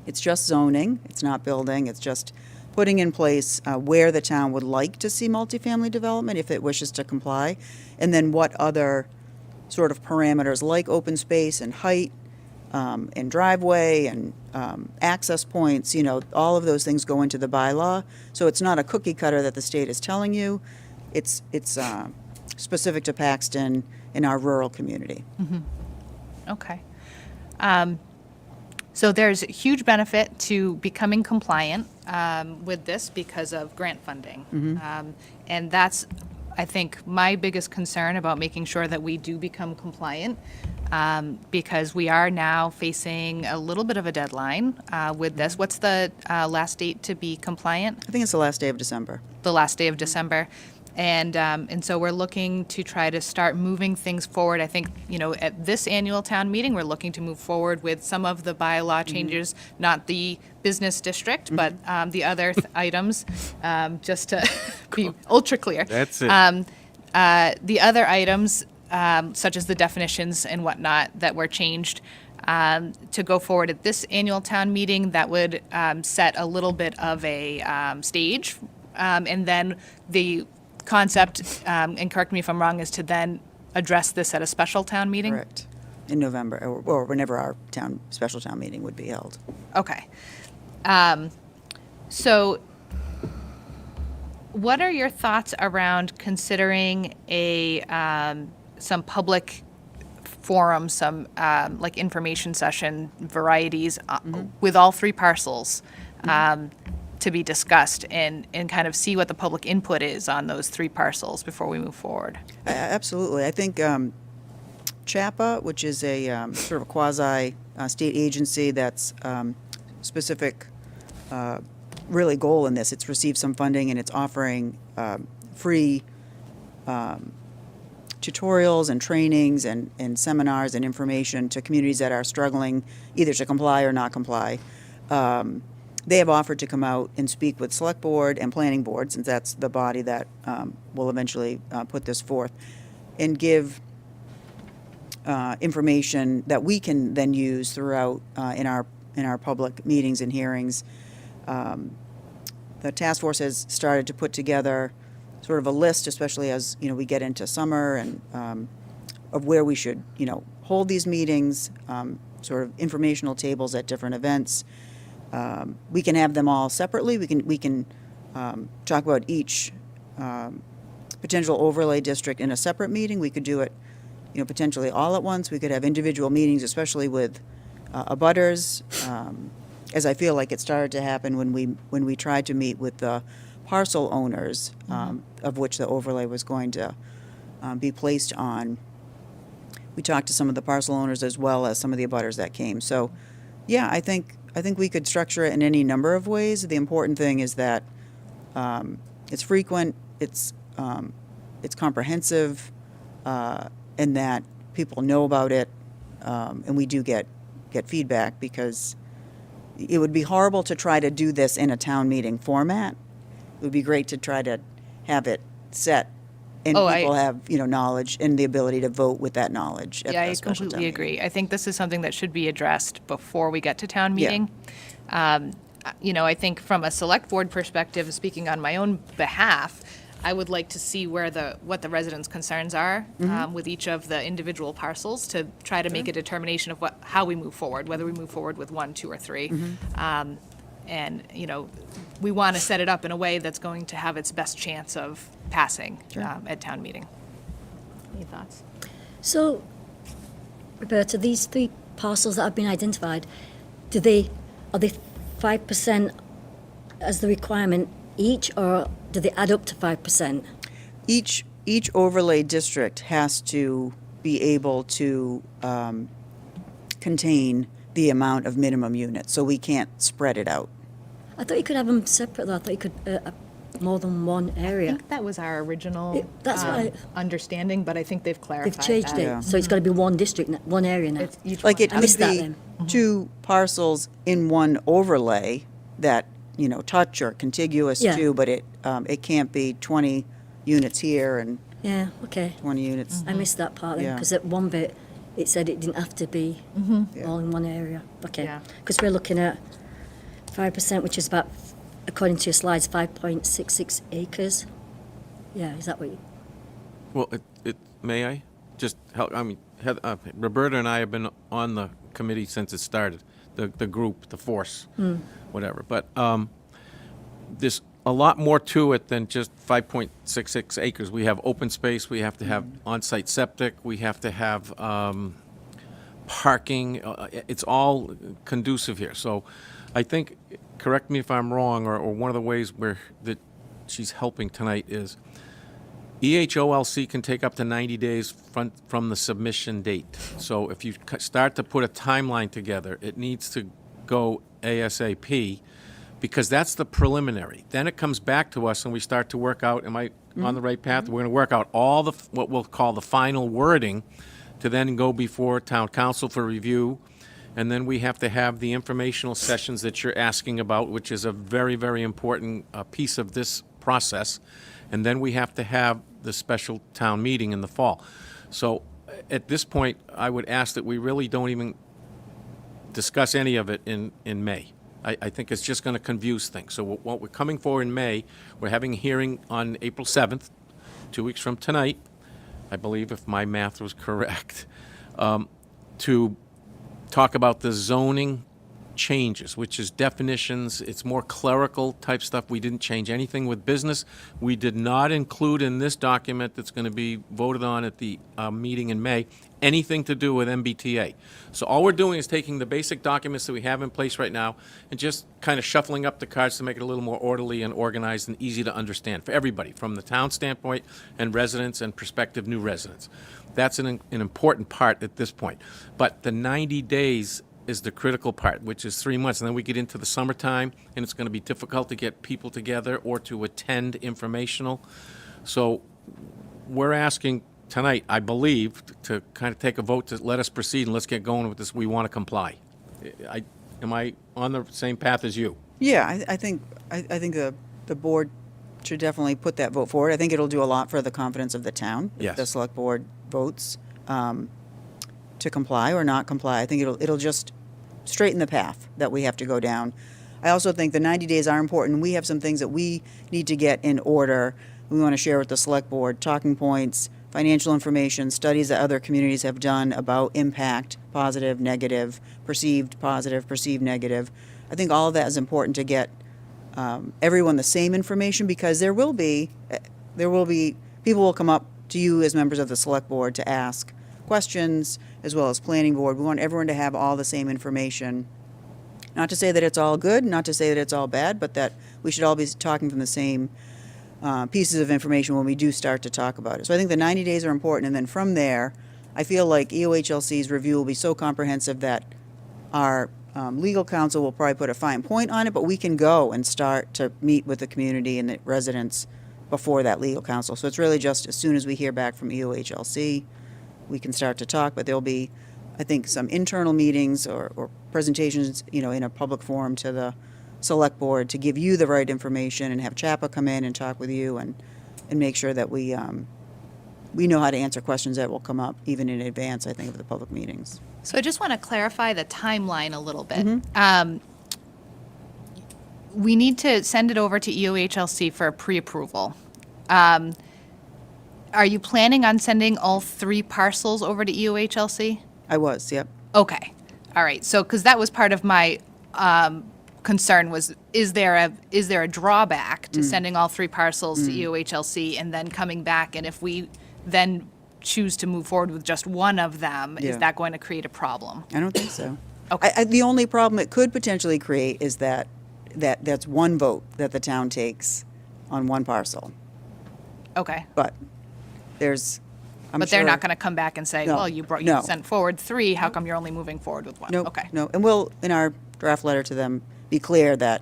S13: it's just zoning, it's not building, it's just putting in place where the town would like to see multifamily development if it wishes to comply, and then what other sort of parameters like open space and height and driveway and access points, all of those things go into the bylaw. So it's not a cookie cutter that the state is telling you. It's specific to Paxton in our rural community.
S2: Okay. So there's huge benefit to becoming compliant with this because of grant funding. And that's, I think, my biggest concern about making sure that we do become compliant, because we are now facing a little bit of a deadline with this. What's the last date to be compliant?
S13: I think it's the last day of December.
S2: The last day of December. And so we're looking to try to start moving things forward. I think, at this annual town meeting, we're looking to move forward with some of the bylaw changes, not the business district, but the other items, just to be ultra clear.
S9: That's it.
S2: The other items, such as the definitions and whatnot that were changed, to go forward at this annual town meeting, that would set a little bit of a stage. And then the concept, and correct me if I'm wrong, is to then address this at a special town meeting?
S13: Correct. In November, or whenever our special town meeting would be held.
S2: Okay. So what are your thoughts around considering some public forum, some like information session varieties with all three parcels to be discussed and kind of see what the public input is on those three parcels before we move forward?
S13: Absolutely. I think CHAPA, which is a sort of a quasi-state agency that's specific really goal in this. It's received some funding and it's offering free tutorials and trainings and seminars and information to communities that are struggling either to comply or not comply. They have offered to come out and speak with Select Board and Planning Board, since that's the body that will eventually put this forth, and give information that we can then use throughout in our public meetings and hearings. The task force has started to put together sort of a list, especially as we get into summer, and of where we should hold these meetings, sort of informational tables at different events. We can have them all separately. We can talk about each potential overlay district in a separate meeting. We could do it potentially all at once. We could have individual meetings, especially with abutters, as I feel like it started to happen when we tried to meet with the parcel owners, of which the overlay was going to be placed on. We talked to some of the parcel owners as well as some of the abutters that came. So, yeah, I think we could structure it in any number of ways. The important thing is that it's frequent, it's comprehensive, and that people know about it, and we do get feedback, because it would be horrible to try to do this in a town meeting format. It would be great to try to have it set, and people have knowledge and the ability to vote with that knowledge at
S2: Yeah,
S13: the
S2: I
S13: special town
S2: completely
S13: meeting.
S2: agree. I think this is something that should be addressed before we get to town meeting. I think from a select board perspective, speaking on my own behalf, I would like to see what the residents' concerns are with each of the individual parcels, to try to make a determination of how we move forward, whether we move forward with 1, 2, or 3. And we want to set it up in a way that's going to have its best chance of passing at town meeting. Any thoughts?
S3: So, Roberta, these three parcels that have been identified, are they 5% as the requirement each, or do they add up to 5%?
S13: Each overlay district has to be able to contain the amount of minimum units, so we can't spread it out.
S3: I thought you could have them separate, though. I thought you could more than one
S2: I
S3: area.
S2: think that was our original
S3: That's what
S2: understanding, but I think they've clarified
S3: They've changed
S2: that.
S3: it, so it's got to be one district, one area now.
S2: It's each
S13: Like
S2: one
S13: it
S3: I
S13: could
S3: missed that
S13: be
S3: then.
S13: two parcels in one overlay that touch or contiguous
S3: Yeah.
S13: to, but it can't be 20 units here and
S3: Yeah, okay.
S13: 20 units.
S3: I missed that part then,
S13: Yeah.
S3: because at one bit, it said it didn't have to be all in one area. Okay.
S2: Yeah.
S3: Because we're looking at 5%, which is about, according to your slides, 5.66 acres. Yeah, is that what you...
S9: Well, may I just help? I mean, Roberta and I have been on the committee since it started, the group, the force, whatever. But there's a lot more to it than just 5.66 acres. We have open space, we have to have on-site septic, we have to have parking. It's all conducive here. So I think, correct me if I'm wrong, or one of the ways that she's helping tonight is EHOLC can take up to 90 days from the submission date. So if you start to put a timeline together, it needs to go ASAP, because that's the preliminary. Then it comes back to us and we start to work out, am I on the right path? We're going to work out all what we'll call the final wording to then go before town council for review. And then we have to have the informational sessions that you're asking about, which is a very, very important piece of this process. And then we have to have the special town meeting in the fall. So at this point, I would ask that we really don't even discuss any of it in May. I think it's just going to confuse things. So what we're coming for in May, we're having a hearing on April 7th 2 weeks from tonight, I believe, if my math was correct, to talk about the zoning changes, which is definitions. It's more clerical type stuff. We didn't change anything with business. We did not include in this document that's going to be voted on at the meeting in May anything to do with MBTA. So all we're doing is taking the basic documents that we have in place right now and just kind of shuffling up the cards to make it a little more orderly and organized and easy to understand for everybody, from the town standpoint and residents and prospective new residents. That's an important part at this point. But the 90 days is the critical part, which is 3 months. And then we get into the summertime, and it's going to be difficult to get people together or to attend informational. So we're asking tonight, I believe, to kind of take a vote to let us proceed and let's get going with this. We want to comply. Am I on the same path as you?
S13: Yeah, I think the board should definitely put that vote forward. I think it'll do a lot for the confidence of the town.
S9: Yes.
S13: If the select board votes to comply or not comply. I think it'll just straighten the path that we have to go down. I also think the 90 days are important. We have some things that we need to get in order. We want to share with the select board, talking points, financial information, studies that other communities have done about impact, positive, negative, perceived positive, perceived negative. I think all of that is important to get everyone the same information, because there will be people will come up to you as members of the select board to ask questions, as well as planning board. We want everyone to have all the same information. Not to say that it's all good, not to say that it's all bad, but that we should all be talking from the same pieces of information when we do start to talk about it. So I think the 90 days are important, and then from there, I feel like EOHLC's review will be so comprehensive that our legal counsel will probably put a fine point on it, but we can go and start to meet with the community and the residents before that legal counsel. So it's really just as soon as we hear back from EOHLC, we can start to talk, but there'll be, I think, some internal meetings or presentations, in a public forum to the select board to give you the right information, and have CHAPA come in and talk with you and make sure that we know how to answer questions that will come up even in advance, I think, of the public meetings.
S2: So I just want to clarify the timeline a little bit. We need to send it over to EOHLC for a pre-approval. Are you planning on sending all 3 parcels over to EOHLC?
S13: I was, yep.
S2: Okay. All right. So, because that was part of my concern was, is there a drawback to sending all 3 parcels to EOHLC and then coming back? And if we then choose to move forward with just one of them,
S13: Yeah.
S2: is that going to create a problem?
S13: I don't think so.
S2: Okay.
S13: The only problem it could potentially create is that's one vote that the town takes on one parcel.
S2: Okay.
S13: But they're
S2: not going to come back and say,
S13: No.
S2: well, you
S13: No.
S2: sent forward 3, how come you're only moving forward with 1?
S13: No,
S2: Okay.
S13: no, and we'll, in our draft letter to them, be clear that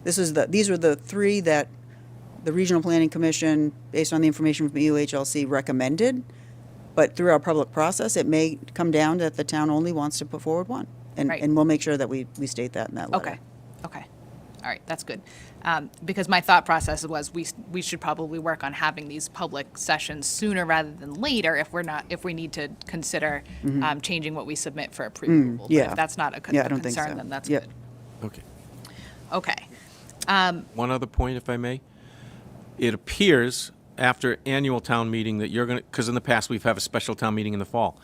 S13: these are the 3 that the Regional Planning Commission, based on the information from EOHLC, recommended. But through our public process, it may come down that the town only wants to put forward 1.
S2: Right.
S13: And we'll make sure that we state that in that letter.
S2: Okay. Okay. All right, that's good. Because my thought process was we should probably work on having these public sessions sooner rather than later if we need to consider changing what we submit for a pre-approval. But
S13: yeah.
S2: if that's not a
S13: Yeah, I don't think
S2: concern,
S13: so.
S2: then that's
S13: Yep.
S2: good.
S9: Okay.
S2: Okay.
S9: One other point, if I may. It appears after annual town meeting that you're going to, because in the past we've had a special town meeting in the fall.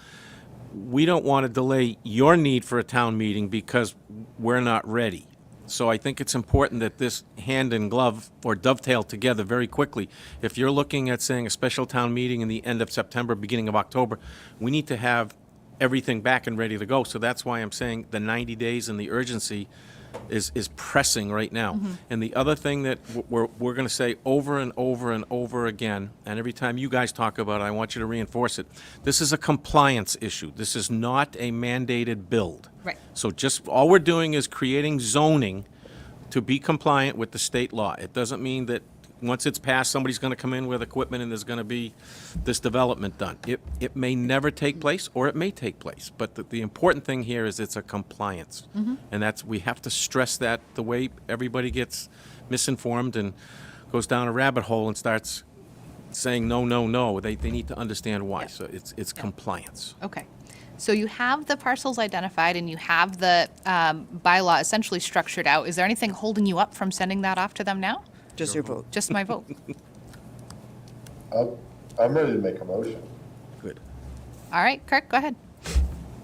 S9: We don't want to delay your need for a town meeting because we're not ready. So I think it's important that this hand in glove or dovetail together very quickly. If you're looking at saying a special town meeting in the end of September, beginning of October, we need to have everything back and ready to go. So that's why I'm saying the 90 days and the urgency is pressing right now. And the other thing that we're going to say over and over and over again, and every time you guys talk about it, I want you to reinforce it. This is a compliance issue. This is not a mandated build.
S2: Right.
S9: So just all we're doing is creating zoning to be compliant with the state law. It doesn't mean that once it's passed, somebody's going to come in with equipment and there's going to be this development done. It may never take place, or it may take place. But the important thing here is it's a compliance. And we have to stress that. The way everybody gets misinformed and goes down a rabbit hole and starts saying no, no, no, they need to understand why. So it's compliance.
S2: Okay. So you have the parcels identified and you have the bylaw essentially structured out. Is there anything holding you up from sending that off to them now?
S13: Just your vote.
S2: Just my vote.
S4: I'm ready to make a motion.
S9: Good.
S2: All right, Kirk, go ahead.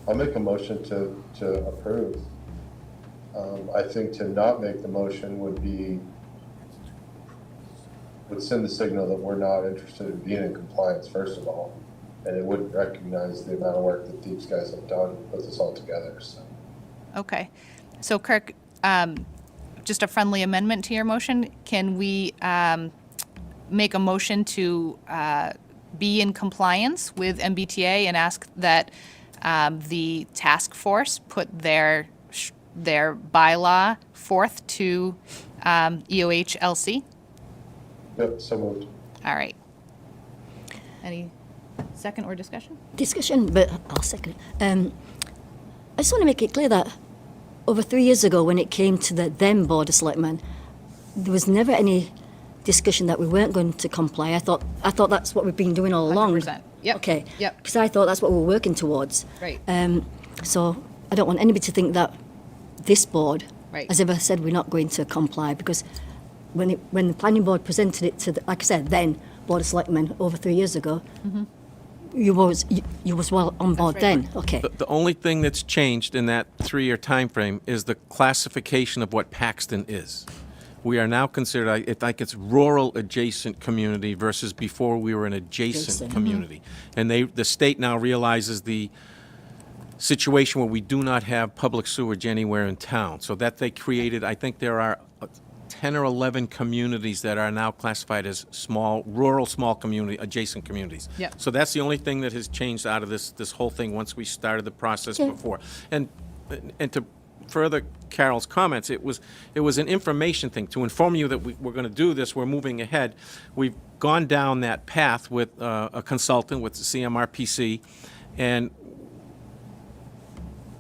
S4: I'll make a motion to approve. I think to not make the motion would send the signal that we're not interested in being in compliance, first of all. And it wouldn't recognize the amount of work that these guys have done to put this all together, so.
S2: Okay. So Kirk, just a friendly amendment to your motion. Can we make a motion to be in compliance with MBTA and ask that the task force put their bylaw forth to EOH-LC?
S4: Yep, so moved.
S2: All right. Any second or discussion?
S3: Discussion, but I'll second it. I just want to make it clear that over 3 years ago, when it came to the then Board of Selectmen, there was never any discussion that we weren't going to comply. I thought that's what we've been doing all along.
S2: 100%. Yep.
S3: Okay.
S2: Yep.
S3: Because I thought that's what we were working towards.
S2: Right.
S3: So I don't want anybody to think that this board
S2: Right.
S3: has ever said we're not going to comply, because when the planning board presented it to, like I said, then Board of Selectmen over 3 years ago, you was well on board
S2: right.
S3: then. Okay.
S9: The only thing that's changed in that 3-year time frame is the classification of what Paxton is. We are now considered, I think it's rural adjacent community versus before we were an adjacent
S3: Adjacent.
S9: community. And the state now realizes the situation where we do not have public sewage anywhere in town. So that they created, I think there are 10 or 11 communities that are now classified as rural small community, adjacent communities.
S2: Yep.
S9: So that's the only thing that has changed out of this whole thing once we started the process
S3: Yeah.
S9: before. And to further Carol's comments, it was an information thing to inform you that we're going to do this. We're moving ahead. We've gone down that path with a consultant with the CMRPC, and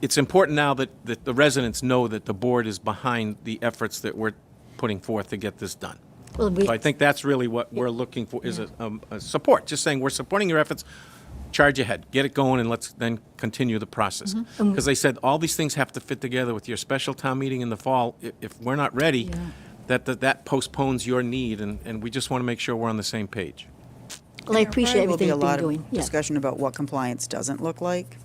S9: it's important now that the residents know that the board is behind the efforts that we're putting forth to get this done.
S3: Well,
S9: So I think that's really what we're looking for, is a support, just saying, we're supporting your efforts, charge ahead, get it going, and let's then continue the process. Because they said, all these things have to fit together with your special town meeting in the fall. If we're not ready, that postpones your need, and we just want to make sure we're on the same page.
S3: Well, I appreciate
S13: There will be
S3: everything
S13: a
S3: you've been
S13: lot
S3: doing.
S13: of discussion about what compliance doesn't look like,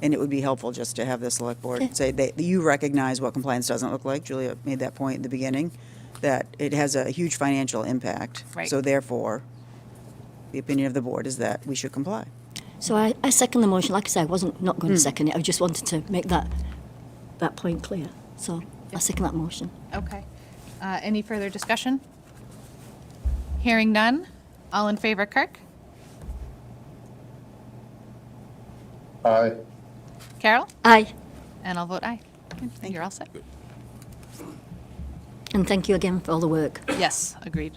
S13: and it would be helpful just to have the select board say that you recognize what compliance doesn't look like. Julia made that point in the beginning, that it has a huge financial impact.
S2: Right.
S13: So therefore, the opinion of the board is that we should comply.
S3: So I second the motion. Like I said, I wasn't not going to second it. I just wanted to make that point clear. So I second that motion.
S2: Okay. Any further discussion? Hearing none. All in favor, Kirk?
S4: Aye.
S2: Carol?
S3: Aye.
S2: And I'll vote aye. Okay, you're all set.
S3: And thank you again for all the work.
S2: Yes, agreed.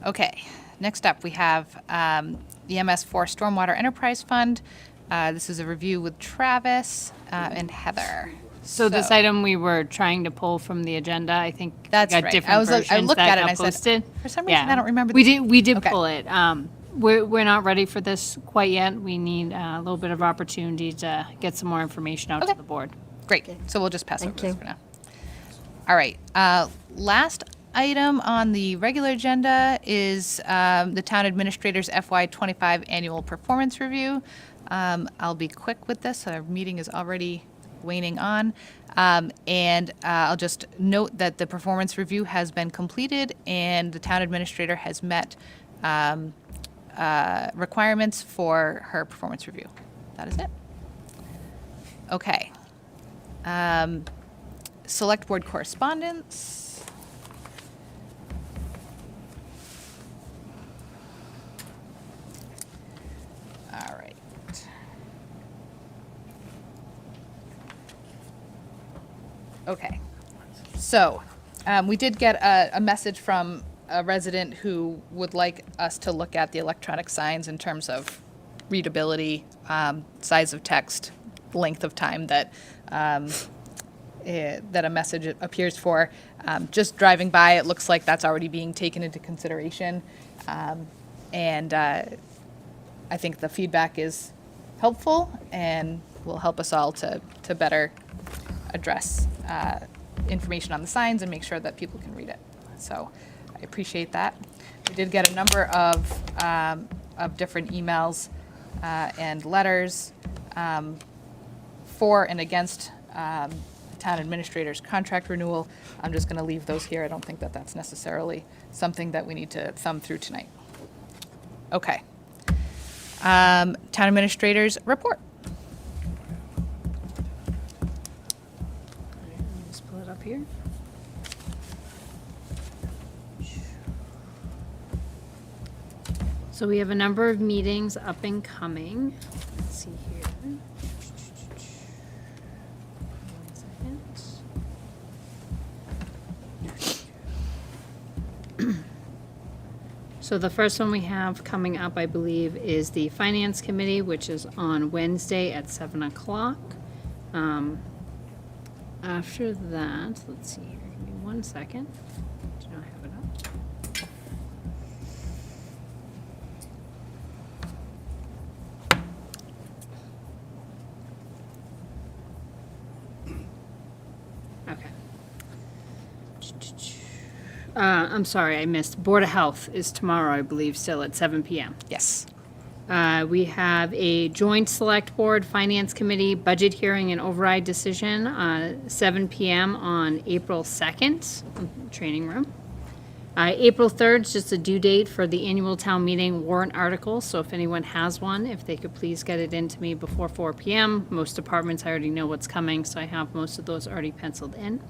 S2: Okay, next up, we have the MS4 Stormwater Enterprise Fund. This is a review with Travis and Heather.
S8: So this item we were trying to pull from the agenda, I think we
S2: That's
S8: got
S2: right.
S8: different
S2: I was like- I
S8: versions
S2: looked
S8: that
S2: at it and
S8: got
S2: I said,
S8: posted.
S2: for some reason, I don't remember
S8: We
S2: the-
S8: did
S2: Okay.
S8: pull it. We're not ready for this quite yet. We need a little bit of opportunity to get some more information out
S2: Okay.
S8: to the board.
S2: Great, so we'll just pass over
S3: Thank
S2: this
S3: you.
S2: for now. All right, last item on the regular agenda is the town administrator's FY25 annual performance review. I'll be quick with this, our meeting is already waning on. And I'll just note that the performance review has been completed and the town administrator has met requirements for her performance review. That is it. Okay. Select board correspondence. All right. Okay. So, we did get a message from a resident who would like us to look at the electronic signs in terms of readability, size of text, length of time that that a message appears for. Just driving by, it looks like that's already being taken into consideration. And I think the feedback is helpful and will help us all to better address information on the signs and make sure that people can read it. So I appreciate that. We did get a number of different emails and letters for and against town administrator's contract renewal. I'm just going to leave those here. I don't think that that's necessarily something that we need to thumb through tonight. Okay. Town administrator's report.
S8: Just pull it up here. So we have a number of meetings up and coming. Let's see here. 1 second. So the first one we have coming up, I believe, is the Finance Committee, which is on Wednesday at 7 o'clock. After that, let's see here, give me 1 second. Do not have it up. Okay. I'm sorry, I missed. Board of Health is tomorrow, I believe, still at 7 PM.
S2: Yes.
S8: We have a joint select board finance committee budget hearing and override decision, 7 PM on April 2nd, training room. April 3rd is just a due date for the annual town meeting warrant article, so if anyone has one, if they could please get it in to me before 4 PM. Most departments, I already know what's coming, so I have most of those already penciled in.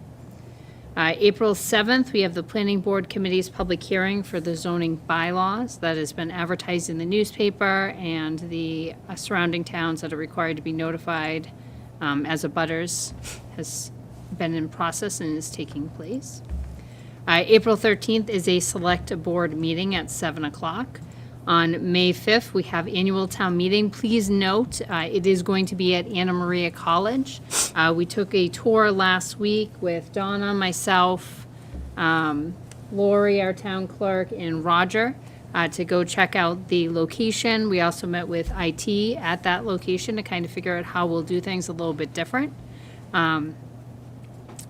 S8: April 7th, we have the Planning Board Committee's public hearing for the zoning bylaws that has been advertised in the newspaper, and the surrounding towns that are required to be notified as abutters has been in process and is taking place. April 13th is a select board meeting at 7 o'clock. On May 5th, we have annual town meeting. Please note, it is going to be at Anna Maria College. We took a tour last week with Donna, myself, Lori, our town clerk, and Roger to go check out the location. We also met with IT at that location to kind of figure out how we'll do things a little bit different.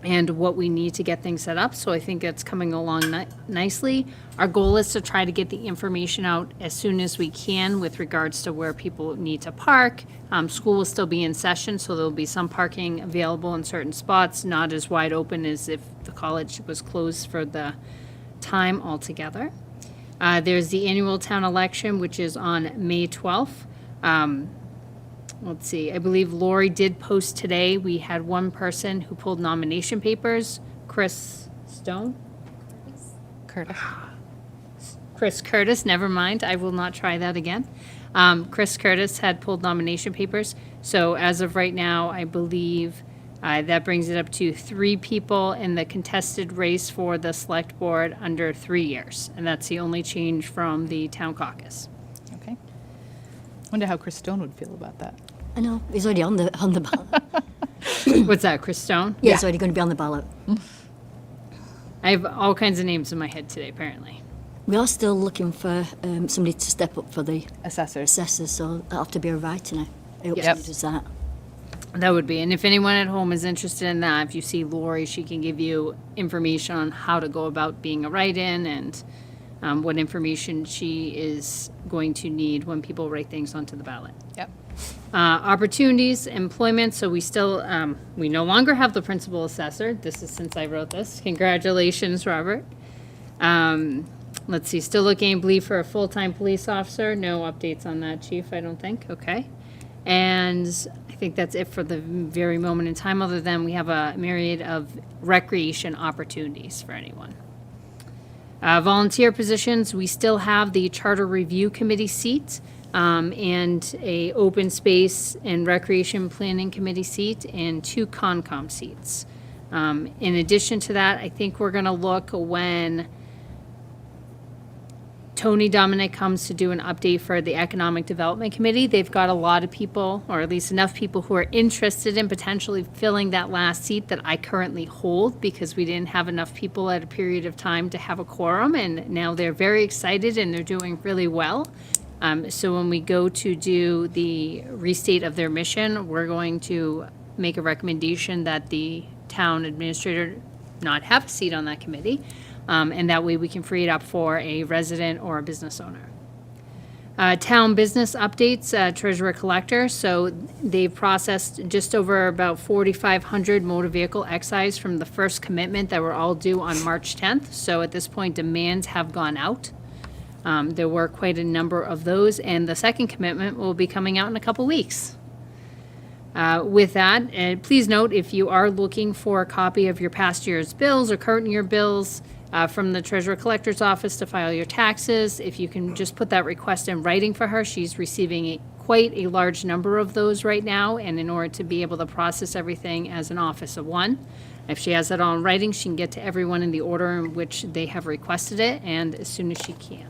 S8: And what we need to get things set up. So I think it's coming along nicely. Our goal is to try to get the information out as soon as we can with regards to where people need to park. School will still be in session, so there'll be some parking available in certain spots, not as wide open as if the college was closed for the time altogether. There's the annual town election, which is on May 12th. Let's see, I believe Lori did post today. We had one person who pulled nomination papers, Chris Stone?
S2: Curtis.
S8: Chris Curtis, never mind, I will not try that again. Chris Curtis had pulled nomination papers, so as of right now, I believe that brings it up to 3 people in the contested race for the select board under 3 years, and that's the only change from the town caucus.
S2: Okay. Wonder how Chris Stone would feel about that.
S3: I know, he's already on the ballot.
S8: What's that, Chris Stone?
S3: Yeah, he's already going to be on the ballot.
S8: I have all kinds of names in my head today, apparently.
S3: We are still looking for somebody to step up for the
S2: Assessors.
S3: assessors, so that'll have to be a write-in. I hope
S2: Yep.
S3: somebody does that.
S8: That would be, and if anyone at home is interested in that, if you see Lori, she can give you information on how to go about being a write-in and what information she is going to need when people write things onto the ballot.
S2: Yep.
S8: Opportunities, employment, so we still, we no longer have the principal assessor. This is since I wrote this. Congratulations, Robert. Let's see, still looking, I believe, for a full-time police officer. No updates on that, chief, I don't think. Okay. And I think that's it for the very moment in time, other than we have a myriad of recreation opportunities for anyone. Volunteer positions, we still have the Charter Review Committee seat, and a Open Space and Recreation Planning Committee seat, and 2 Concom seats. In addition to that, I think we're gonna look when Tony Dominic comes to do an update for the Economic Development Committee. They've got a lot of people, or at least enough people, who are interested in potentially filling that last seat that I currently hold, because we didn't have enough people at a period of time to have a quorum, and now they're very excited and they're doing really well. So when we go to do the restate of their mission, we're going to make a recommendation that the town administrator not have a seat on that committee. and that way we can free it up for a resident or a business owner. Town business updates, treasurer collector. So they've processed just over about 4,500 motor vehicle excise from the first commitment that were all due on March 10th. So at this point, demands have gone out. There were quite a number of those, and the second commitment will be coming out in a couple weeks. With that, please note, if you are looking for a copy of your past year's bills or current year bills from the treasurer collector's office to file your taxes, if you can just put that request in writing for her. She's receiving quite a large number of those right now, and in order to be able to process everything as an office of one, if she has that all in writing, she can get to everyone in the order in which they have requested it, and as soon as she can.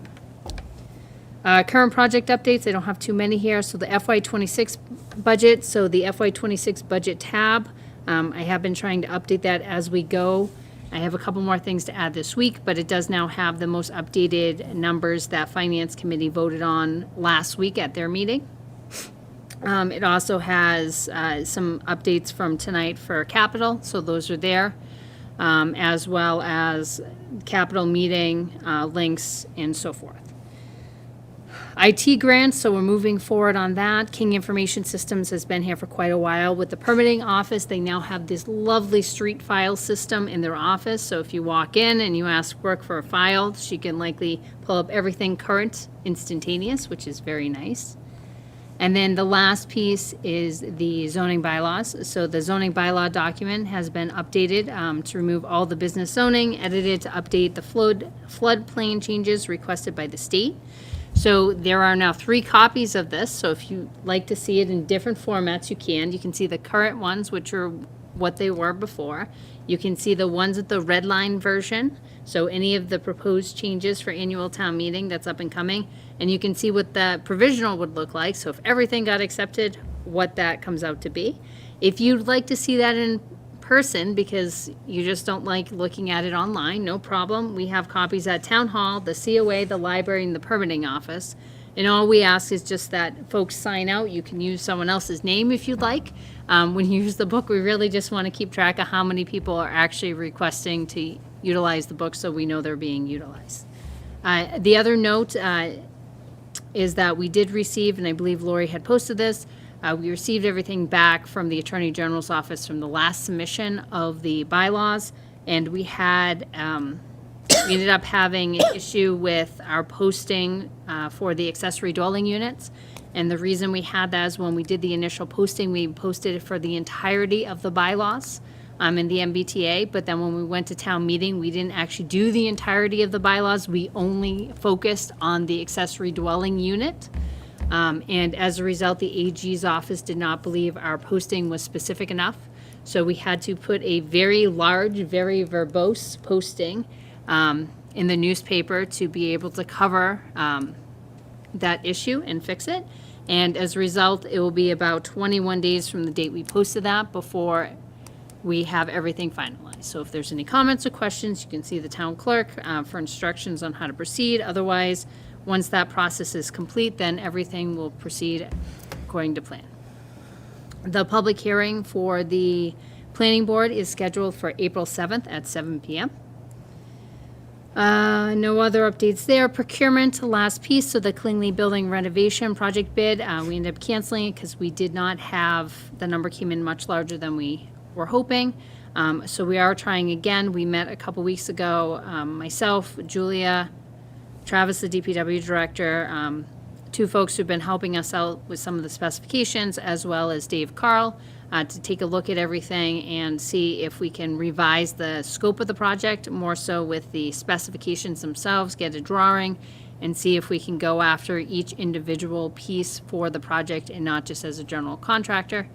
S8: Current project updates, I don't have too many here. So the FY26 budget, so the FY26 budget tab, I have been trying to update that as we go. I have a couple more things to add this week, but it does now have the most updated numbers that Finance Committee voted on last week at their meeting. It also has some updates from tonight for capital, so those are there, as well as capital meeting links and so forth. IT grants, so we're moving forward on that. King Information Systems has been here for quite a while. With the permitting office, they now have this lovely street file system in their office. So if you walk in and you ask Brooke for a file, she can likely pull up everything current instantaneous, which is very nice. And then the last piece is the zoning bylaws. So the zoning bylaw document has been updated to remove all the business zoning, edited to update the floodplain changes requested by the state. So there are now 3 copies of this, so if you like to see it in different formats, you can. You can see the current ones, which are what they were before. You can see the ones with the red line version, so any of the proposed changes for annual town meeting that's up and coming. And you can see what the provisional would look like, so if everything got accepted, what that comes out to be. If you'd like to see that in person because you just don't like looking at it online, no problem. We have copies at Town Hall, the COA, the library, and the permitting office. And all we ask is just that folks sign out. You can use someone else's name if you'd like. When you use the book, we really just want to keep track of how many people are actually requesting to utilize the book so we know they're being utilized. The other note is that we did receive, and I believe Lori had posted this, we received everything back from the Attorney General's office from the last submission of the bylaws, and we had, we ended up having an issue with our posting for the accessory dwelling units. And the reason we had that is when we did the initial posting, we posted it for the entirety of the bylaws in the MBTA, but then when we went to town meeting, we didn't actually do the entirety of the bylaws. We only focused on the accessory dwelling unit. And as a result, the AG's office did not believe our posting was specific enough. So we had to put a very large, very verbose posting in the newspaper to be able to cover that issue and fix it. And as a result, it will be about 21 days from the date we posted that before we have everything finalized. So if there's any comments or questions, you can see the town clerk for instructions on how to proceed. Otherwise, once that process is complete, then everything will proceed according to plan. The public hearing for the planning board is scheduled for April 7th at 7 p.m. No other updates there. Procurement, last piece, so the Klingley Building renovation project bid, we ended up canceling it because we did not have, the number came in much larger than we were hoping. So we are trying again. We met a couple weeks ago, myself, Julia, Travis, the DPW director, 2 folks who've been helping us out with some of the specifications, as well as Dave Carl, to take a look at everything and see if we can revise the scope of the project, more so with the specifications themselves, get a drawing, and see if we can go after each individual piece for the project and not just as a general contractor.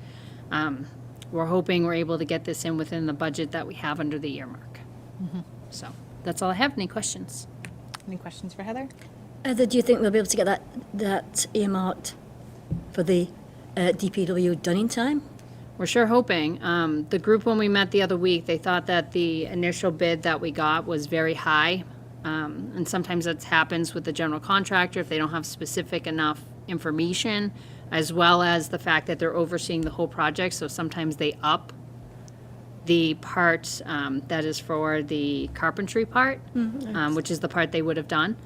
S8: We're hoping we're able to get this in within the budget that we have under the earmark. So that's all I have. Any questions?
S2: Any questions for Heather?
S3: Heather, do you think we'll be able to get that earmarked for the DPW done in time?
S8: We're sure hoping. The group, when we met the other week, they thought that the initial bid that we got was very high. And sometimes that happens with the general contractor if they don't have specific enough information, as well as the fact that they're overseeing the whole project. So sometimes they up the part that is for the carpentry part, which is the part they would have done.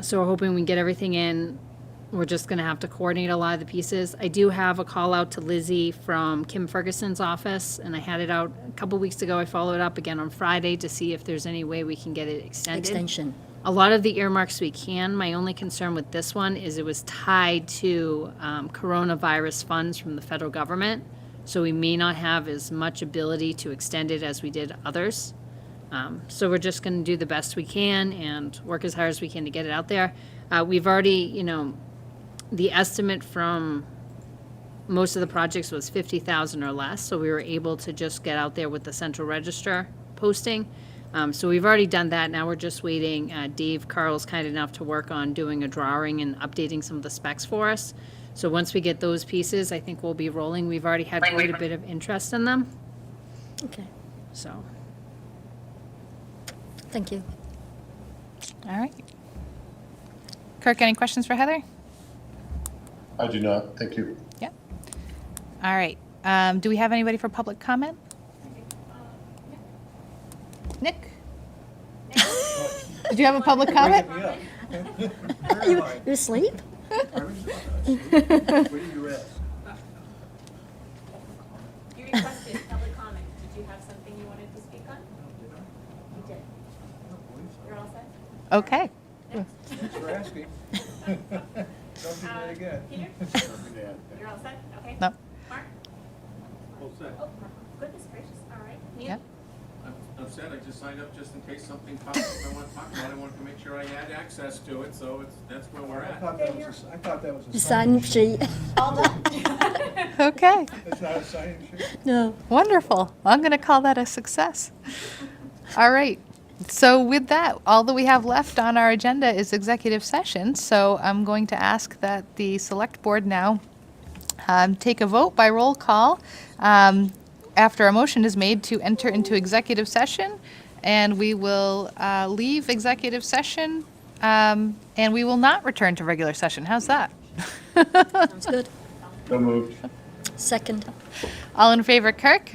S8: So we're hoping we can get everything in. We're just gonna have to coordinate a lot of the pieces. I do have a call out to Lizzie from Kim Ferguson's office, and I had it out a couple weeks ago. I followed it up again on Friday to see if there's any way we can get it extended.
S3: Extension.
S8: A lot of the earmarks we can. My only concern with this one is it was tied to coronavirus funds from the federal government. So we may not have as much ability to extend it as we did others. So we're just gonna do the best we can and work as hard as we can to get it out there. We've already, the estimate from most of the projects was 50,000 or less, so we were able to just get out there with the central register posting. So we've already done that. Now we're just waiting. Dave Carl's kind enough to work on doing a drawing and updating some of the specs for us. So once we get those pieces, I think we'll be rolling. We've already had quite a bit of interest in them,
S3: Okay,
S8: so.
S3: thank you.
S2: All right. Kirk, any questions for Heather?
S4: I do not, thank you.
S2: Yep. All right. Do we have anybody for public comment? Nick? Did you have a public comment?
S3: You asleep?
S12: You requested public comment. Did you have something you wanted to speak on? You did. You're all set?
S2: Okay.
S6: Thanks for asking. Don't do that again.
S12: Peter? You're all set? Okay.
S2: No.
S12: Mark?
S9: All set.
S12: Oh, goodness gracious. All right. Neil?
S2: Yep.
S9: I'm set, I just signed up just in case something pops up I want to talk about. I wanted to make sure I had access to it, so that's where we're
S6: I
S9: at.
S6: thought that was a
S3: The
S6: sign.
S3: sign sheet.
S12: All done.
S2: Okay.
S6: It's not a sign sheet?
S3: No.
S2: Wonderful. I'm going to call that a success. All right. So with that, all that we have left on our agenda is executive session. So I'm going to ask that the select board now take a vote by roll call after a motion is made to enter into executive session. And we will leave executive session and we will not return to regular session. How's that?
S3: Sounds good.
S4: So moved.
S3: Second.
S2: All in favor, Kirk?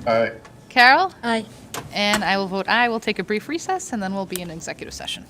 S4: Aye.
S2: Carol?
S3: Aye.
S2: And I will vote aye. We'll take a brief recess and then we'll be in executive session.